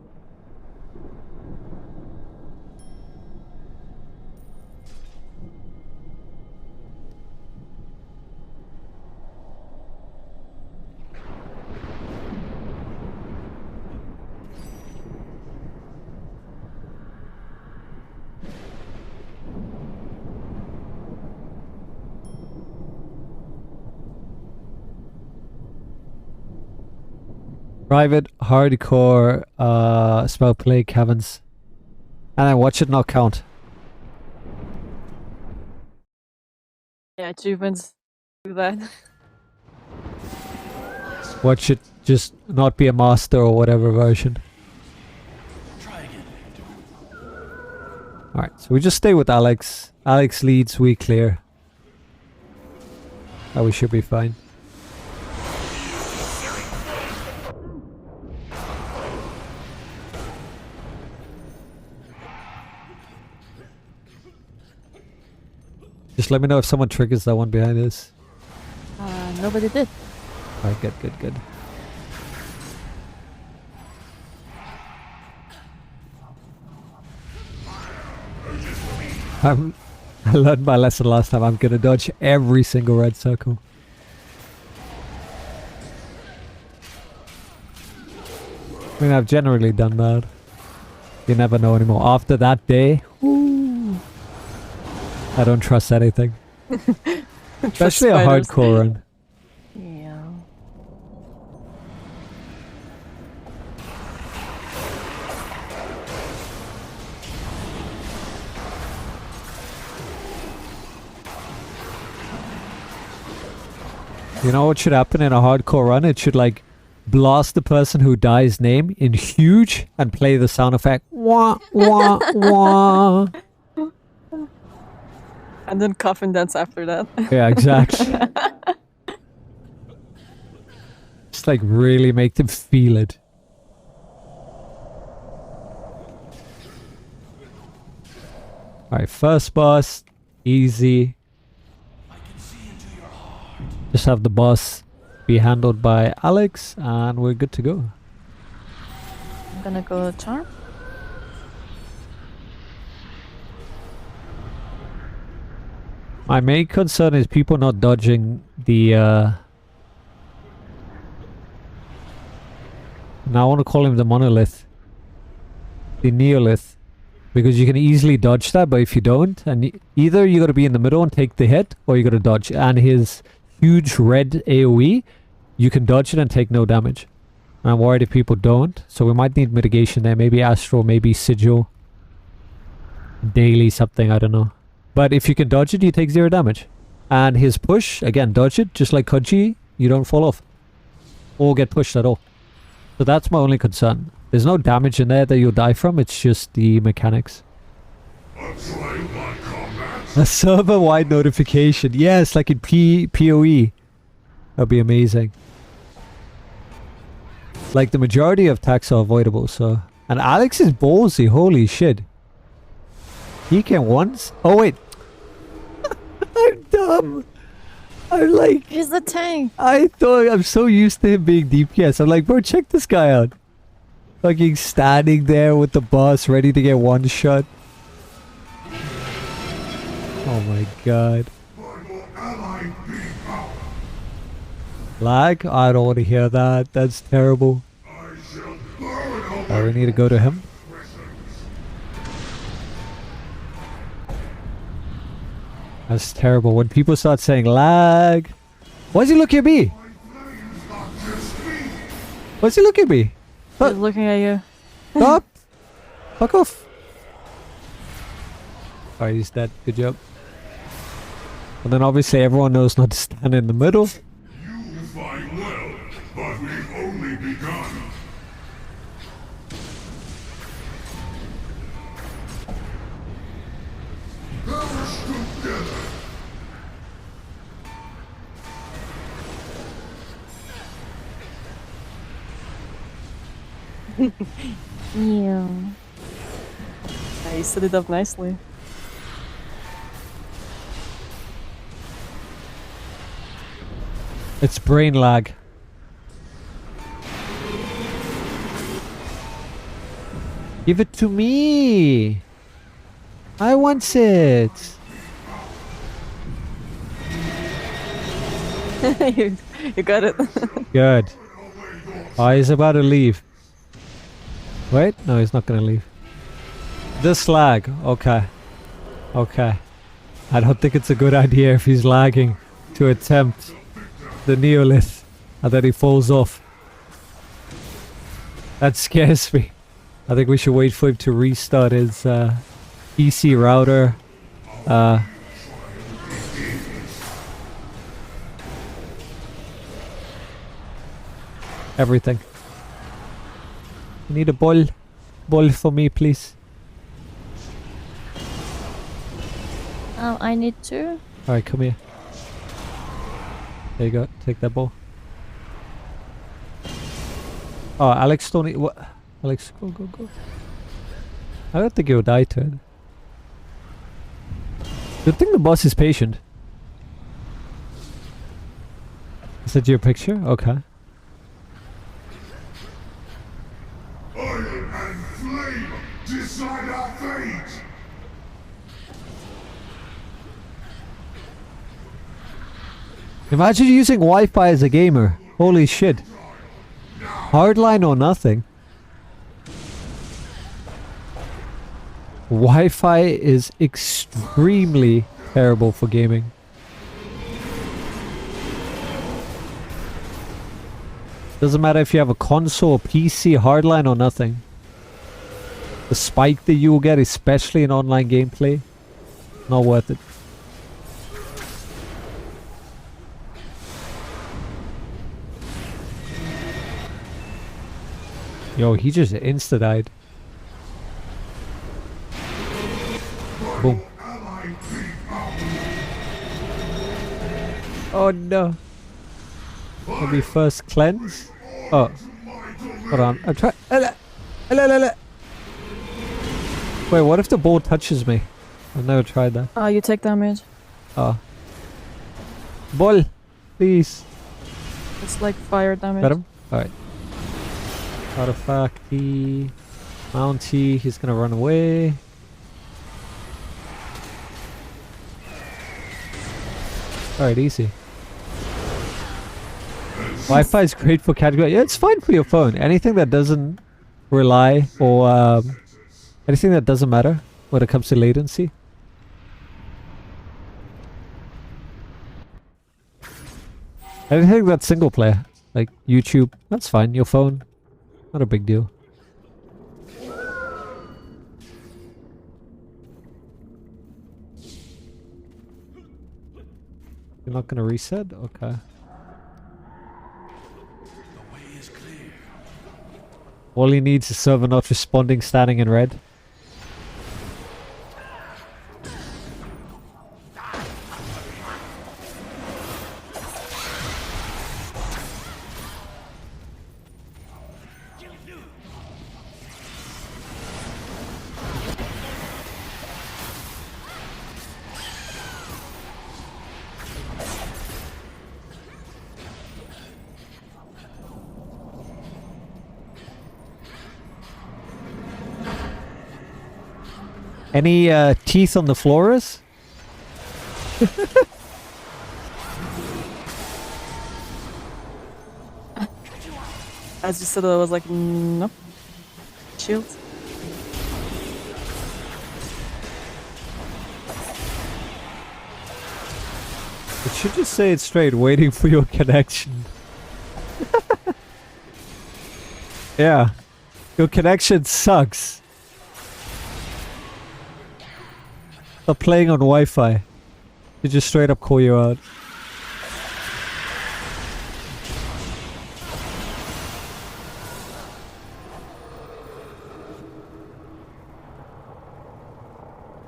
Private, hardcore, spell play, caverns. And then what should not count? Yeah, achievements do that. What should just not be a master or whatever version? Alright, so we just stay with Alex. Alex leads, we clear. Oh, we should be fine. Just let me know if someone triggers that one behind us. Nobody did. Alright, good, good, good. I learned my lesson last time. I'm gonna dodge every single red circle. I mean, I've generally done that. You never know anymore. After that day, ooh, I don't trust anything. Especially a hardcore run. Yeah. You know what should happen in a hardcore run? It should like blast the person who dies name in huge and play the sound effect. Wah, wah, wah. And then coffin dance after that. Yeah, exactly. Just like really make them feel it. Alright, first boss. Easy. Just have the boss be handled by Alex and we're good to go. I'm gonna go charm. My main concern is people not dodging the now I want to call him the monolith. The neolith. Because you can easily dodge that, but if you don't, and either you gotta be in the middle and take the hit, or you gotta dodge. And his huge red AoE, you can dodge it and take no damage. And I'm worried if people don't, so we might need mitigation there. Maybe Astral, maybe Sigil. Daily something, I don't know. But if you can dodge it, you take 0 damage. And his push, again, dodge it, just like Koji, you don't fall off. Or get pushed at all. So that's my only concern. There's no damage in there that you'll die from, it's just the mechanics. A server-wide notification. Yes, like in PoE. That'd be amazing. Like the majority of attacks are avoidable, so... And Alex is ballsy, holy shit. He can once... Oh wait. I'm dumb. I'm like... He's the tank. I thought... I'm so used to him being DPS. I'm like, bro, check this guy out. Fucking standing there with the boss ready to get one shot. Oh my god. Lag? I don't want to hear that. That's terrible. We need to go to him. That's terrible. When people start saying lag. Why is he looking at me? Why is he looking at me? He's looking at you. Stop! Fuck off! Alright, he's dead. Good job. And then obviously everyone knows not to stand in the middle. You fight well, but we've only begun. Perish together. Yeah. You set it up nicely. It's brain lag. Give it to me. I want it. You got it. Good. Oh, he's about to leave. Wait, no, he's not gonna leave. This lag. Okay. Okay. I don't think it's a good idea if he's lagging to attempt the Neolith and then he falls off. That scares me. I think we should wait for him to restart his PC router. Everything. I need a ball. Ball for me, please. Oh, I need to. Alright, come here. There you go. Take that ball. Oh, Alex, don't need... What? Alex, go, go, go. I don't think he'll die to it. Good thing the boss is patient. Is that your picture? Okay. Oil and flame decide our fate! Imagine using Wi-Fi as a gamer. Holy shit. Hardline or nothing. Wi-Fi is extremely terrible for gaming. Doesn't matter if you have a console, PC, hardline or nothing. The spike that you will get, especially in online gameplay, not worth it. Yo, he just insta-died. Boom. Oh no. Let me first cleanse. Oh. Hold on. I'm trying. Wait, what if the ball touches me? I've never tried that. Oh, you take damage. Oh. Ball, please. It's like fire damage. Got him? Alright. Artifacty. Mounty. He's gonna run away. Alright, easy. Wi-Fi is great for category. Yeah, it's fine for your phone. Anything that doesn't rely or anything that doesn't matter when it comes to latency. Anything that's single player, like YouTube, that's fine. Your phone, not a big deal. You're not gonna reset? Okay. All he needs is server not responding, standing in red. Any teeth on the floors? As you said, I was like, nope. Shield. It should just say it straight, waiting for your connection. Yeah. Your connection sucks. Stop playing on Wi-Fi. They just straight up call you out.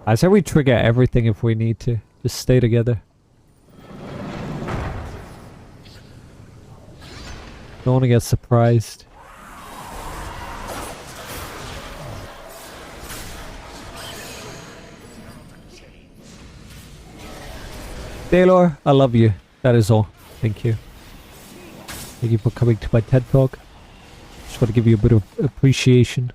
I say we trigger everything if we need to. Just stay together. Don't want to get surprised. Taylor, I love you. That is all. Thank you. Thank you for coming to my TED Talk. Just want to give you a bit of appreciation.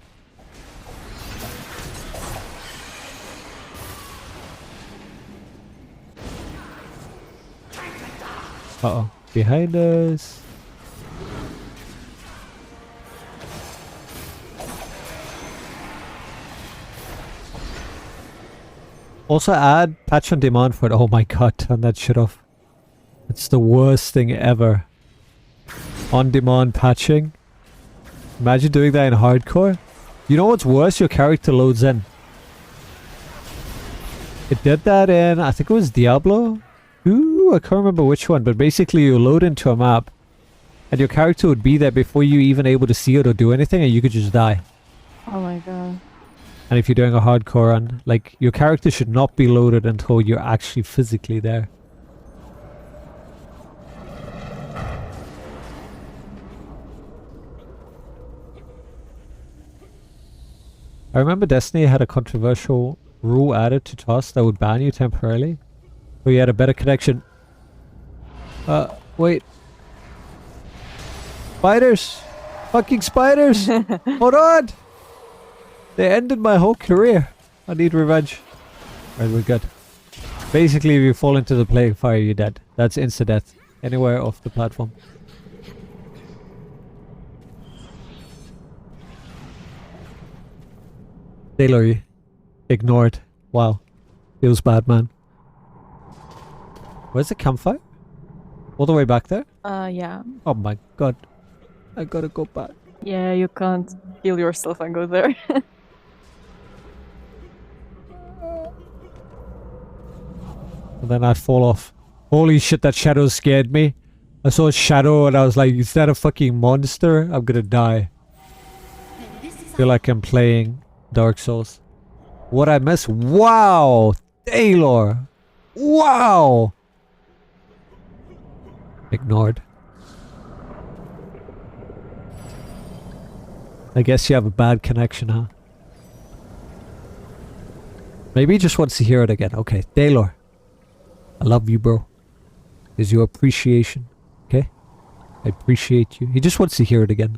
Uh-oh. Behind us. Also add patch on demand for it. Oh my god, turn that shit off. It's the worst thing ever. On demand patching. Imagine doing that in hardcore. You know what's worse? Your character loads in. It did that in, I think it was Diablo? Ooh, I can't remember which one, but basically you load into a map and your character would be there before you even able to see it or do anything, and you could just die. Oh my god. And if you're doing a hardcore run, like, your character should not be loaded until you're actually physically there. I remember Destiny had a controversial rule added to tasks that would ban you temporarily, where you had a better connection. Wait. Spiders! Fucking spiders! Hold on! They ended my whole career. I need revenge. Right, we're good. Basically, if you fall into the plague fire, you're dead. That's insta-death. Anywhere off the platform. Taylor, ignored. Wow. Feels bad, man. Where's the campfire? All the way back there? Yeah. Oh my god. I gotta go back. Yeah, you can't heal yourself and go there. And then I fall off. Holy shit, that shadow scared me. I saw a shadow and I was like, is that a fucking monster? I'm gonna die. Feel like I'm playing Dark Souls. What I miss? Wow! Taylor! Wow! Ignored. I guess you have a bad connection, huh? Maybe he just wants to hear it again. Okay, Taylor. I love you, bro. Is your appreciation. Okay? I appreciate you. He just wants to hear it again.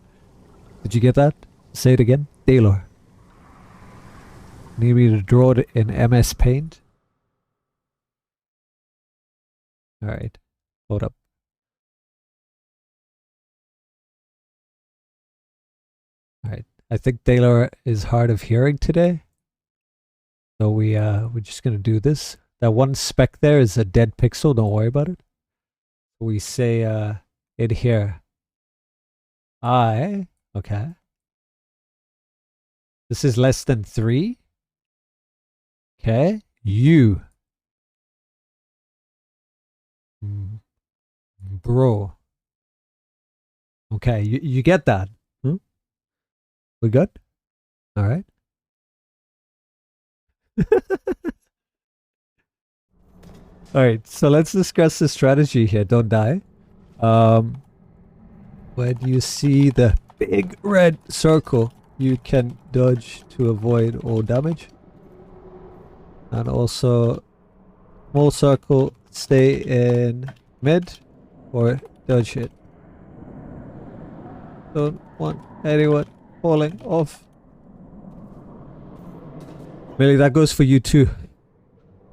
Did you get that? Say it again. Taylor. Need me to draw it in MS Paint? Alright. Hold up. Alright. I think Taylor is hard of hearing today. So we're just gonna do this. That one speck there is a dead pixel, don't worry about it. We say it here. Okay. This is less than 3. Okay. You. Bro. Okay, you get that? Hmm? We good? Alright. Alright, so let's discuss the strategy here. Don't die. When you see the big red circle, you can dodge to avoid all damage. And also, small circle, stay in mid or dodge it. Don't want anyone falling off. Millie, that goes for you too.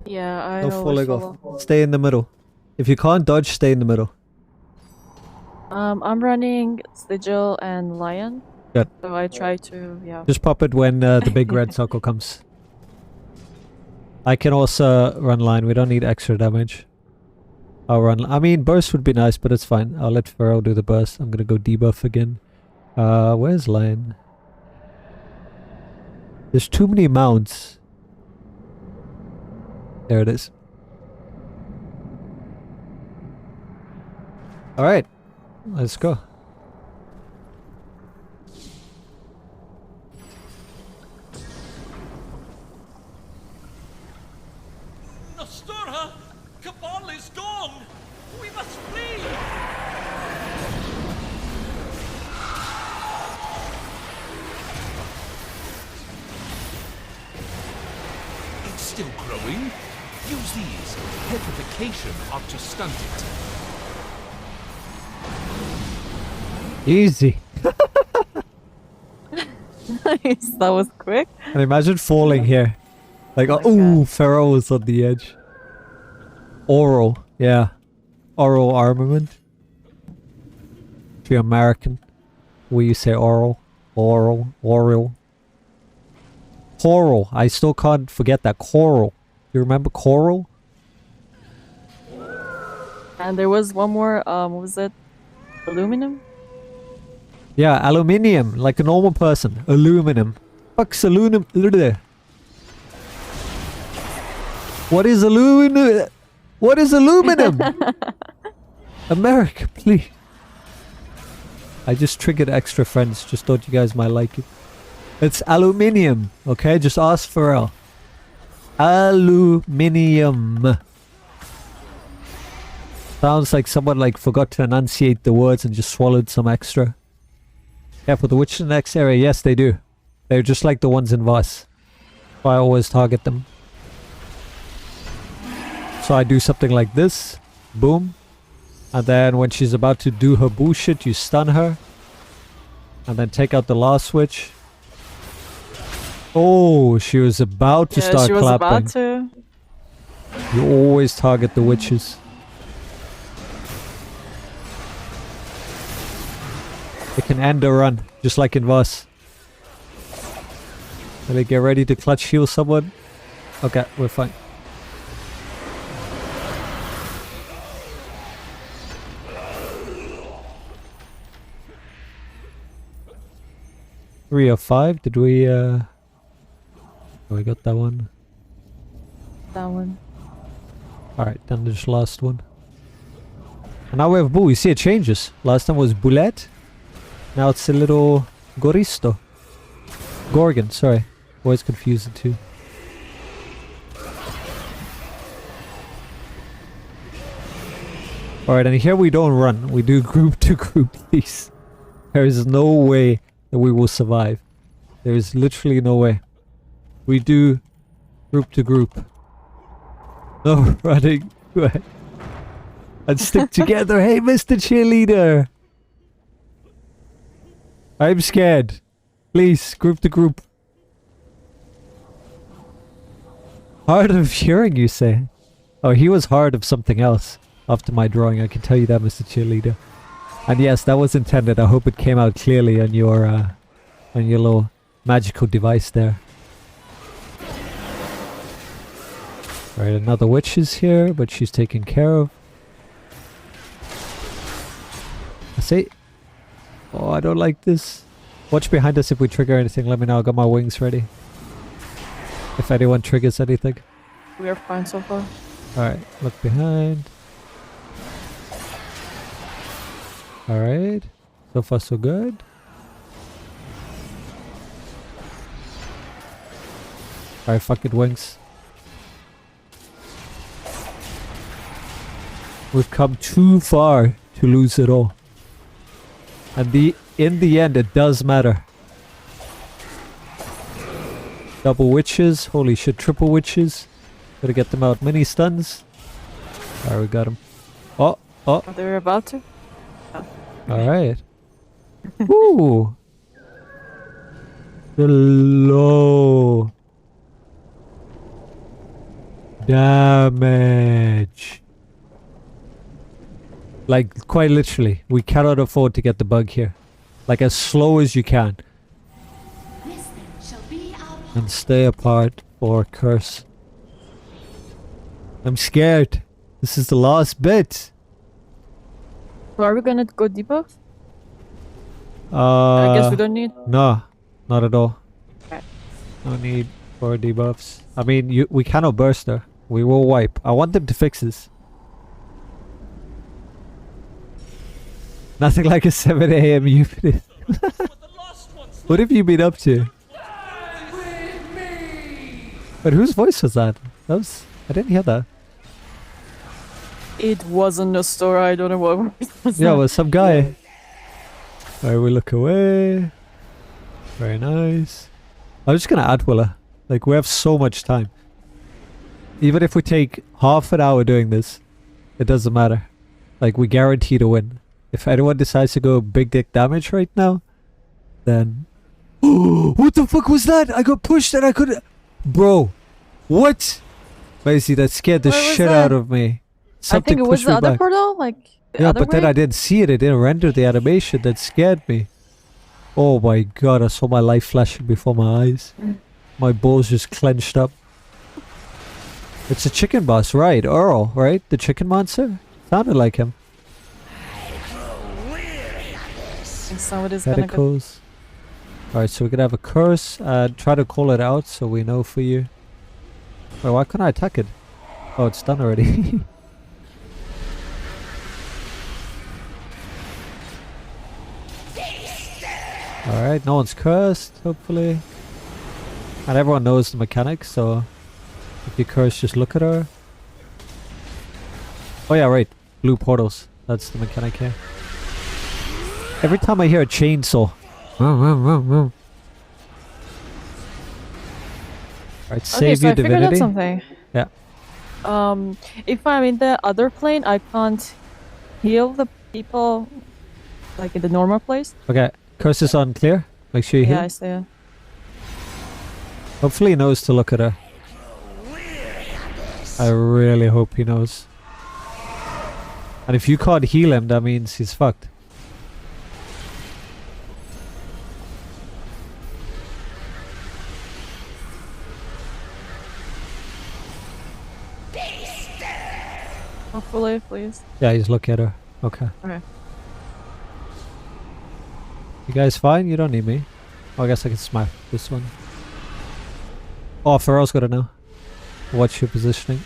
Yeah, I No know. falling off. Stay in the middle. If you can't dodge, stay in the middle. I'm running Sigil and Lion. Good. So I try to, yeah. Just pop it when the big red circle comes. I can also run line. We don't need extra damage. I'll run. I mean, burst would be nice, but it's fine. I'll let Pharaoh do the burst. I'm gonna go debuff again. Where's Lion? There's too many mounts. There it is. Alright. Let's go. Nastura! Cabal is gone! We must flee! It's still growing. Use these. Petrification ought to stunt it. Easy. Nice, that was quick. And imagine falling here. Like, Oh my ooh, God. Pharaoh was on the edge. Oral, yeah. Oral armament. If you're American, will you say oral? Oral, oral. Coral. I still can't forget that. Coral. You remember coral? And there was one more, what was it? Aluminum? Yeah, aluminium. Like a normal person. Aluminum. Fuck's aluminum. What is aluminum? What is aluminum? America, please. I just triggered extra friends. Just thought you guys might like it. It's aluminium. Okay, just ask Pharrell. Aluminium. Sounds like someone like forgot to enunciate the words and just swallowed some extra. Yeah, for the witch in the next area, yes they do. They're just like the ones in Voss. So I always target them. So I do something like this. Boom. And then when she's about to do her bullshit, you stun her. And then take out the last switch. Oh, she was about to start she was clapping. about to. You always target the witches. It can end a run, just like in Voss. Will get ready to clutch heal someone? Okay, we're fine. Three of 5. Did we oh, we got that one. That one. Alright, then there's last one. And now we have Bull. You see it changes. Last time was Bullet. Now it's a little Goristo. Gorgon, sorry. Always confuse the two. Alright, and here we don't run. We do group to group, please. There is no way that we will survive. There is literally no way. We do group to group. No running. Go ahead. And stick together. Hey, Mr. Cheerleader. I'm scared. Please, group to group. Hard of hearing, you say? Oh, he was hard of something else after my drawing. I can tell you that, Mr. Cheerleader. And yes, that was intended. I hope it came out clearly on your little magical device there. Alright, another witch is here, but she's taken care of. I say... Oh, I don't like this. Watch behind us if we trigger anything. Let me know. I got my wings ready. If anyone triggers anything. We are fine so far. Alright, look behind. Alright. So far so good. Alright, fuck it, wings. We've come too far to lose it all. And in the end, it does matter. Double witches. Holy shit, triple witches. Gotta get them out. Mini stuns. Alright, we got them. Oh, oh. They were about to? Oh. Alright. Ooh. The low damage. Like, quite literally, we cannot afford to get the bug here. Like, as slow as you can. And stay apart or curse. I'm scared. This is the last bit. So are we gonna go debuff? I guess we don't need... No, not at all. Okay. No need for debuffs. I mean, we cannot burst her. We will wipe. I want them to fix this. Nothing like a 7 AM euphemism. What have you been up to? But whose voice was that? That was... I didn't hear that. It wasn't a store. I don't know what was Yeah, that. it was some guy. Alright, we look away. Very nice. I'm just gonna add Willa. Like, we have so much time. Even if we take half an hour doing this, it doesn't matter. Like, we guarantee to win. If anyone decides to go big dick damage right now, then... What the fuck was that? I got pushed and I couldn't... Bro, what? Maisie, that scared the Where was shit that? out of me. I Something think it was pushed the me other back. portal, like the Yeah, other but then way? I didn't see it. It didn't render the animation. That scared me. Oh my god, I saw my life flashing before my eyes. My balls just clenched up. It's a chicken boss, right? Earl, right? The chicken monster? Sounded like him. And somebody's gonna go. Tentacles. Alright, so we're gonna have a curse. Try to call it out so we know for you. Wait, why can't I attack it? Oh, it's done already. Alright, no one's cursed, hopefully. And everyone knows the mechanics, so if you curse, just look at her. Oh yeah, right. Blue portals. That's the mechanic here. Every time I hear a chainsaw. Alright, save Okay, so your I figured out divinity. something. Yeah. If I'm in the other plane, I can't heal the people like in the normal place. Okay, curse is on clear. Make sure you Yeah, heal. I see it. Hopefully he knows to look at her. I really hope he knows. And if you can't heal him, that means he's fucked. Hopefully, please. Yeah, just look at her. Okay. Okay. You guys fine? You don't need me. Oh, I guess I can smack this one. Oh, Pharrell's got it now. Watch your positioning.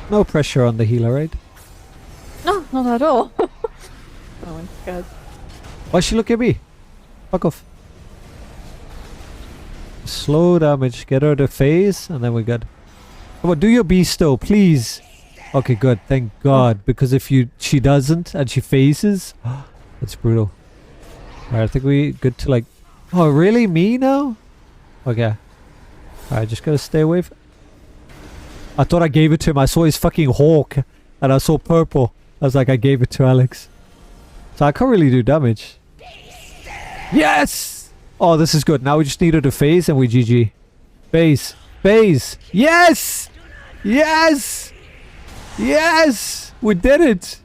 No pressure on the healer, right? No, not at all. Oh my god. Why she look at me? Fuck off. Slow damage. Get her to phase, and then we're good. Come on, do your bestow, please. Okay, good. Thank God. Because if she doesn't and she phases, that's brutal. Alright, I think we good to like... Oh, really? Me now? Okay. Alright, just gotta stay away from... I thought I gave it to him. I saw his fucking hawk, and I saw purple. I was like, I gave it to Alex. So I can't really do damage. Yes! Oh, this is good. Now we just need her to phase and we GG. Phase. Phase. Yes! Yes! Yes! We did it!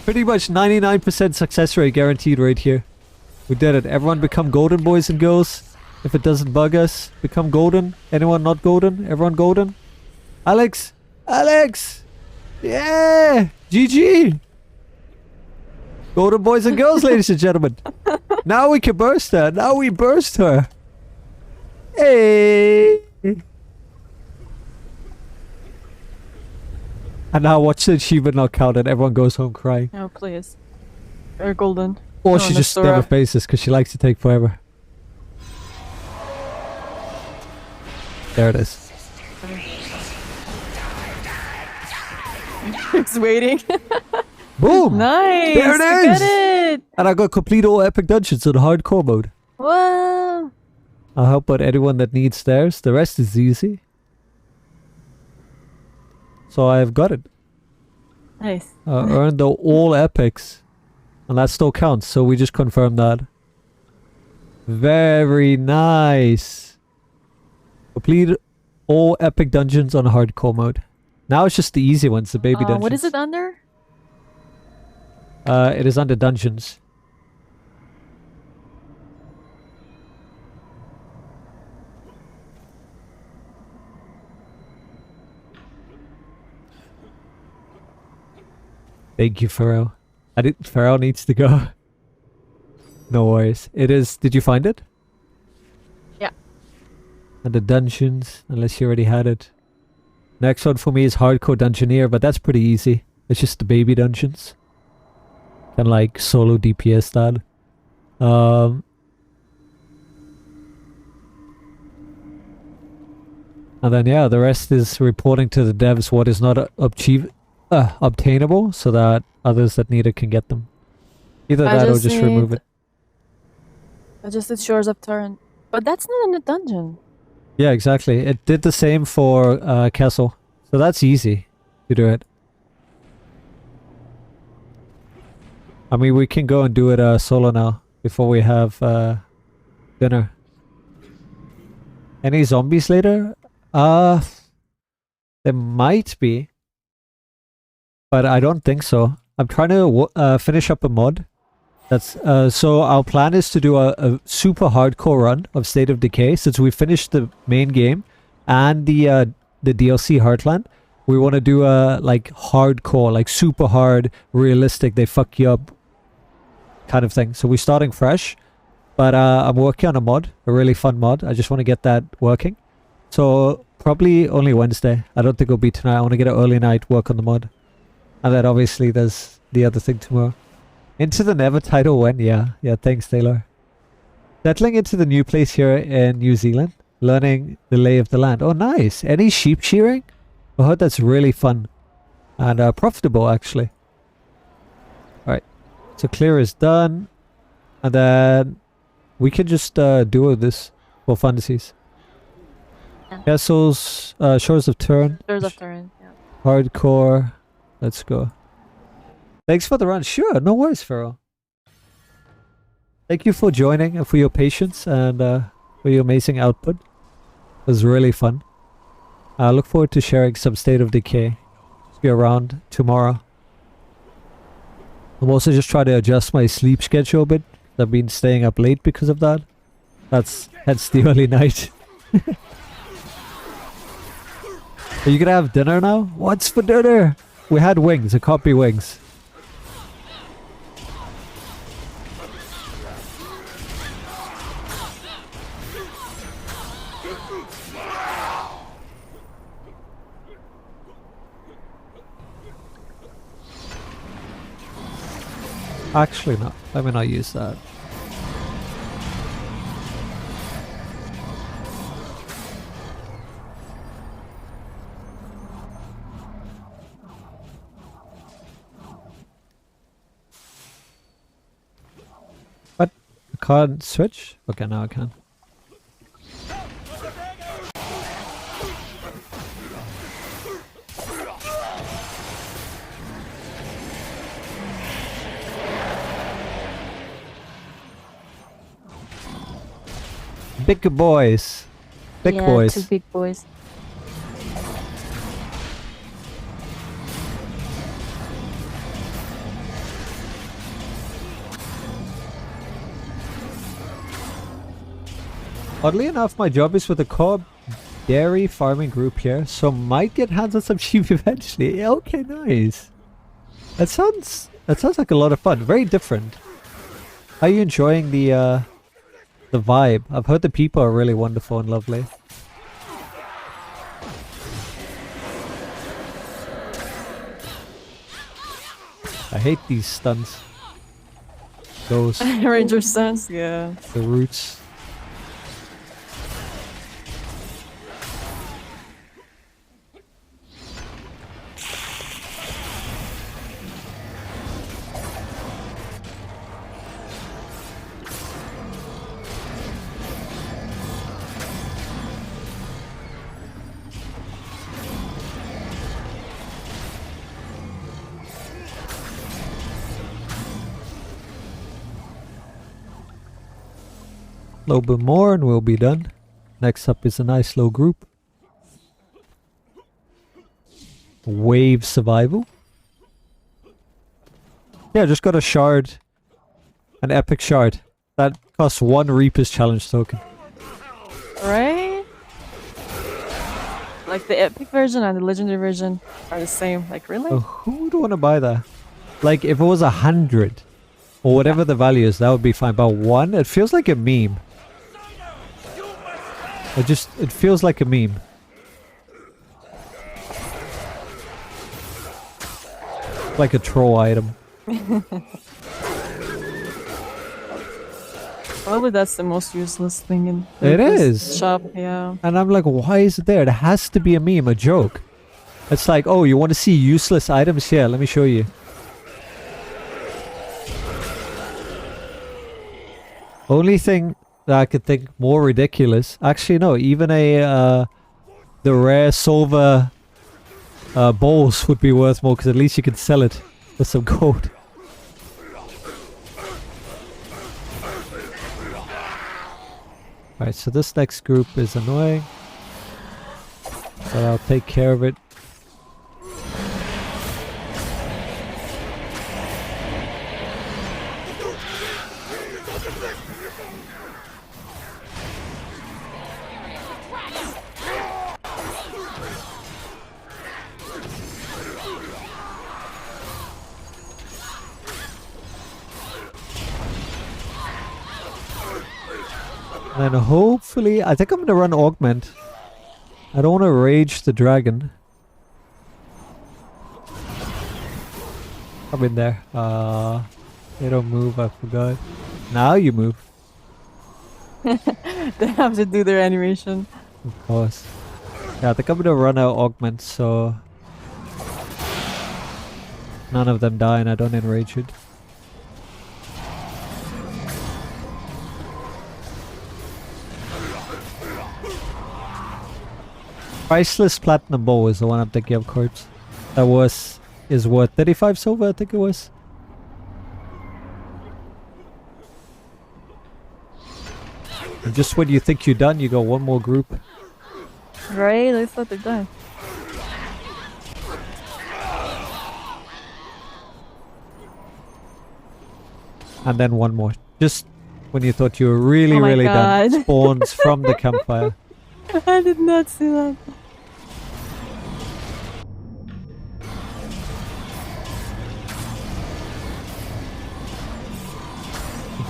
Pretty much 99% success rate guaranteed right here. We did it. Everyone become golden, boys and girls. If it doesn't bug us, become golden. Anyone not golden? Everyone golden? Alex! Alex! Yeah! GG! Golden boys and girls, ladies and gentlemen. Now we can burst her. Now we burst her. Hey! And now watch the achievement not count and everyone goes home crying. No, please. Or golden. Or No, she just Nastora. never faces because she likes to take forever. There it is. It's waiting. Boom! Nice! There it You is! got it! And I got complete all epic dungeons in hardcore mode. Wow! I'll help out anyone that needs theirs. The rest is easy. So I've got it. Nice. Earned the all epics. And that still counts, so we just confirmed that. Very nice. Complete all epic dungeons on hardcore mode. Now it's just the easy ones, the baby dungeons. What is it under? It is under dungeons. Thank you, Pharrell. Pharrell needs to go. No worries. It is... Did you find it? Yeah. Under dungeons, unless you already had it. Next one for me is Hardcore Dungeoneer, but that's pretty easy. It's just the baby dungeons. Can like solo DPS that. And then yeah, the rest is reporting to the devs what is not obtainable, so that others that need it can get them. Either that or just remove it. I just did Shores of Torrent. But that's not in the dungeon. Yeah, exactly. It did the same for Castle. So that's easy to do it. I mean, we can go and do it solo now before we have dinner. Any zombies later? There might be. But I don't think so. I'm trying to finish up a mod. That's so our plan is to do a super hardcore run of State of Decay since we finished the main game and the DLC Heartland. We want to do a like hardcore, like super hard, realistic, they fuck you up kind of thing. So we're starting fresh, but I'm working on a mod, a really fun mod. I just want to get that working. So probably only Wednesday. I don't think it'll be tonight. I want to get an early night, work on the mod. And then obviously there's the other thing tomorrow. Into the Never title when? Yeah, thanks Taylor. Settling into the new place here in New Zealand. Learning the lay of the land. Oh nice. Any sheep shearing? I heard that's really fun. And profitable actually. Alright. So clear is done. And then we can just do this for fantasies. Yeah. Castles, Shores of Turn. Shores of Turn, yeah. Hardcore. Let's go. Thanks for the run. Sure, no worries, Pharaoh. Thank you for joining and for your patience and for your amazing output. It was really fun. I look forward to sharing some State of Decay. Be around tomorrow. I'm also just trying to adjust my sleep schedule a bit. I've been staying up late because of that. That's hence the early night. Are you gonna have dinner now? What's for dinner? We had wings. It can't be wings. Actually, no. Let me not use that. What? I can't switch? Okay, now I can. Big boys. Big boys. 2 big boys. Oddly enough, my job is with a co-op dairy farming group here, so might get hands on some sheep eventually. Okay, nice. That sounds like a lot of fun. Very different. Are you enjoying the vibe? I've heard the people are really wonderful and lovely. I hate these stunts. Those. Ranger stunts, yeah. The roots. A little bit more and we'll be done. Next up is a nice low group. Wave survival. Yeah, just got a shard. An epic shard. That costs 1 Reaper's challenge token. Right? Like the epic version and the legendary version are the same. Like really? Oh, who would want to buy that? Like if it was 100 or whatever the value is, that would be fine. But 1, it feels like a meme. It feels like a meme. Like a troll item. Probably that's the most useless thing in It this is. shop, yeah. And I'm like, why is it there? It has to be a meme, a joke. It's like, oh, you want to see useless items? Here, let me show you. Only thing that I could think more ridiculous. Actually, no. Even the rare silver bowls would be worth more because at least you could sell it for some gold. Alright, so this next group is annoying. But I'll take care of it. And then hopefully, I think I'm going to run Augment. I don't want to rage the dragon. I'm in there. They don't move, I forgot. Now you move. They have to do their animation. Of course. Yeah, I think I'm going to run out Augment so none of them die and I don't enrage it. Priceless Platinum Bow is the one I'm thinking of, Corpse. That is worth 35 silver, I think it was. And just when you think you're done, you got one more group. Right, I thought they're done. And then one more. Just when you thought you were really, really done. Spawns from the campfire. I did not see that.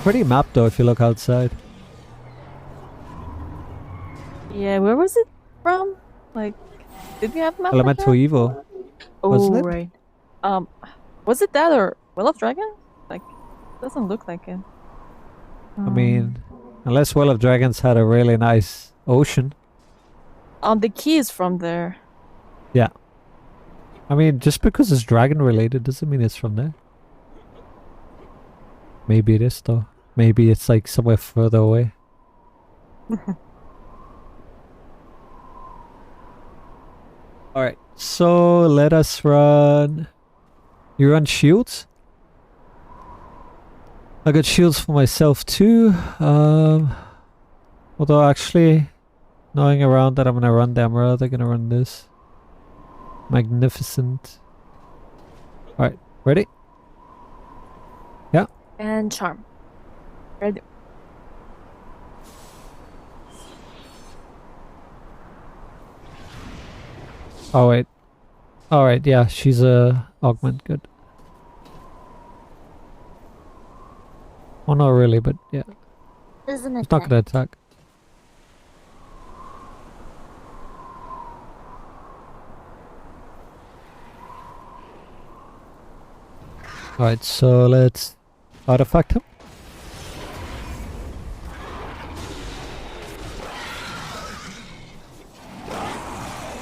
Pretty map though if you look outside. Yeah, where was it from? Like, did we have a map? Elemental like Evil. Oh, wasn't it? right. Was it that or Well of Dragon? Like, doesn't look like it. I mean, unless Well of Dragons had a really nice ocean. The key is from there. Yeah. I mean, just because it's dragon related doesn't mean it's from there. Maybe it is though. Maybe it's like somewhere further away. Alright, so let us run... You run shields? I got shields for myself too. Although actually, knowing around that I'm gonna run them, I'm rather gonna run this. Magnificent. Alright, ready? Yeah. And charm. Ready. Oh wait. Alright, yeah, she's a augment, good. Well, not really, but yeah. Isn't It's not gonna attack. Alright, so let's artifact him.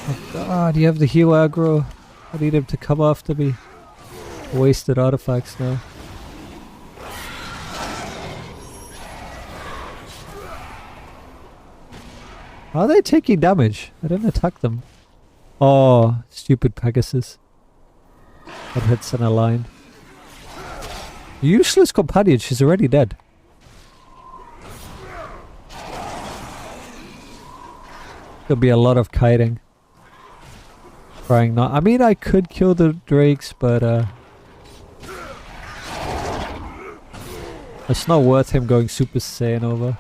Oh god, you have the heal aggro. I need him to come after me. Wasted artifacts now. Are they taking damage? I didn't attack them. Oh, stupid Pegasus. That hits in a line. Useless companion, she's already dead. There'll be a lot of kiting. Trying not. I mean, I could kill the drakes, but it's not worth him going Super Saiyan over.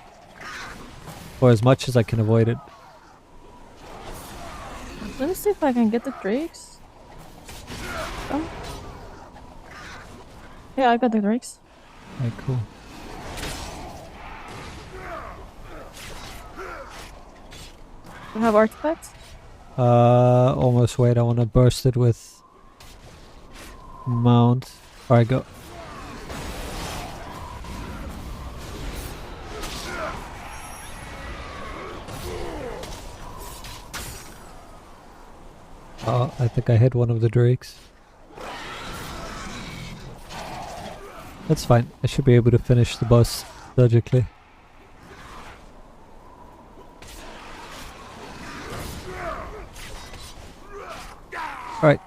For as much as I can avoid it. Let me see if I can get the drakes. Oh. Yeah, I got the drakes. Alright, cool. You have artifacts? Almost wait, I want to burst it with mount. Alright, go. Oh, I think I hit one of the drakes. That's fine. I should be able to finish the boss logically. Alright,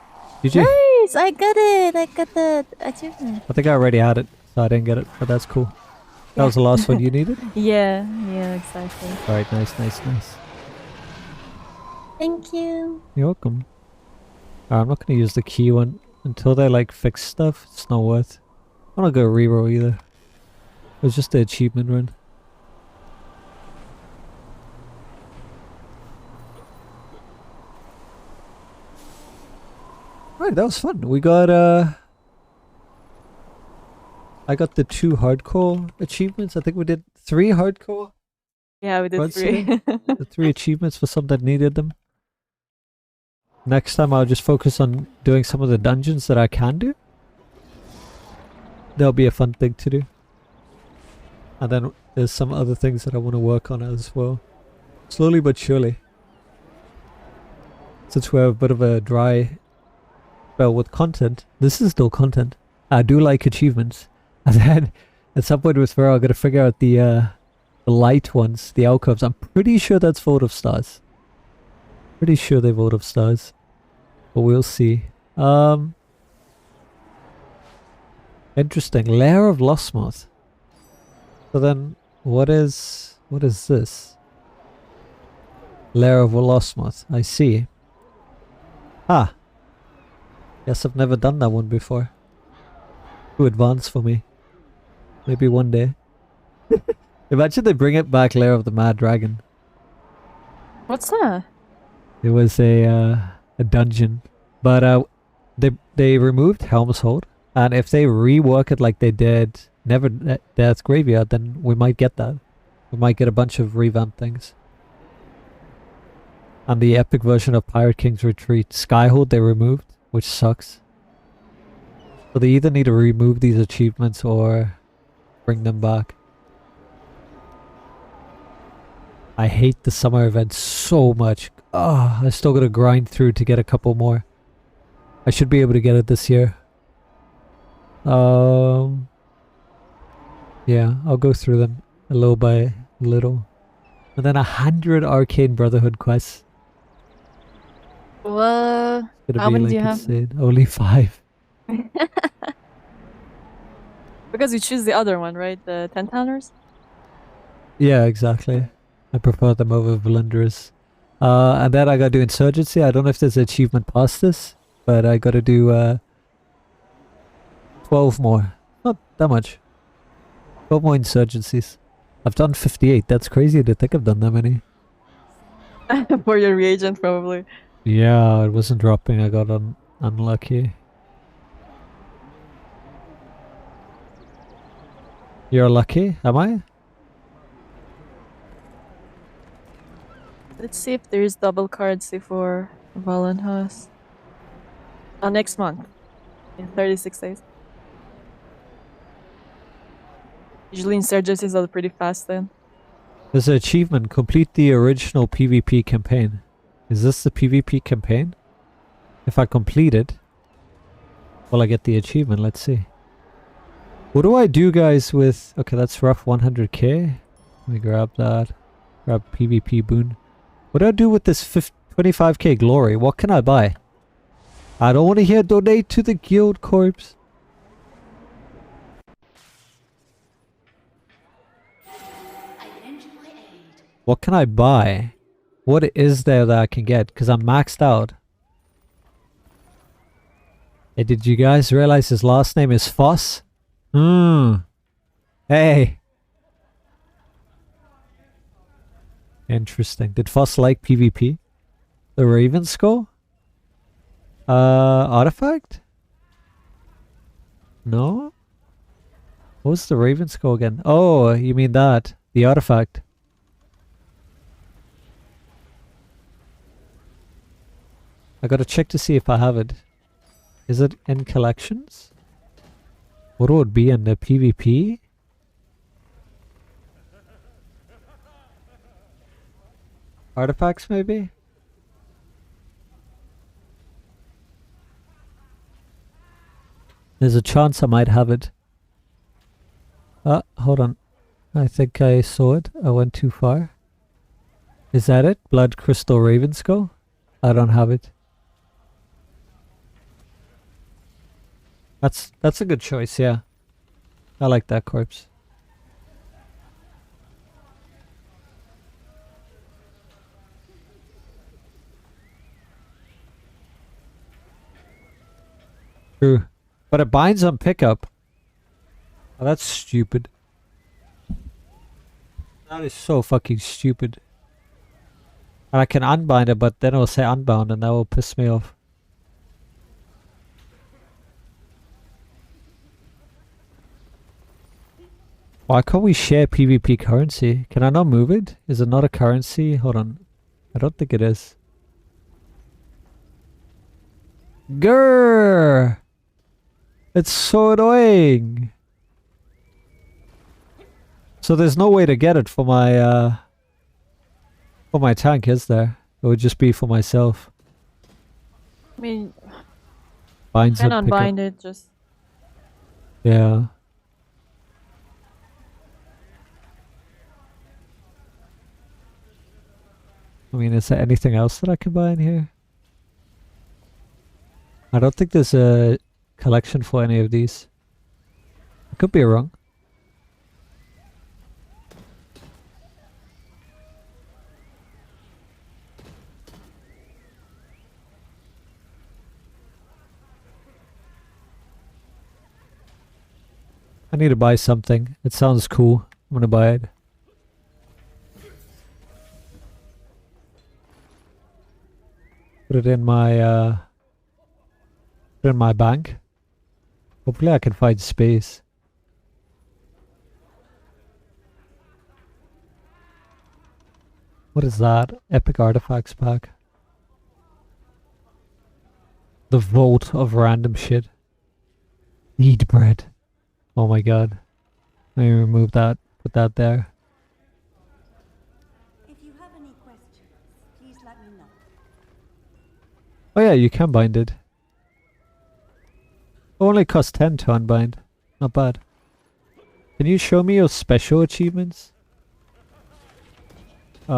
GG. Nice! I got it! I got the achievement. I think I already had it, so I didn't get it, but that's cool. That was the last one you needed? Yeah, exactly. Alright, nice. Thank you. You're welcome. I'm not gonna use the key one until they like fix stuff. It's not worth. I'm not gonna reroll either. It was just the achievement run. Right, that was fun. We got I got the 2 hardcore achievements. I think we did 3 hardcore. Yeah, we did runs 3. today. The 3 achievements for some that needed them. Next time I'll just focus on doing some of the dungeons that I can do. That'll be a fun thing to do. And then there's some other things that I want to work on as well. Slowly but surely. Since we have a bit of a dry spell with content, this is still content. I do like achievements. And then at some point with Pharaoh, I gotta figure out the light ones, the alcoves. I'm pretty sure that's Vote of Stars. Pretty sure they Vote of Stars. But we'll see. Interesting. Lair of Lostmoth. So then what is this? Lair of Lostmoth. I see. Ah. Guess I've never done that one before. Too advanced for me. Maybe one day. Imagine they bring it back, Lair of the Mad Dragon. What's that? It was a dungeon, but they removed Helm's Hold, and if they rework it like they did Never Death Graveyard, then we might get that. We might get a bunch of revamped things. And the epic version of Pirate King's Retreat, Skyhold, they removed, which sucks. So they either need to remove these achievements or bring them back. I hate the summer event so much. Oh, I still gotta grind through to get a couple more. I should be able to get it this year. Yeah, I'll go through them a little by little. And then 100 Arcane Brotherhood quests. Well, Gonna how be many like do you have? insane. Only 5. Because you choose the other one, right? The 10 towners? Yeah, exactly. I prefer them over Valundra's. And then I gotta do Insurgency. I don't know if there's an achievement past this, but I gotta do 12 more. Not that much. 12 more Insurgencies. I've done 58. That's crazy to think I've done that many. For your reagent, probably. Yeah, it wasn't dropping. I got unlucky. You're lucky, am I? Let's see if there's double cards before Valenhouse. Next month. In 36 days. Usually insurgencies are pretty fast then. There's an achievement. Complete the original PvP campaign. Is this the PvP campaign? If I complete it, will I get the achievement? Let's see. What do I do, guys, with... Okay, that's rough 100k. Let me grab that. Grab PvP boon. What do I do with this 25k glory? What can I buy? I don't want to hear donate to the guild corpse. What can I buy? What is there that I can get? Because I'm maxed out. Hey, did you guys realize his last name is Foss? Hey. Interesting. Did Foss like PvP? The Raven Skull? Artifact? No? What was the Raven Skull again? Oh, you mean that. The artifact. I gotta check to see if I have it. Is it in collections? What would it be in the PvP? Artifacts, maybe? There's a chance I might have it. Hold on. I think I saw it. I went too far. Is that it? Blood Crystal Raven Skull? I don't have it. That's a good choice, yeah. I like that corpse. True. But it binds on pickup. Oh, that's stupid. That is so fucking stupid. And I can unbind it, but then it'll say unbound and that will piss me off. Why can't we share PvP currency? Can I not move it? Is it not a currency? Hold on. I don't think it is. Grrr! It's so annoying. So there's no way to get it for my tank, is there? It would just be for myself. I mean, Binds can it, unbind it, just... Yeah. I mean, is there anything else that I can buy in here? I don't think there's a collection for any of these. I could be wrong. I need to buy something. It sounds cool. I'm gonna buy it. Put it in my bank. Hopefully I can find space. What is that? Epic artifacts pack. The vault of random shit. Need bread. Oh my god. Let me remove that. Put that there. If you have any questions, please let me know. Oh yeah, you can bind it. Only costs 10 to unbind. Not bad. Can you show me your special achievements? There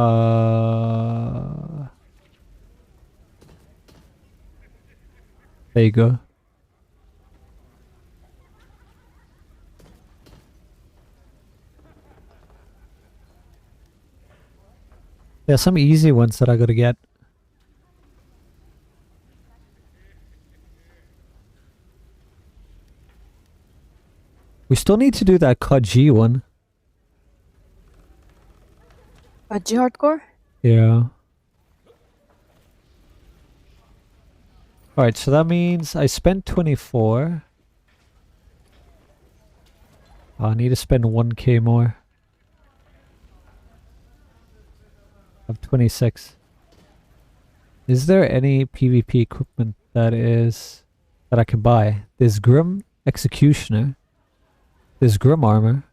you go. There's some easy ones that I gotta get. We still need to do that COD-G one. G hardcore? Yeah. Alright, so that means I spent 24. Oh, I need to spend 1k more. I have 26. Is there any PvP equipment that I can buy? There's Grim Executioner. There's Grim armor.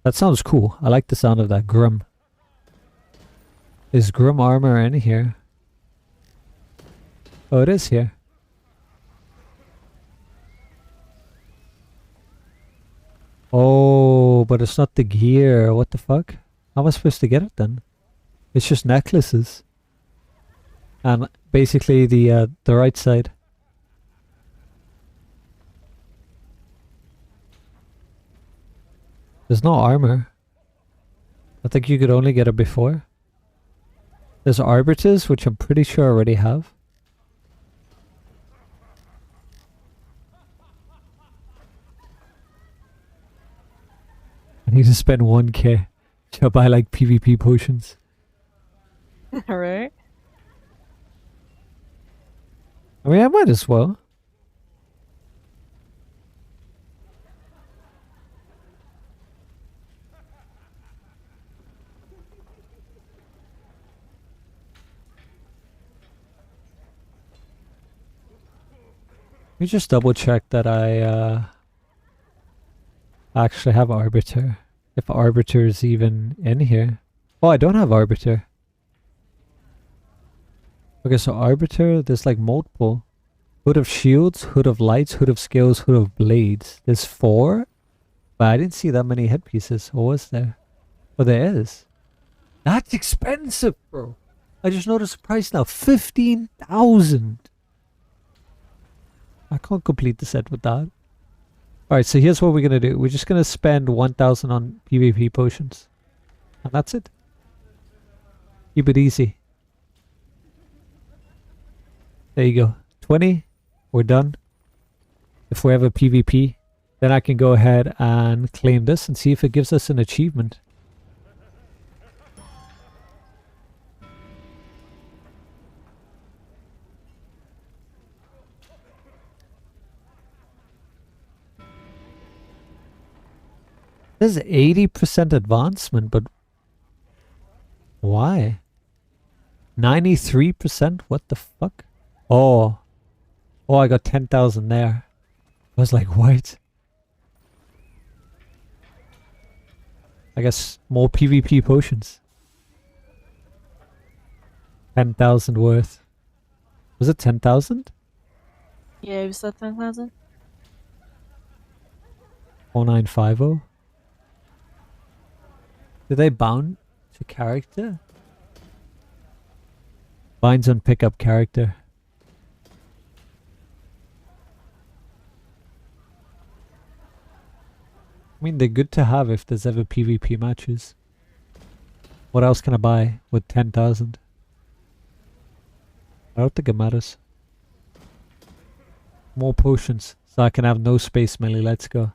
That sounds cool. I like the sound of that, Grim. Is Grim armor in here? Oh, it is here. Oh, but it's not the gear. What the fuck? How am I supposed to get it then? It's just necklaces. And basically the right side. There's no armor. I think you could only get it before. There's arbiters, which I'm pretty sure I already have. I need to spend 1k to buy like PvP potions. Alright. I mean, I might as well. Let me just double check that I actually have Arbiter. If Arbiter is even in here. Oh, I don't have Arbiter. Okay, so Arbiter, there's like multiple. Hood of Shields, Hood of Lights, Hood of Scales, Hood of Blades. There's 4? But I didn't see that many headpieces. Or was there? Oh, there is. That's expensive, bro. I just noticed the price now. 15,000. I can't complete the set with that. Alright, so here's what we're gonna do. We're just gonna spend 1,000 on PvP potions. And that's it. Keep it easy. There you go. 20. We're done. If we have a PvP, then I can go ahead and claim this and see if it gives us an achievement. This is 80% advancement, but why? 93%? What the fuck? Oh. Oh, I got 10,000 there. I was like, what? I guess more PvP potions. 10,000 worth. Was it 10,000? Yeah, it was at 10,000. 4950? Do they bound to character? Binds on pickup character. I mean, they're good to have if there's ever PvP matches. What else can I buy with 10,000? I don't think it matters. More potions, so I can have no space melee. Let's go.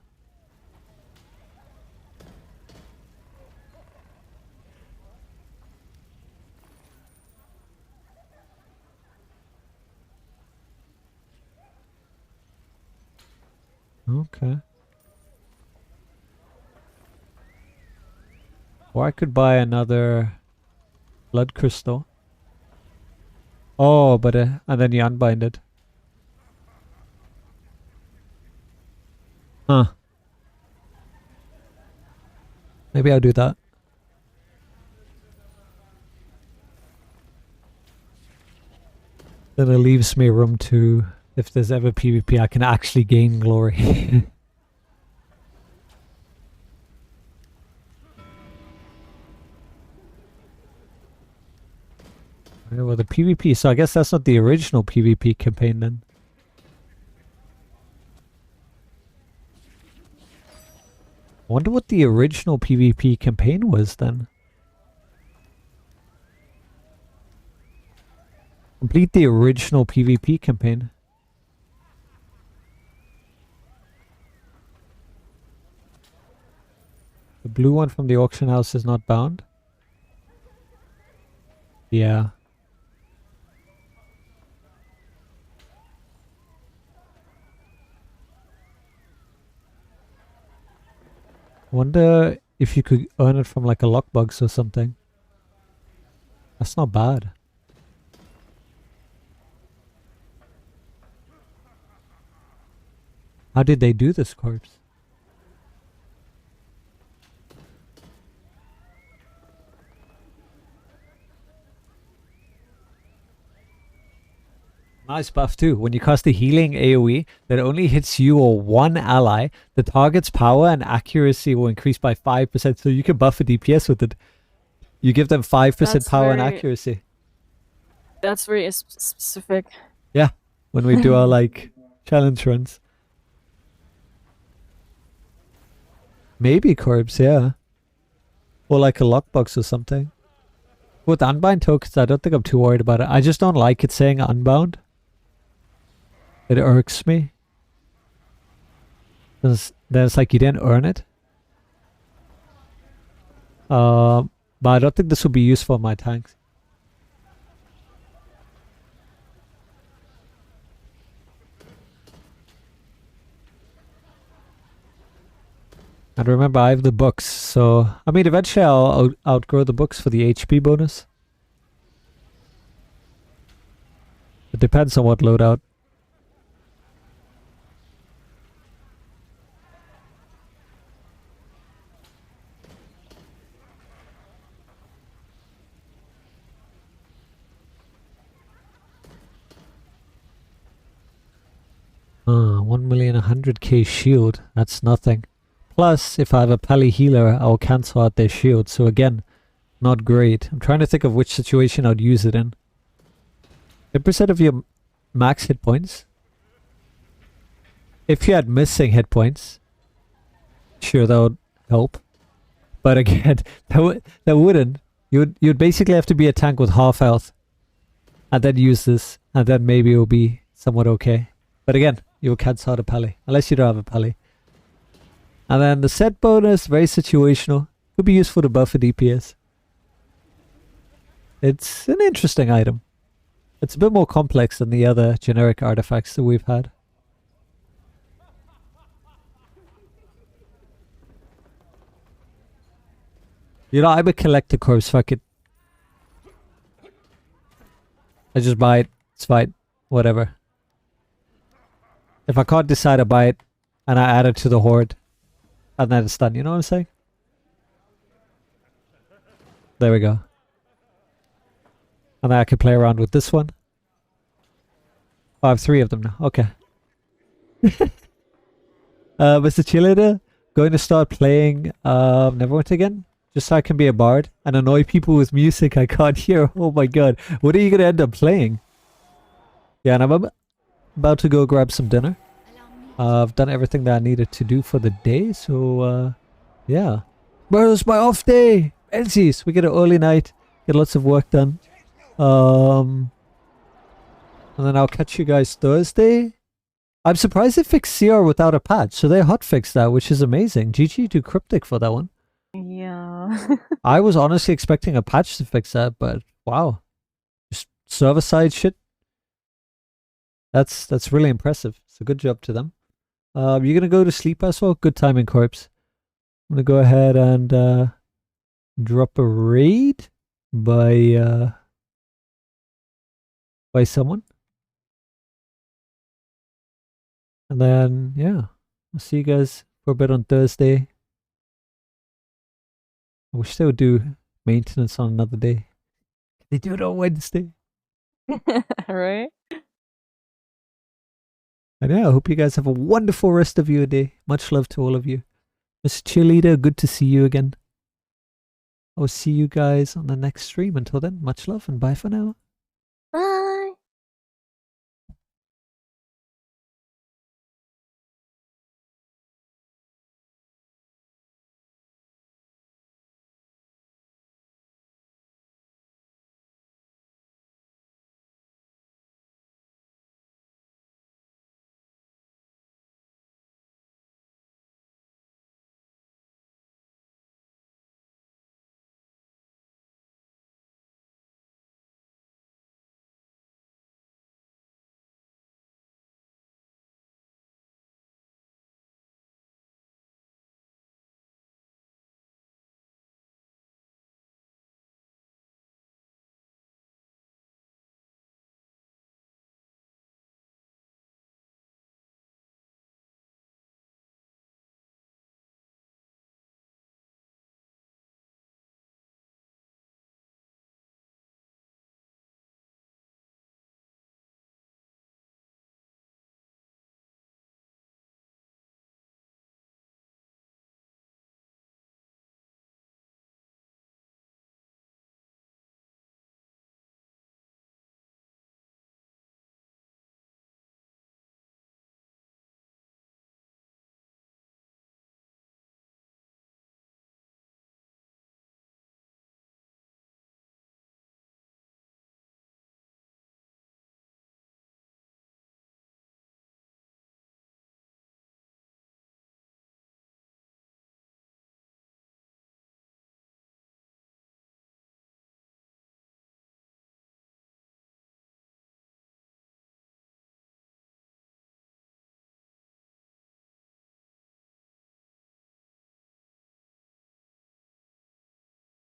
Okay. Or I could buy another blood crystal. Oh, but and then you unbind it. Huh. Maybe I'll do that. Then it leaves me room to, if there's ever PvP, I can actually gain glory. Well, the PvP, so I guess that's not the original PvP campaign then. I wonder what the original PvP campaign was then. Complete the original PvP campaign. The blue one from the auction house is not bound? Yeah. Wonder if you could earn it from like a lockbox or something. That's not bad. How did they do this, corpse? Nice buff too. When you cast a healing AoE that only hits you or one ally, the target's power and accuracy will increase by 5%. So you can buff a DPS with it. You give them 5% power and accuracy. That's very specific. Yeah, when we do our like challenge runs. Maybe corpse, yeah. Or like a lockbox or something. With unbind tokens, I don't think I'm too worried about it. I just don't like it saying unbound. It irks me. Then it's like you didn't earn it. But I don't think this will be useful in my tanks. And remember, I have the books, so I mean, eventually I'll outgrow the books for the HP bonus. It depends on what loadout. Ah, 1,100,000 shield. That's nothing. Plus, if I have a pally healer, I'll cancel out their shield. So again, not great. I'm trying to think of which situation I'd use it in. 10% of your max hit points. If you had missing hit points, Sure, that would help. But again, that wouldn't. You'd basically have to be a tank with half health. And then use this. And then maybe it'll be somewhat okay. But again, you can't start a pally. Unless you don't have a pally. And then the set bonus, very situational. Could be useful to buff a DPS. It's an interesting item. It's a bit more complex than the other generic artifacts that we've had. You know, I'm a collector corpse, fuck it. I just buy it. It's fine. Whatever. If I can't decide, I buy it. And I add it to the horde. And then it's done. You know what I'm saying? There we go. And then I can play around with this one. Oh, I have 3 of them now. Okay. Mr. Cheerleader, going to start playing Neverwinter again? Just so I can be a bard and annoy people with music I can't hear. Oh my god. What are you going to end up playing? Yeah, and I'm about to go grab some dinner. I've done everything that I needed to do for the day, so yeah. Bro, it's my off day! Menzies! We get an early night, get lots of work done. And then I'll catch you guys Thursday. I'm surprised they fixed CR without a patch, so they hotfixed that, which is amazing. GG to Cryptic for that one. Yeah. I was honestly expecting a patch to fix that, but wow. Just server-side shit. That's really impressive. So good job to them. You're gonna go to sleep as well? Good timing, Corpse. I'm gonna go ahead and drop a raid by someone. And then, yeah, I'll see you guys for a bit on Thursday. I wish they would do maintenance on another day. They do it on Wednesday. Right? And yeah, I hope you guys have a wonderful rest of your day. Much love to all of you. Mr. Cheerleader, good to see you again. I'll see you guys on the next stream. Until then, much love and bye for now. Bye.